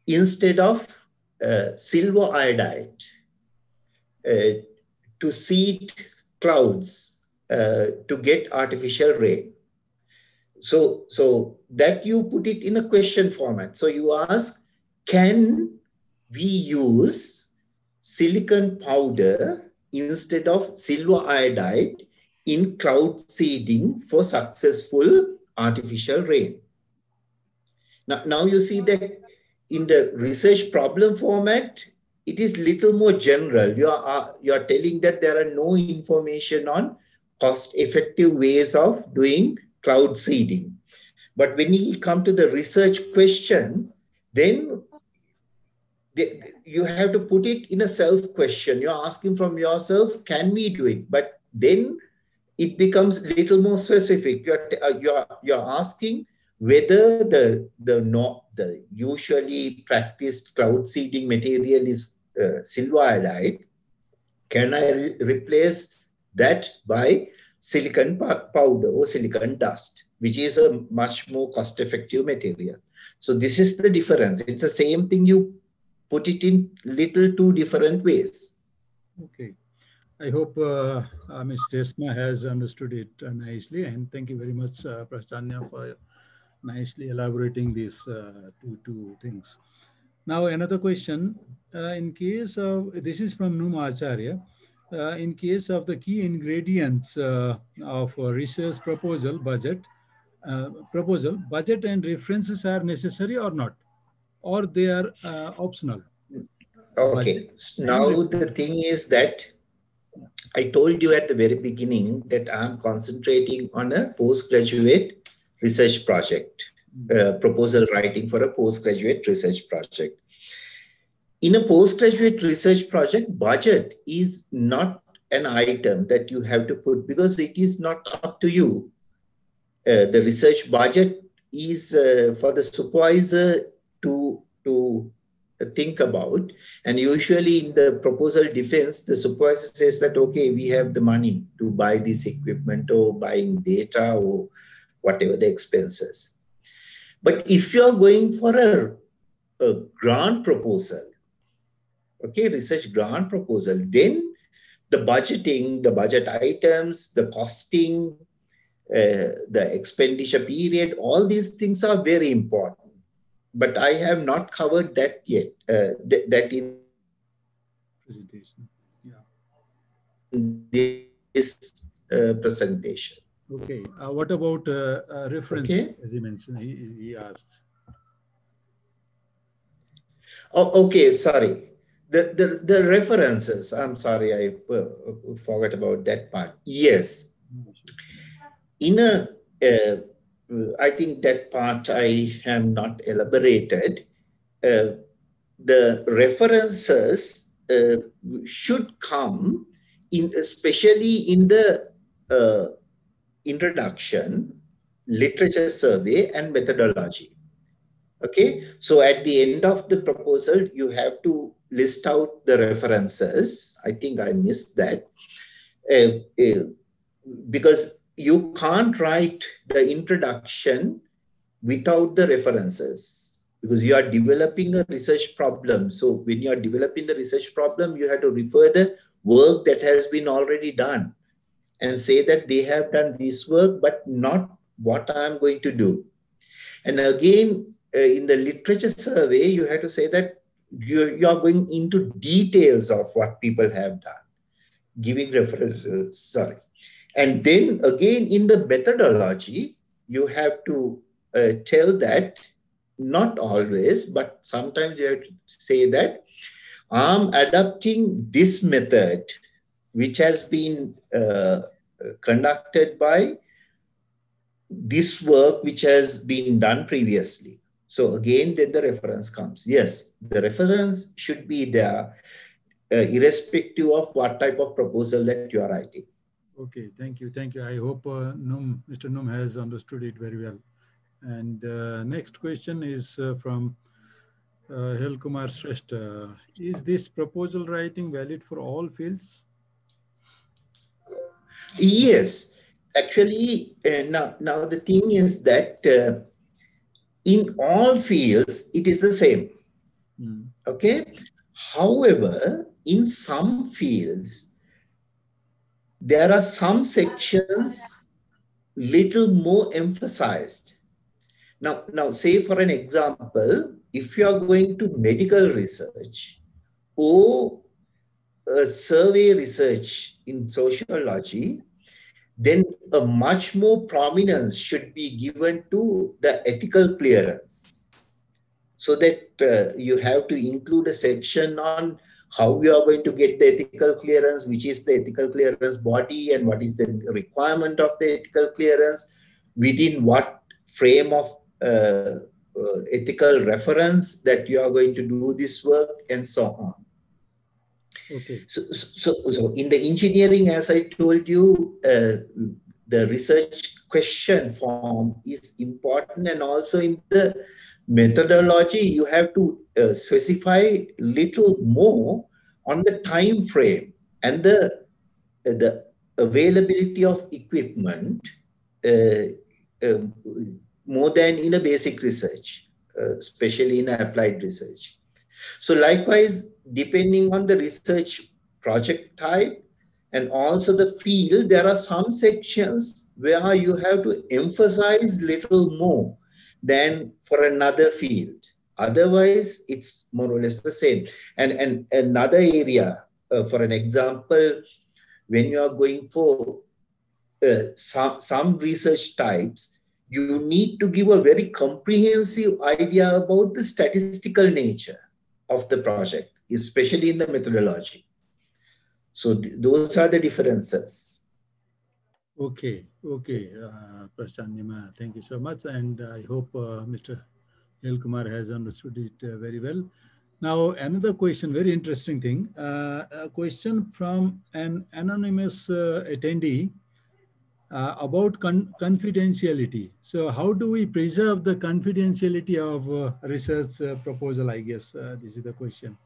instead of silver iodide to seed clouds to get artificial rain? So that you put it in a question format. So you ask, can we use silicon powder instead of silver iodide in cloud seeding for successful artificial rain? Now you see that in the research problem format, it is little more general. You are telling that there are no information on cost-effective ways of doing cloud seeding. But when you come to the research question, then you have to put it in a self-question. You're asking from yourself, can we do it? But then it becomes a little more specific. You're asking whether the usually practiced cloud seeding material is silver iodide. Can I replace that by silicon powder or silicon dust, which is a much more cost-effective material? So this is the difference. It's the same thing, you put it in two different ways. Okay. I hope Ms. Resma has understood it nicely, and thank you very much, Prashanya, for nicely elaborating these two things. Now, another question. In case of, this is from Numa Acharya, in case of the key ingredients of research proposal, budget and references are necessary or not, or they are optional? Okay. Now the thing is that I told you at the very beginning that I'm concentrating on a postgraduate research project, proposal writing for a postgraduate research project. In a postgraduate research project, budget is not an item that you have to put because it is not up to you. The research budget is for the supervisor to think about. And usually in the proposal defense, the supervisor says that, okay, we have the money to buy this equipment or buying data or whatever the expenses. But if you're going for a grant proposal, okay, research grant proposal, then the budgeting, the budget items, the costing, the expenditure period, all these things are very important. But I have not covered that yet. That in presentation. This presentation. Okay. What about reference? Okay. As he mentioned, he asked. Oh, okay. Sorry. The references. I'm sorry, I forgot about that part. Yes. In a I think that part I have not elaborated. The references should come in, especially in the introduction, literature survey, and methodology. Okay, so at the end of the proposal, you have to list out the references. I think I missed that because you can't write the introduction without the references because you are developing a research problem. So when you are developing the research problem, you have to refer the work that has been already done. and say that they have done this work, but not what I'm going to do. And again, in the literature survey, you have to say that you're going into details of what people have done, giving references, sorry. And then again, in the methodology, you have to tell that, not always, but sometimes you have to say that I'm adapting this method, which has been conducted by this work which has been done previously. So again, then the reference comes. Yes, the reference should be there, irrespective of what type of proposal that you are writing. Okay, thank you. Thank you. I hope Mr. Num has understood it very well. And next question is from Hel Kumar Shrestha. Is this proposal writing valid for all fields? Yes, actually, now the thing is that in all fields, it is the same. Okay. However, in some fields, there are some sections little more emphasized. Now, say for an example, if you are going to medical research or survey research in sociology, then a much more prominence should be given to the ethical clearance. So that you have to include a section on how we are going to get the ethical clearance, which is the ethical clearance body, and what is the requirement of the ethical clearance, within what frame of ethical reference that you are going to do this work, and so on. Okay. So in the engineering, as I told you, the research question form is important, and also in the methodology, you have to specify little more on the time frame and the availability of equipment more than in a basic research, especially in applied research. So likewise, depending on the research project type and also the field, there are some sections where you have to emphasize little more than for another field. Otherwise, it's more or less the same. And another area, for an example, when you are going for some research types, you need to give a very comprehensive idea about the statistical nature of the project, especially in the methodology. So those are the differences. Okay, okay, Prashant, thank you so much. And I hope Mr. Hel Kumar has understood it very well. Now, another question, very interesting thing, a question from an anonymous attendee about confidentiality. So how do we preserve the confidentiality of research proposal, I guess this is the question.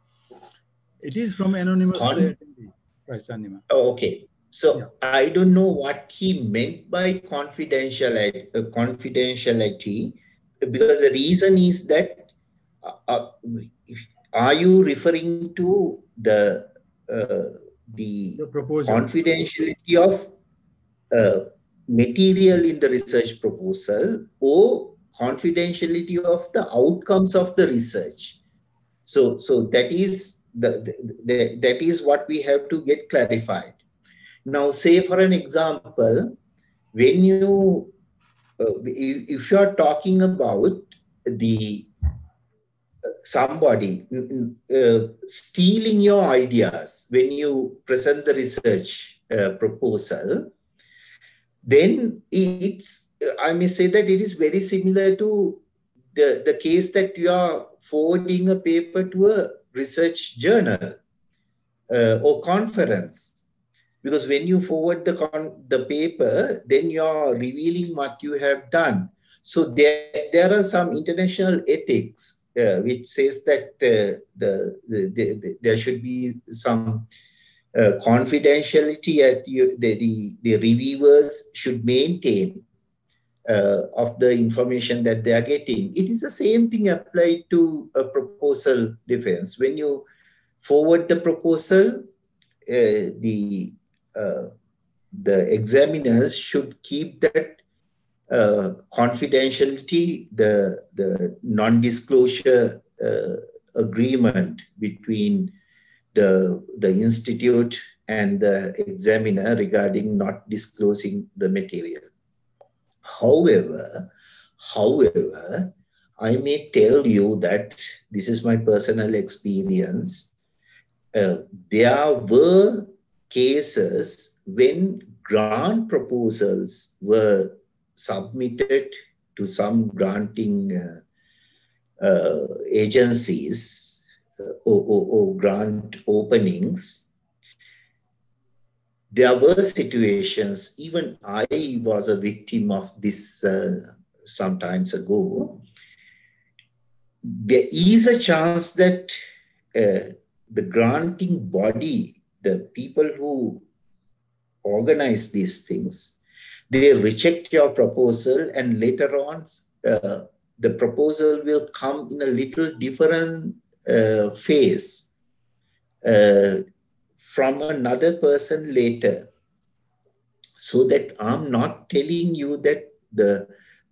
It is from anonymous attendee, Prashant. Okay. So yeah. I don't know what he meant by confidentiality, because the reason is that are you referring to the confidentiality of material in the research proposal or confidentiality of the outcomes of the research? So that is that is what we have to get clarified. Now, say for an example, when you if you are talking about the somebody stealing your ideas when you present the research proposal, then it's, I may say that it is very similar to the case that you are forwarding a paper to a research journal or conference. Because when you forward the paper, then you are revealing what you have done. So there are some international ethics which says that there should be some confidentiality at the reviewers should maintain of the information that they are getting. It is the same thing applied to a proposal defense. When you forward the proposal, the examiners should keep that confidentiality, the non-disclosure agreement between the institute and the examiner regarding not disclosing the material. However, I may tell you that this is my personal experience. There were cases when grant proposals were submitted to some granting agencies or grant openings. There were situations, even I was a victim of this some times ago. There is a chance that the granting body, the people who organize these things, they reject your proposal, and later on the proposal will come in a little different phase from another person later. So that I'm not telling you that the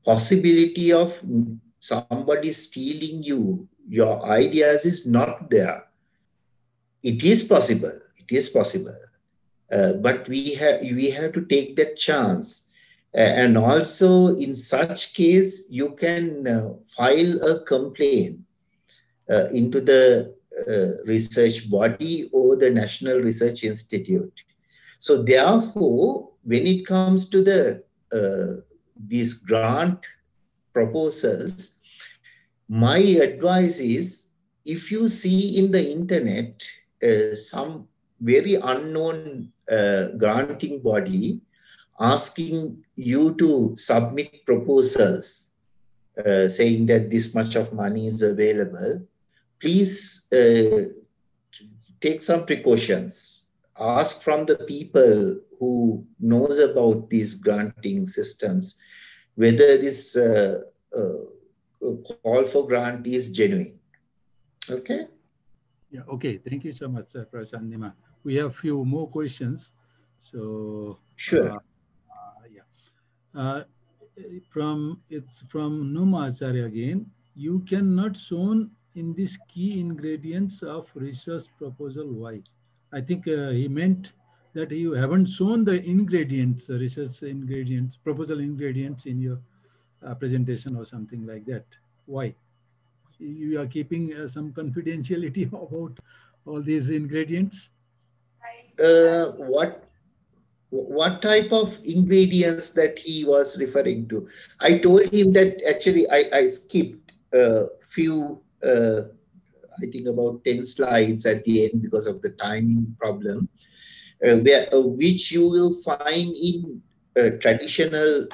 possibility of somebody stealing your ideas is not there. It is possible. It is possible. But we have to take that chance. And also in such case, you can file a complaint into the research body or the National Research Institute. So therefore, when it comes to these grant proposals, my advice is, if you see in the internet some very unknown granting body asking you to submit proposals saying that this much of money is available, please take some precautions. Ask from the people who knows about these granting systems whether this call for grant is genuine. Okay? Yeah, okay. Thank you so much, Professor Nima. We have a few more questions. So, sure. It's from Numa Acharya again. You cannot shown in these key ingredients of research proposal. Why? I think he meant that you haven't shown the ingredients, research ingredients, proposal ingredients in your presentation or something like that. Why? You are keeping some confidentiality about all these ingredients? What type of ingredients that he was referring to? I told him that actually I skipped a few, I think about 10 slides at the end because of the timing problem, which you will find in traditional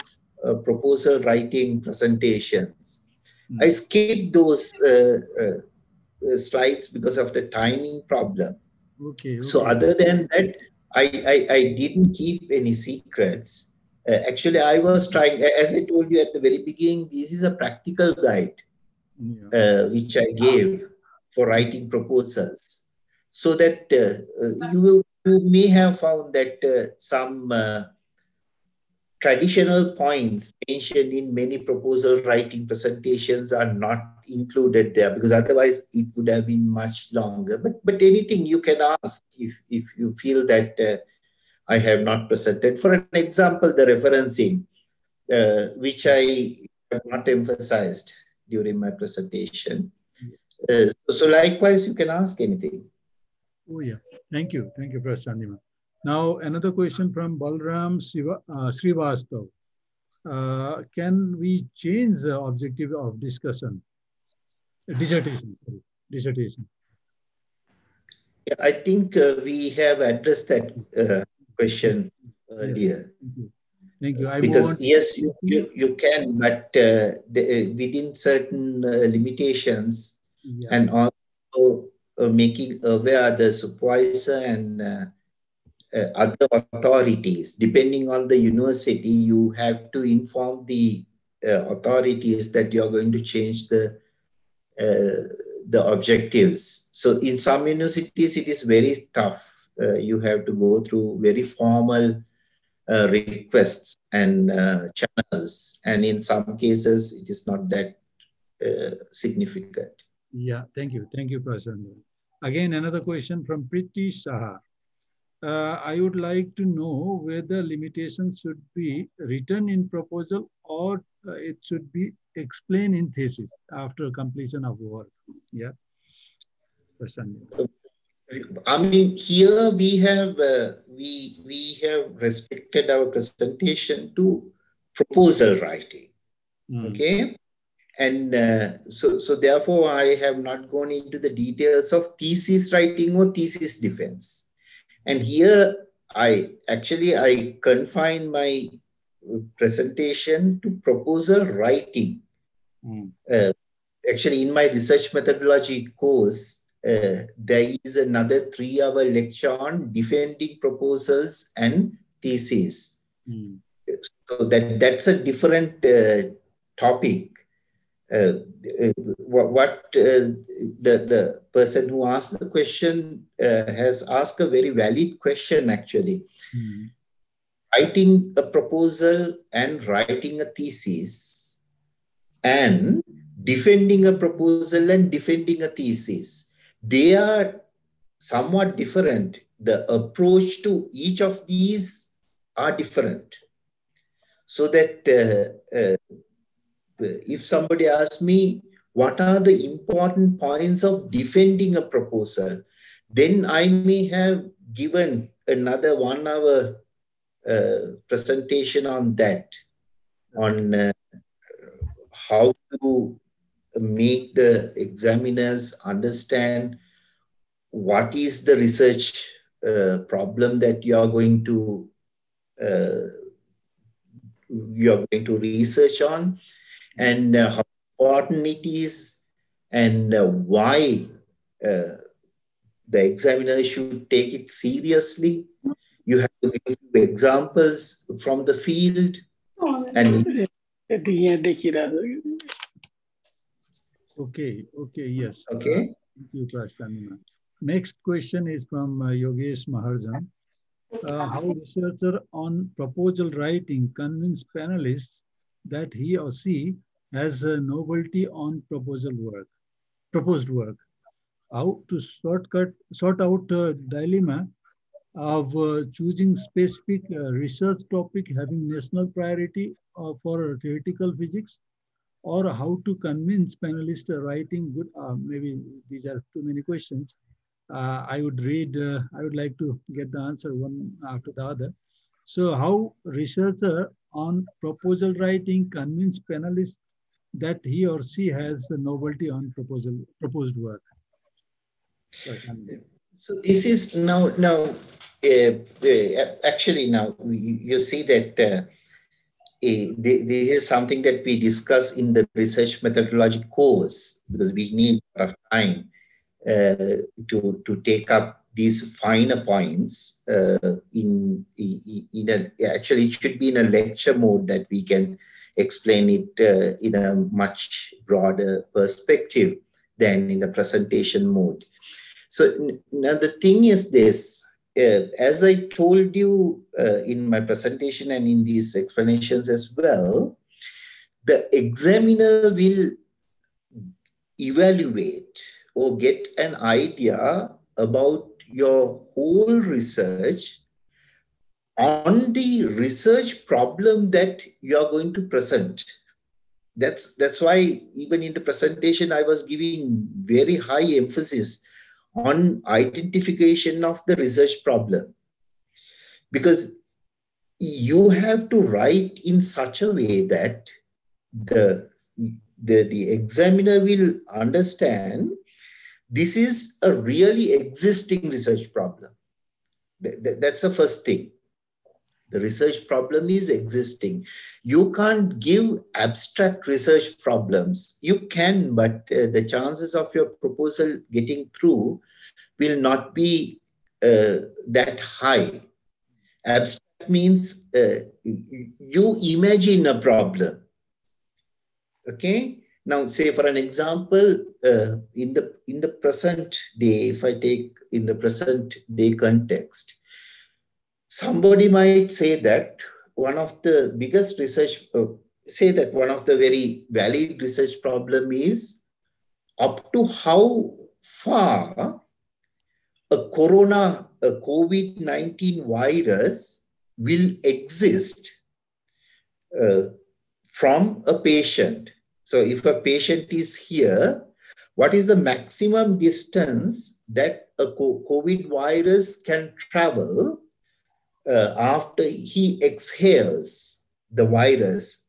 proposal writing presentations. I skipped those slides because of the timing problem. Okay. So other than that, I didn't keep any secrets. Actually, I was trying, as I told you at the very beginning, this is a practical guide, which I gave for writing proposals, so that you may have found that some traditional points mentioned in many proposal writing presentations are not included there, because otherwise it would have been much longer. But anything you can ask if you feel that I have not presented. For an example, the referencing, which I have not emphasized during my presentation. So likewise, you can ask anything. Oh yeah, thank you, Professor Nima. Now another question from Balram Srivastav. Can we change the objective of discussion? Dissertation. Yeah, I think we have addressed that question earlier. Thank you. Because yes, you can, but within certain limitations, and also making aware the supervisor and other authorities. Depending on the university, you have to inform the authorities that you are going to change the objectives. So in some universities, it is very tough. You have to go through very formal requests and channels, and in some cases it is not that significant. Yeah, thank you, Prasanna. Again, another question from Priti Saha. I would like to know whether limitations should be written in proposal or it should be explained in thesis after completion of work. Yeah, Prasanna. I mean, here we have we have restricted our presentation to proposal writing. Okay, and so therefore I have not gone into the details of thesis writing or thesis defense. And here I confine my presentation to proposal writing. Actually, in my research methodology course, there is another 3-hour lecture on defending proposals and theses. So that's a different topic. The person who asked the question has asked a very valid question, actually. Writing a proposal and writing a thesis and defending a proposal and defending a thesis, they are somewhat different. The approach to each of these are different. So that if somebody asks me, what are the important points of defending a proposal, then I may have given another 1 hour presentation on that, on how to make the examiners understand what is the research problem that you are going to research on, and how important it is, and why the examiner should take it seriously. You have to give examples from the field. And okay, yes. Okay. Thank you, Prasanna. Next question is from Yogesh Maharjan. How researcher on proposal writing convince panelists that he or she has a novelty on proposed work? How to sort out a dilemma of choosing specific research topic having national priority for theoretical physics, or how to convince panelists writing good, maybe these are too many questions. I would like to get the answer one after the other. So how researcher on proposal writing convince panelists that he or she has a novelty on proposed work? So this is now actually now you see that this is something that we discuss in the research methodology course, because we need a lot of time to take up these finer points in actually it should be in a lecture mode that we can explain it in a much broader perspective than in a presentation mode. So now the thing is this, as I told you in my presentation and in these explanations as well, the examiner will evaluate or get an idea about your whole research on the research problem that you are going to present. That's why even in the presentation I was giving very high emphasis on identification of the research problem, because you have to write in such a way that the examiner will understand this is a really existing research problem. That's the first thing. The research problem is existing. You can't give abstract research problems. You can, but the chances of your proposal getting through will not be that high. Abstract means you imagine a problem. Okay. Now, say for an example, in the present day, if I take in the present day context, somebody might say that one of the biggest research, say that one of the very valid research problem is up to how far a COVID-19 virus will exist from a patient. So if a patient is here, what is the maximum distance that a COVID virus can travel after he exhales the virus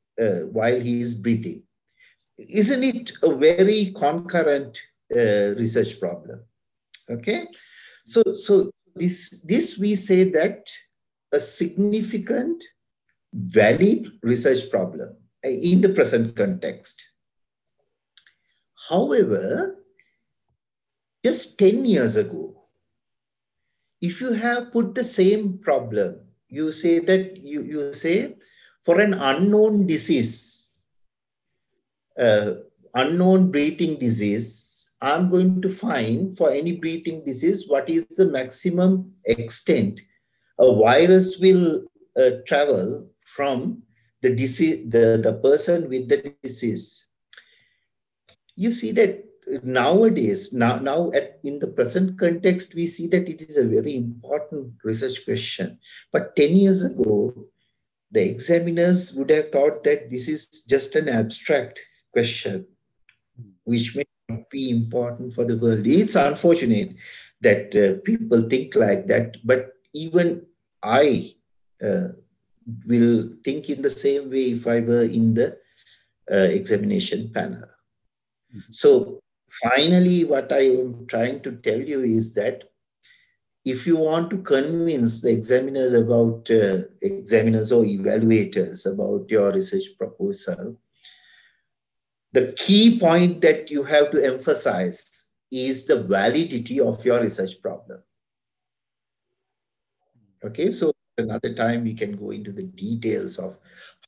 while he is breathing? Isn't it a very concurrent research problem? Okay, so this we say that a significant, valid research problem in the present context. However, just 10 years ago, if you have put the same problem, you say that you say for an unknown disease, unknown breathing disease, I'm going to find for any breathing disease what is the maximum extent a virus will travel from the disease, the person with the disease. You see that nowadays, in the present context, we see that it is a very important research question. But 10 years ago, the examiners would have thought that this is just an abstract question, which may not be important for the world. It's unfortunate that people think like that, but even I will think in the same way if I were in the examination panel. So finally, what I am trying to tell you is that if you want to convince the examiners about examiners or evaluators about your research proposal, the key point that you have to emphasize is the validity of your research problem. Okay, so another time we can go into the details of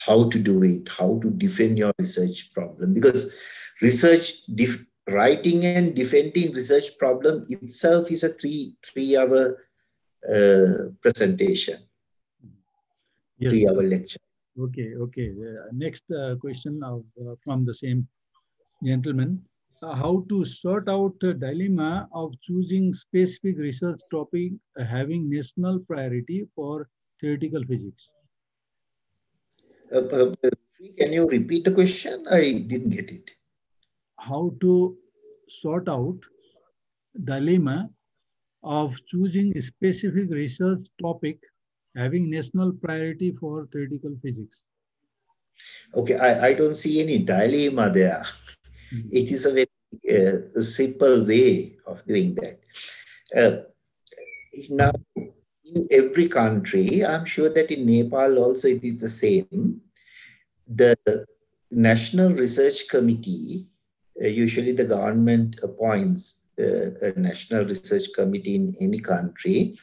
how to do it, how to defend your research problem, because writing and defending research problem itself is a three-hour presentation, yes, 3-hour lecture. Okay. Next question from the same gentleman. How to sort out the dilemma of choosing specific research topic having national priority for theoretical physics? Can you repeat the question? I didn't get it. How to sort out dilemma of choosing a specific research topic having national priority for theoretical physics? Okay, I don't see any dilemma there. It is a very simple way of doing that. Now, in every country, I'm sure that in Nepal also it is the same. The National Research Committee, usually the government appoints a National Research Committee in any country.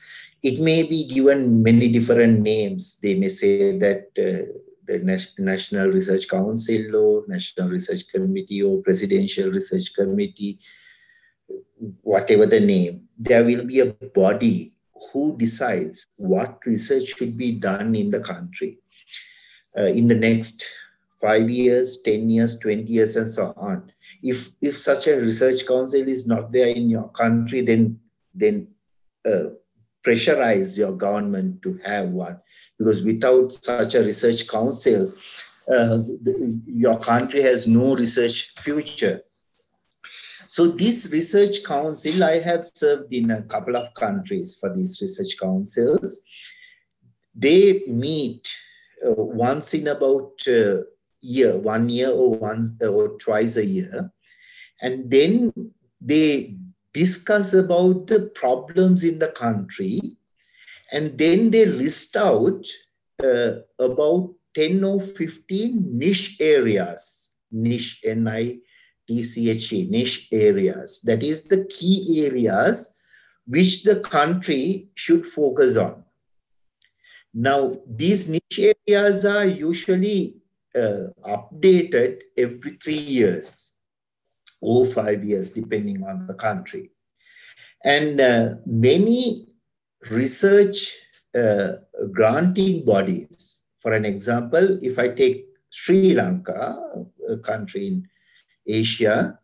It may be given many different names. They may say that the National Research Council or National Research Committee or Presidential Research Committee, whatever the name. There will be a body who decides what research should be done in the country in the next 5 years, 10 years, 20 years, and so on. If such a research council is not there in your country, then pressurize your government to have one, because without such a research council, your country has no research future. So this research council, I have served in a couple of countries for these research councils. They meet once in about year, 1 year or once or twice a year. And then they discuss about the problems in the country. And then they list out about 10 or 15 niche areas, niche, N-I-T-C-H-E, niche areas. That is the key areas which the country should focus on. Now, these niche areas are usually updated every 3 years or 5 years, depending on the country. And many research granting bodies. For an example, if I take Sri Lanka, a country in Asia,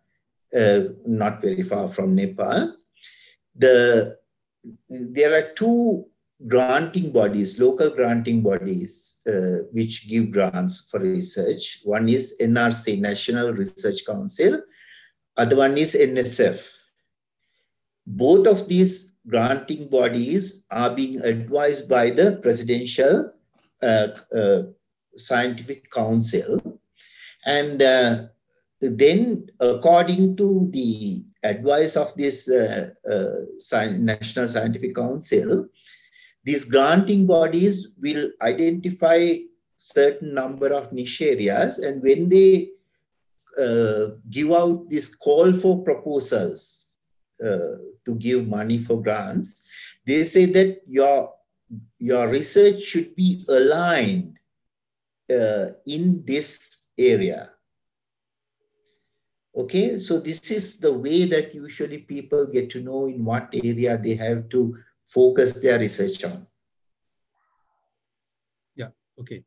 not very far from Nepal, there are two granting bodies, local granting bodies, which give grants for research. One is NRC, National Research Council. Other one is NSF. Both of these granting bodies are being advised by the Presidential Scientific Council. And then, according to the advice of this National Scientific Council, these granting bodies will identify certain number of niche areas, and when they give out this call for proposals to give money for grants, they say that your research should be aligned in this area. Okay, so this is the way that usually people get to know in what area they have to focus their research on. Yeah, okay.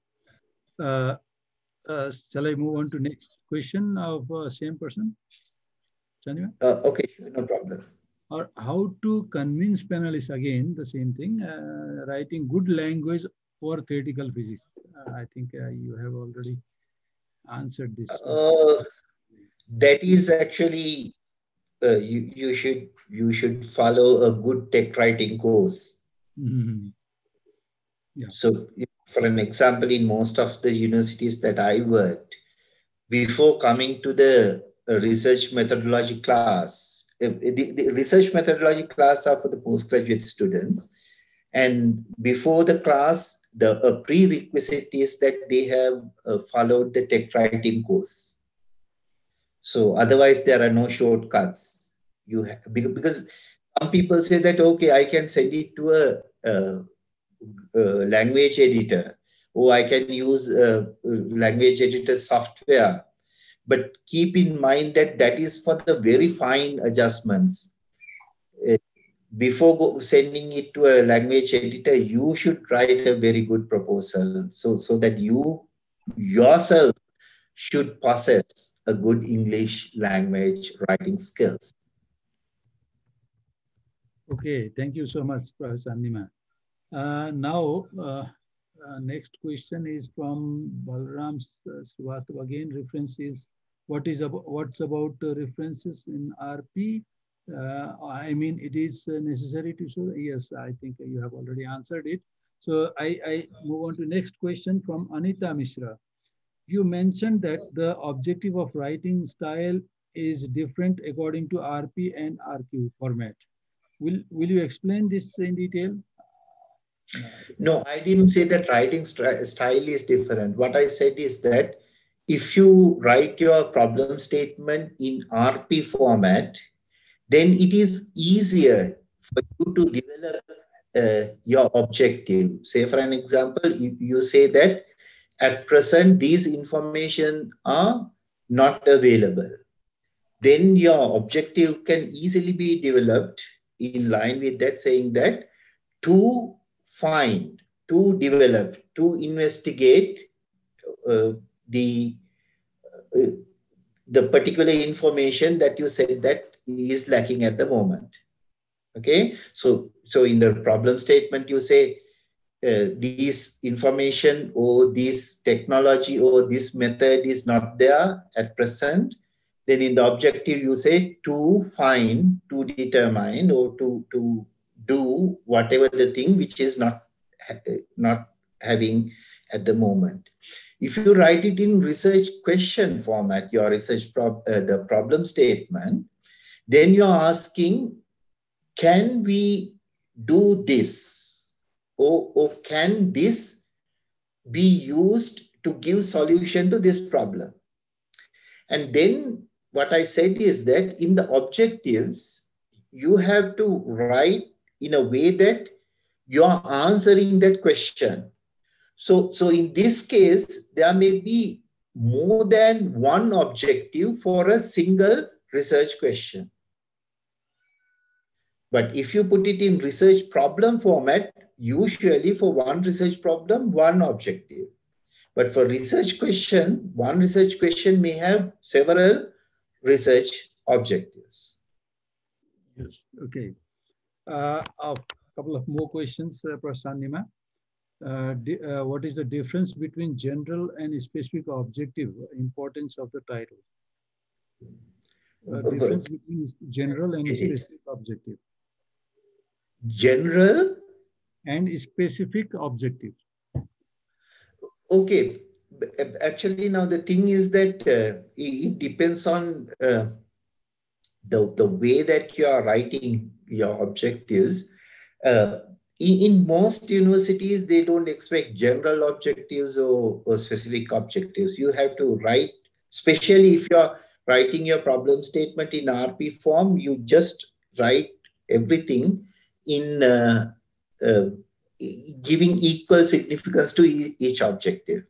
Shall I move on to next question of same person? Okay, sure, no problem. Or how to convince panelists, again, the same thing, writing good language for theoretical physics. I think you have already answered this. That is actually, you should follow a good tech writing course. Mm-hmm. Yeah. So for an example, in most of the universities that I worked, before coming to the research methodology class, the research methodology class are for the postgraduate students. And before the class, the prerequisite is that they have followed the tech writing course. So otherwise, there are no shortcuts. You have, because some people say that, okay, I can send it to a language editor, or I can use language editor software. But keep in mind that that is for the very fine adjustments. Before sending it to a language editor, you should write a very good proposal so that you yourself should possess a good English language writing skills. Okay, thank you so much, Professor Annima. Now, next question is from Balram Srivastava. Again, references. What's about references in RP? I mean, it is necessary to show. Yes, I think you have already answered it. So I move on to next question from Anita Mishra. You mentioned that the objective of writing style is different according to RP and RQ format. Will you explain this in detail? No, I didn't say that writing style is different. What I said is that if you write your problem statement in RP format, then it is easier for you to develop your objective. Say, for an example, if you say that at present, these information are not available, then your objective can easily be developed in line with that, saying that to find, to develop, to investigate the particular information that you said that is lacking at the moment. Okay, so in the problem statement you say this information or this technology or this method is not there at present. Then in the objective you say to find, to determine, or to do whatever the thing which is not having at the moment. If you write it in research question format, your research the problem statement, then you're asking, can we do this? Or can this be used to give solution to this problem? And then what I said is that in the objectives, you have to write in a way that you are answering that question. So in this case, there may be more than one objective for a single research question. But if you put it in research problem format, usually for one research problem, one objective. But for research question, one research question may have several research objectives. Yes, okay. A couple of more questions, Professor Nima. What is the difference between general and specific objective, importance of the title? Difference between general and specific objective. General and specific objective. Okay. Actually, now the thing is that it depends on the way that you are writing your objectives. In most universities, they don't expect general objectives or specific objectives. You have to write, especially if you're writing your problem statement in RP form, you just write everything in giving equal significance to each objective.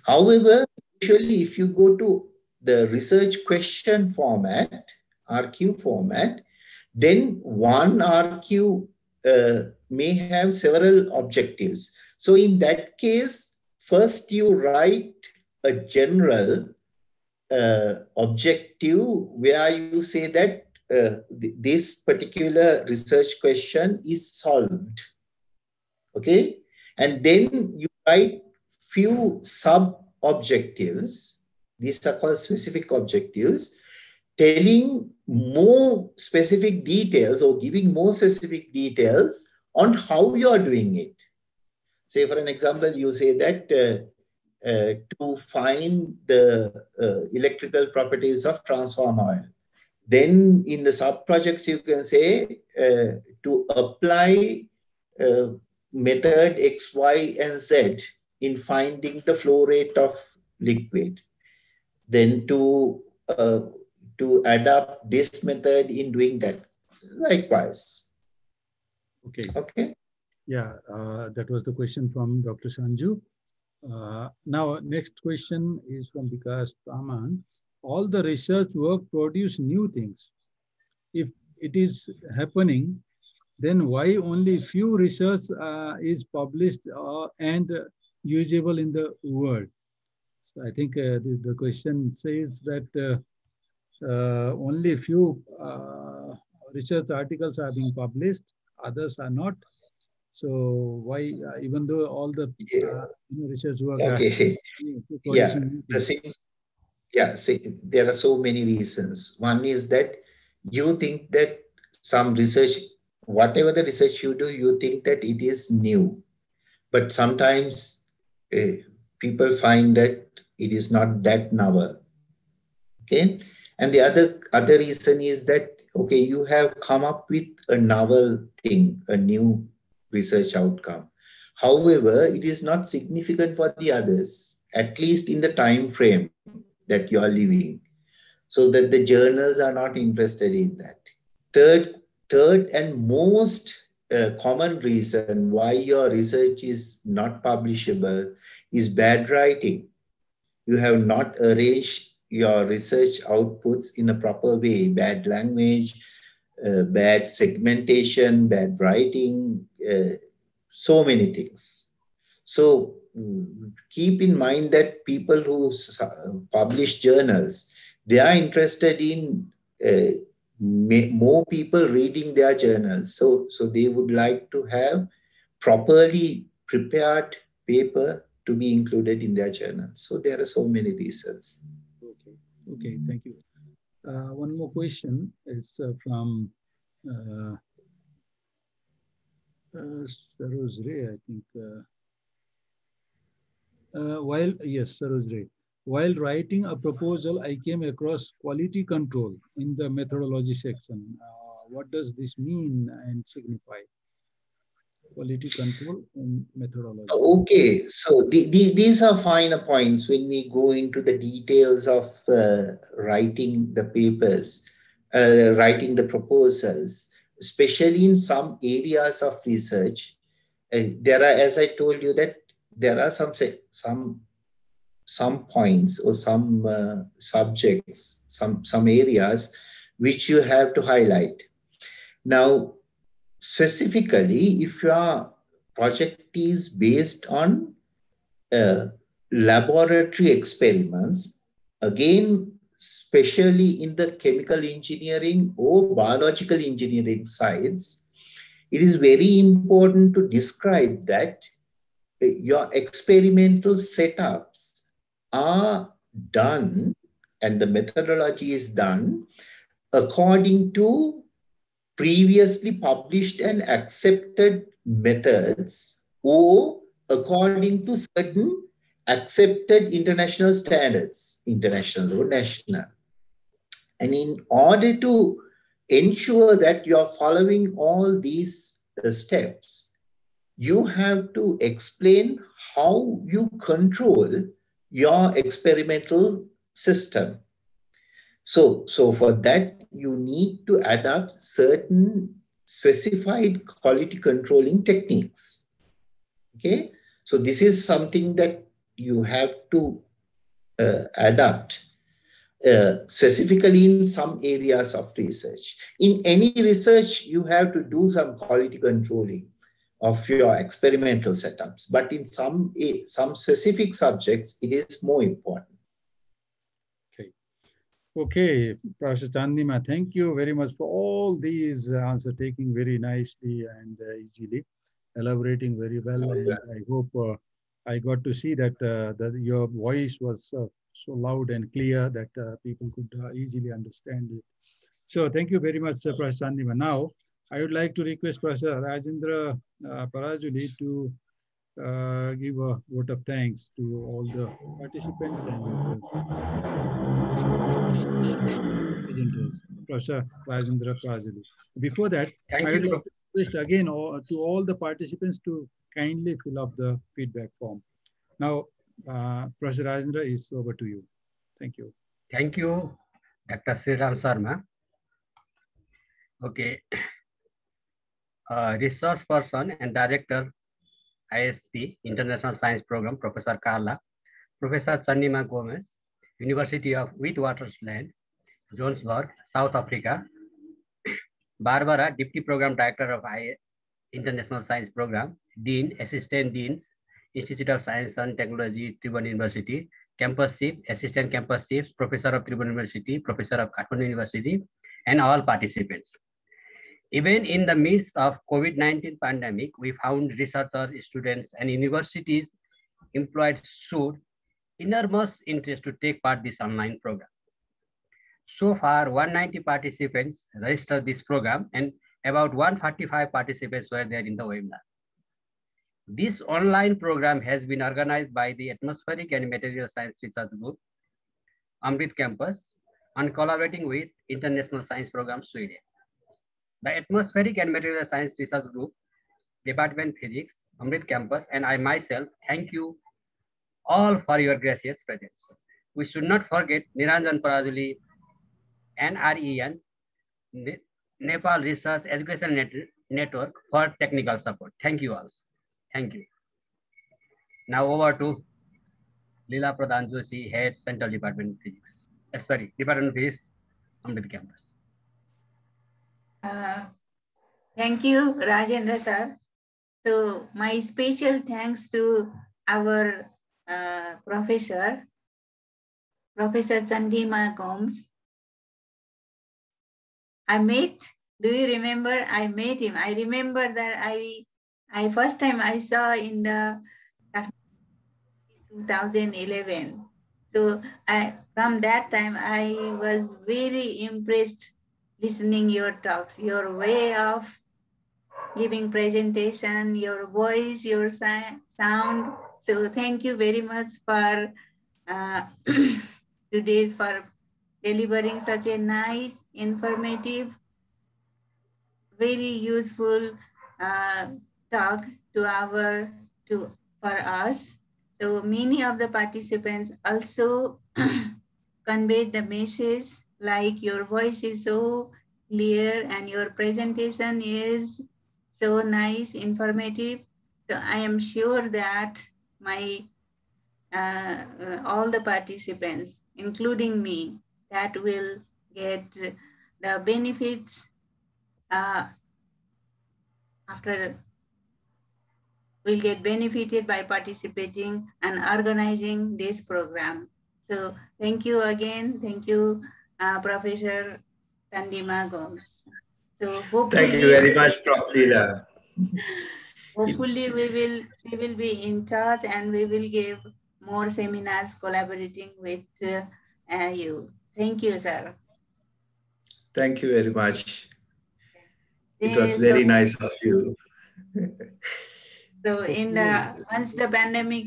However, usually if you go to the research question format, RQ format, then one RQ may have several objectives. So in that case, first you write a general objective where you say that this particular research question is solved. Okay? And then you write few sub-objectives. These are called specific objectives, telling more specific details or giving more specific details on how you are doing it. Say, for an example, you say that to find the electrical properties of transformer oil. Then in the sub-projects, you can say to apply method X, Y, and Z in finding the flow rate of liquid. Then to adapt this method in doing that. Likewise. Okay. Okay. Yeah, that was the question from Dr. Sanju. Now, next question is from Vikas Taman. All the research work produce new things. If it is happening, then why only few research is published and usable in the world? So I think the question says that only few research articles are being published, others are not. So why, even though all the research work okay. Yeah, see, there are so many reasons. One is that you think that some research, whatever the research you do, you think that it is new. But sometimes people find that it is not that novel. Okay. And the other reason is that, okay, you have come up with a novel thing, a new research outcome. However, it is not significant for the others, at least in the time frame that you are living, so that the journals are not interested in that. Third and most common reason why your research is not publishable is bad writing. You have not arranged your research outputs in a proper way, bad language, bad segmentation, bad writing, so many things. So keep in mind that people who publish journals, they are interested in more people reading their journals. So they would like to have properly prepared paper to be included in their journal. So there are so many reasons. Okay, thank you. One more question is from Sarojre, I think. Sarojre. While writing a proposal, I came across quality control in the methodology section. What does this mean and signify? Quality control and methodology. Okay, so these are finer points when we go into the details of writing the papers, writing the proposals, especially in some areas of research. There are, as I told you, that there are some points or some subjects, some areas which you have to highlight. Now, specifically, if you are project is based on laboratory experiments, again, especially in the chemical engineering or biological engineering sides, it is very important to describe that your experimental setups are done and the methodology is done according to previously published and accepted methods or according to certain accepted international standards, international or national. And in order to ensure that you're following all these steps, you have to explain how you control your experimental system. So for that, you need to adopt certain specified quality controlling techniques. Okay, so this is something that you have to adapt specifically in some areas of research. In any research, you have to do some quality controlling of your experimental setups, but in some specific subjects, it is more important. Okay, Professor Chandima, thank you very much for all these answers, taking very nicely and easily, elaborating very well. And I hope I got to see that, that your voice was so loud and clear that people could easily understand it. So thank you very much, Professor Chandima. Now, I would like to request Professor Rajendra Parajuli to give a vote of thanks to all the participants and presenters, Professor Rajendra Parajuli. Before that, I would like to request again to all the participants to kindly fill up the feedback form. Now, Professor Rajendra is over to you. Thank you. Thank you, Dr. Sriram Sharma. Okay. Resource person and director, ISP, International Science Program, Professor Carla, Professor Chandima Gomez, University of Witwatersrand, Johannesburg, South Africa, Barbara, Deputy Program Director of International Science Program, Dean, Assistant Deans, Institute of Science and Technology, Tribhuvan University, Campus Chief, Assistant Campus Chief, Professor of Tribhuvan University, Professor of Kathmandu University, and all participants. Even in the midst of COVID-19 pandemic, we found researchers, students, and universities employed showed enormous interest to take part in this online program. So far, 190 participants registered this program and about 145 participants were there in the webinar. This online program has been organized by the Atmospheric and Material Science Research Group, Amrit Campus, and collaborating with International Science Program, Sweden. The Atmospheric and Material Science Research Group, Department Physics, Amrit Campus, and I myself thank you all for your gracious presence. We should not forget Niranjan Parajuli, NREN, Nepal Research Education Network for technical support. Thank you all. Thank you. Now over to Leela Pradhan Joshi, Head Central Department of Physics. Department of Physics, Amrit Campus. Thank you, Rajendra sir. So my special thanks to our Professor Chandima Gomes. Do you remember? I met him. I remember that I first time I saw in the 2011. So from that time, I was very impressed listening your talks, your way of giving presentation, your voice, your sound. So thank you very much for today's for delivering such a nice, informative, very useful talk for us. So many of the participants also conveyed the message like your voice is so clear and your presentation is so nice, informative. So I am sure that my all the participants, including me, that will get the benefits after will get benefited by participating and organizing this program. So thank you again. Thank you, Professor Tandima Gomes. So hopefully, thank you very much, Prof. Leela. Hopefully we will be in touch and we will give more seminars collaborating with you. Thank you, sir. Thank you very much. It was very nice of you. So in the once the pandemic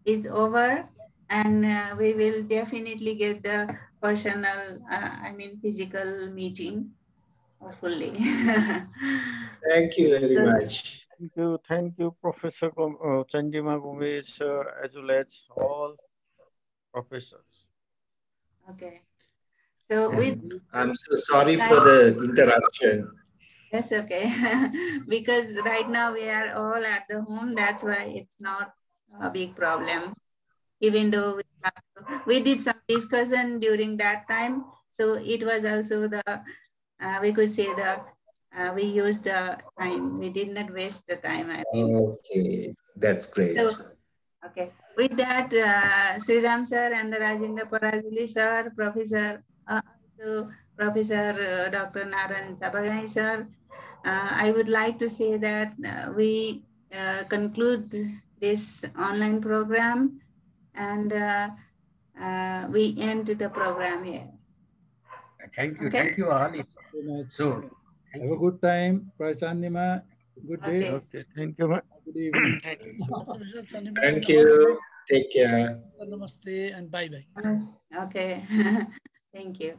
is over, and we will definitely get the personal, physical meeting, hopefully. Thank you very much. Thank you, Professor Chandima Gomes, as well as all professors. Okay. So I'm so sorry for the interruption. That's okay. Because right now we are all at the home. That's why it's not a big problem. Even though we did some discussion during that time. So it was also we could say we used the time. We did not waste the time. Okay, that's great. So, okay. With that, Sriram sir and Rajendra Parajuli sir, Professor Dr. Naran Sabagai sir, I would like to say that we conclude this online program and we end the program here. Thank you. Okay? Thank you all. Very much. So, have a good time, Professor Chandima. Good day. Okay, thank you. Good evening. Thank you. Take care. Namaste and bye-bye. Okay. Thank you.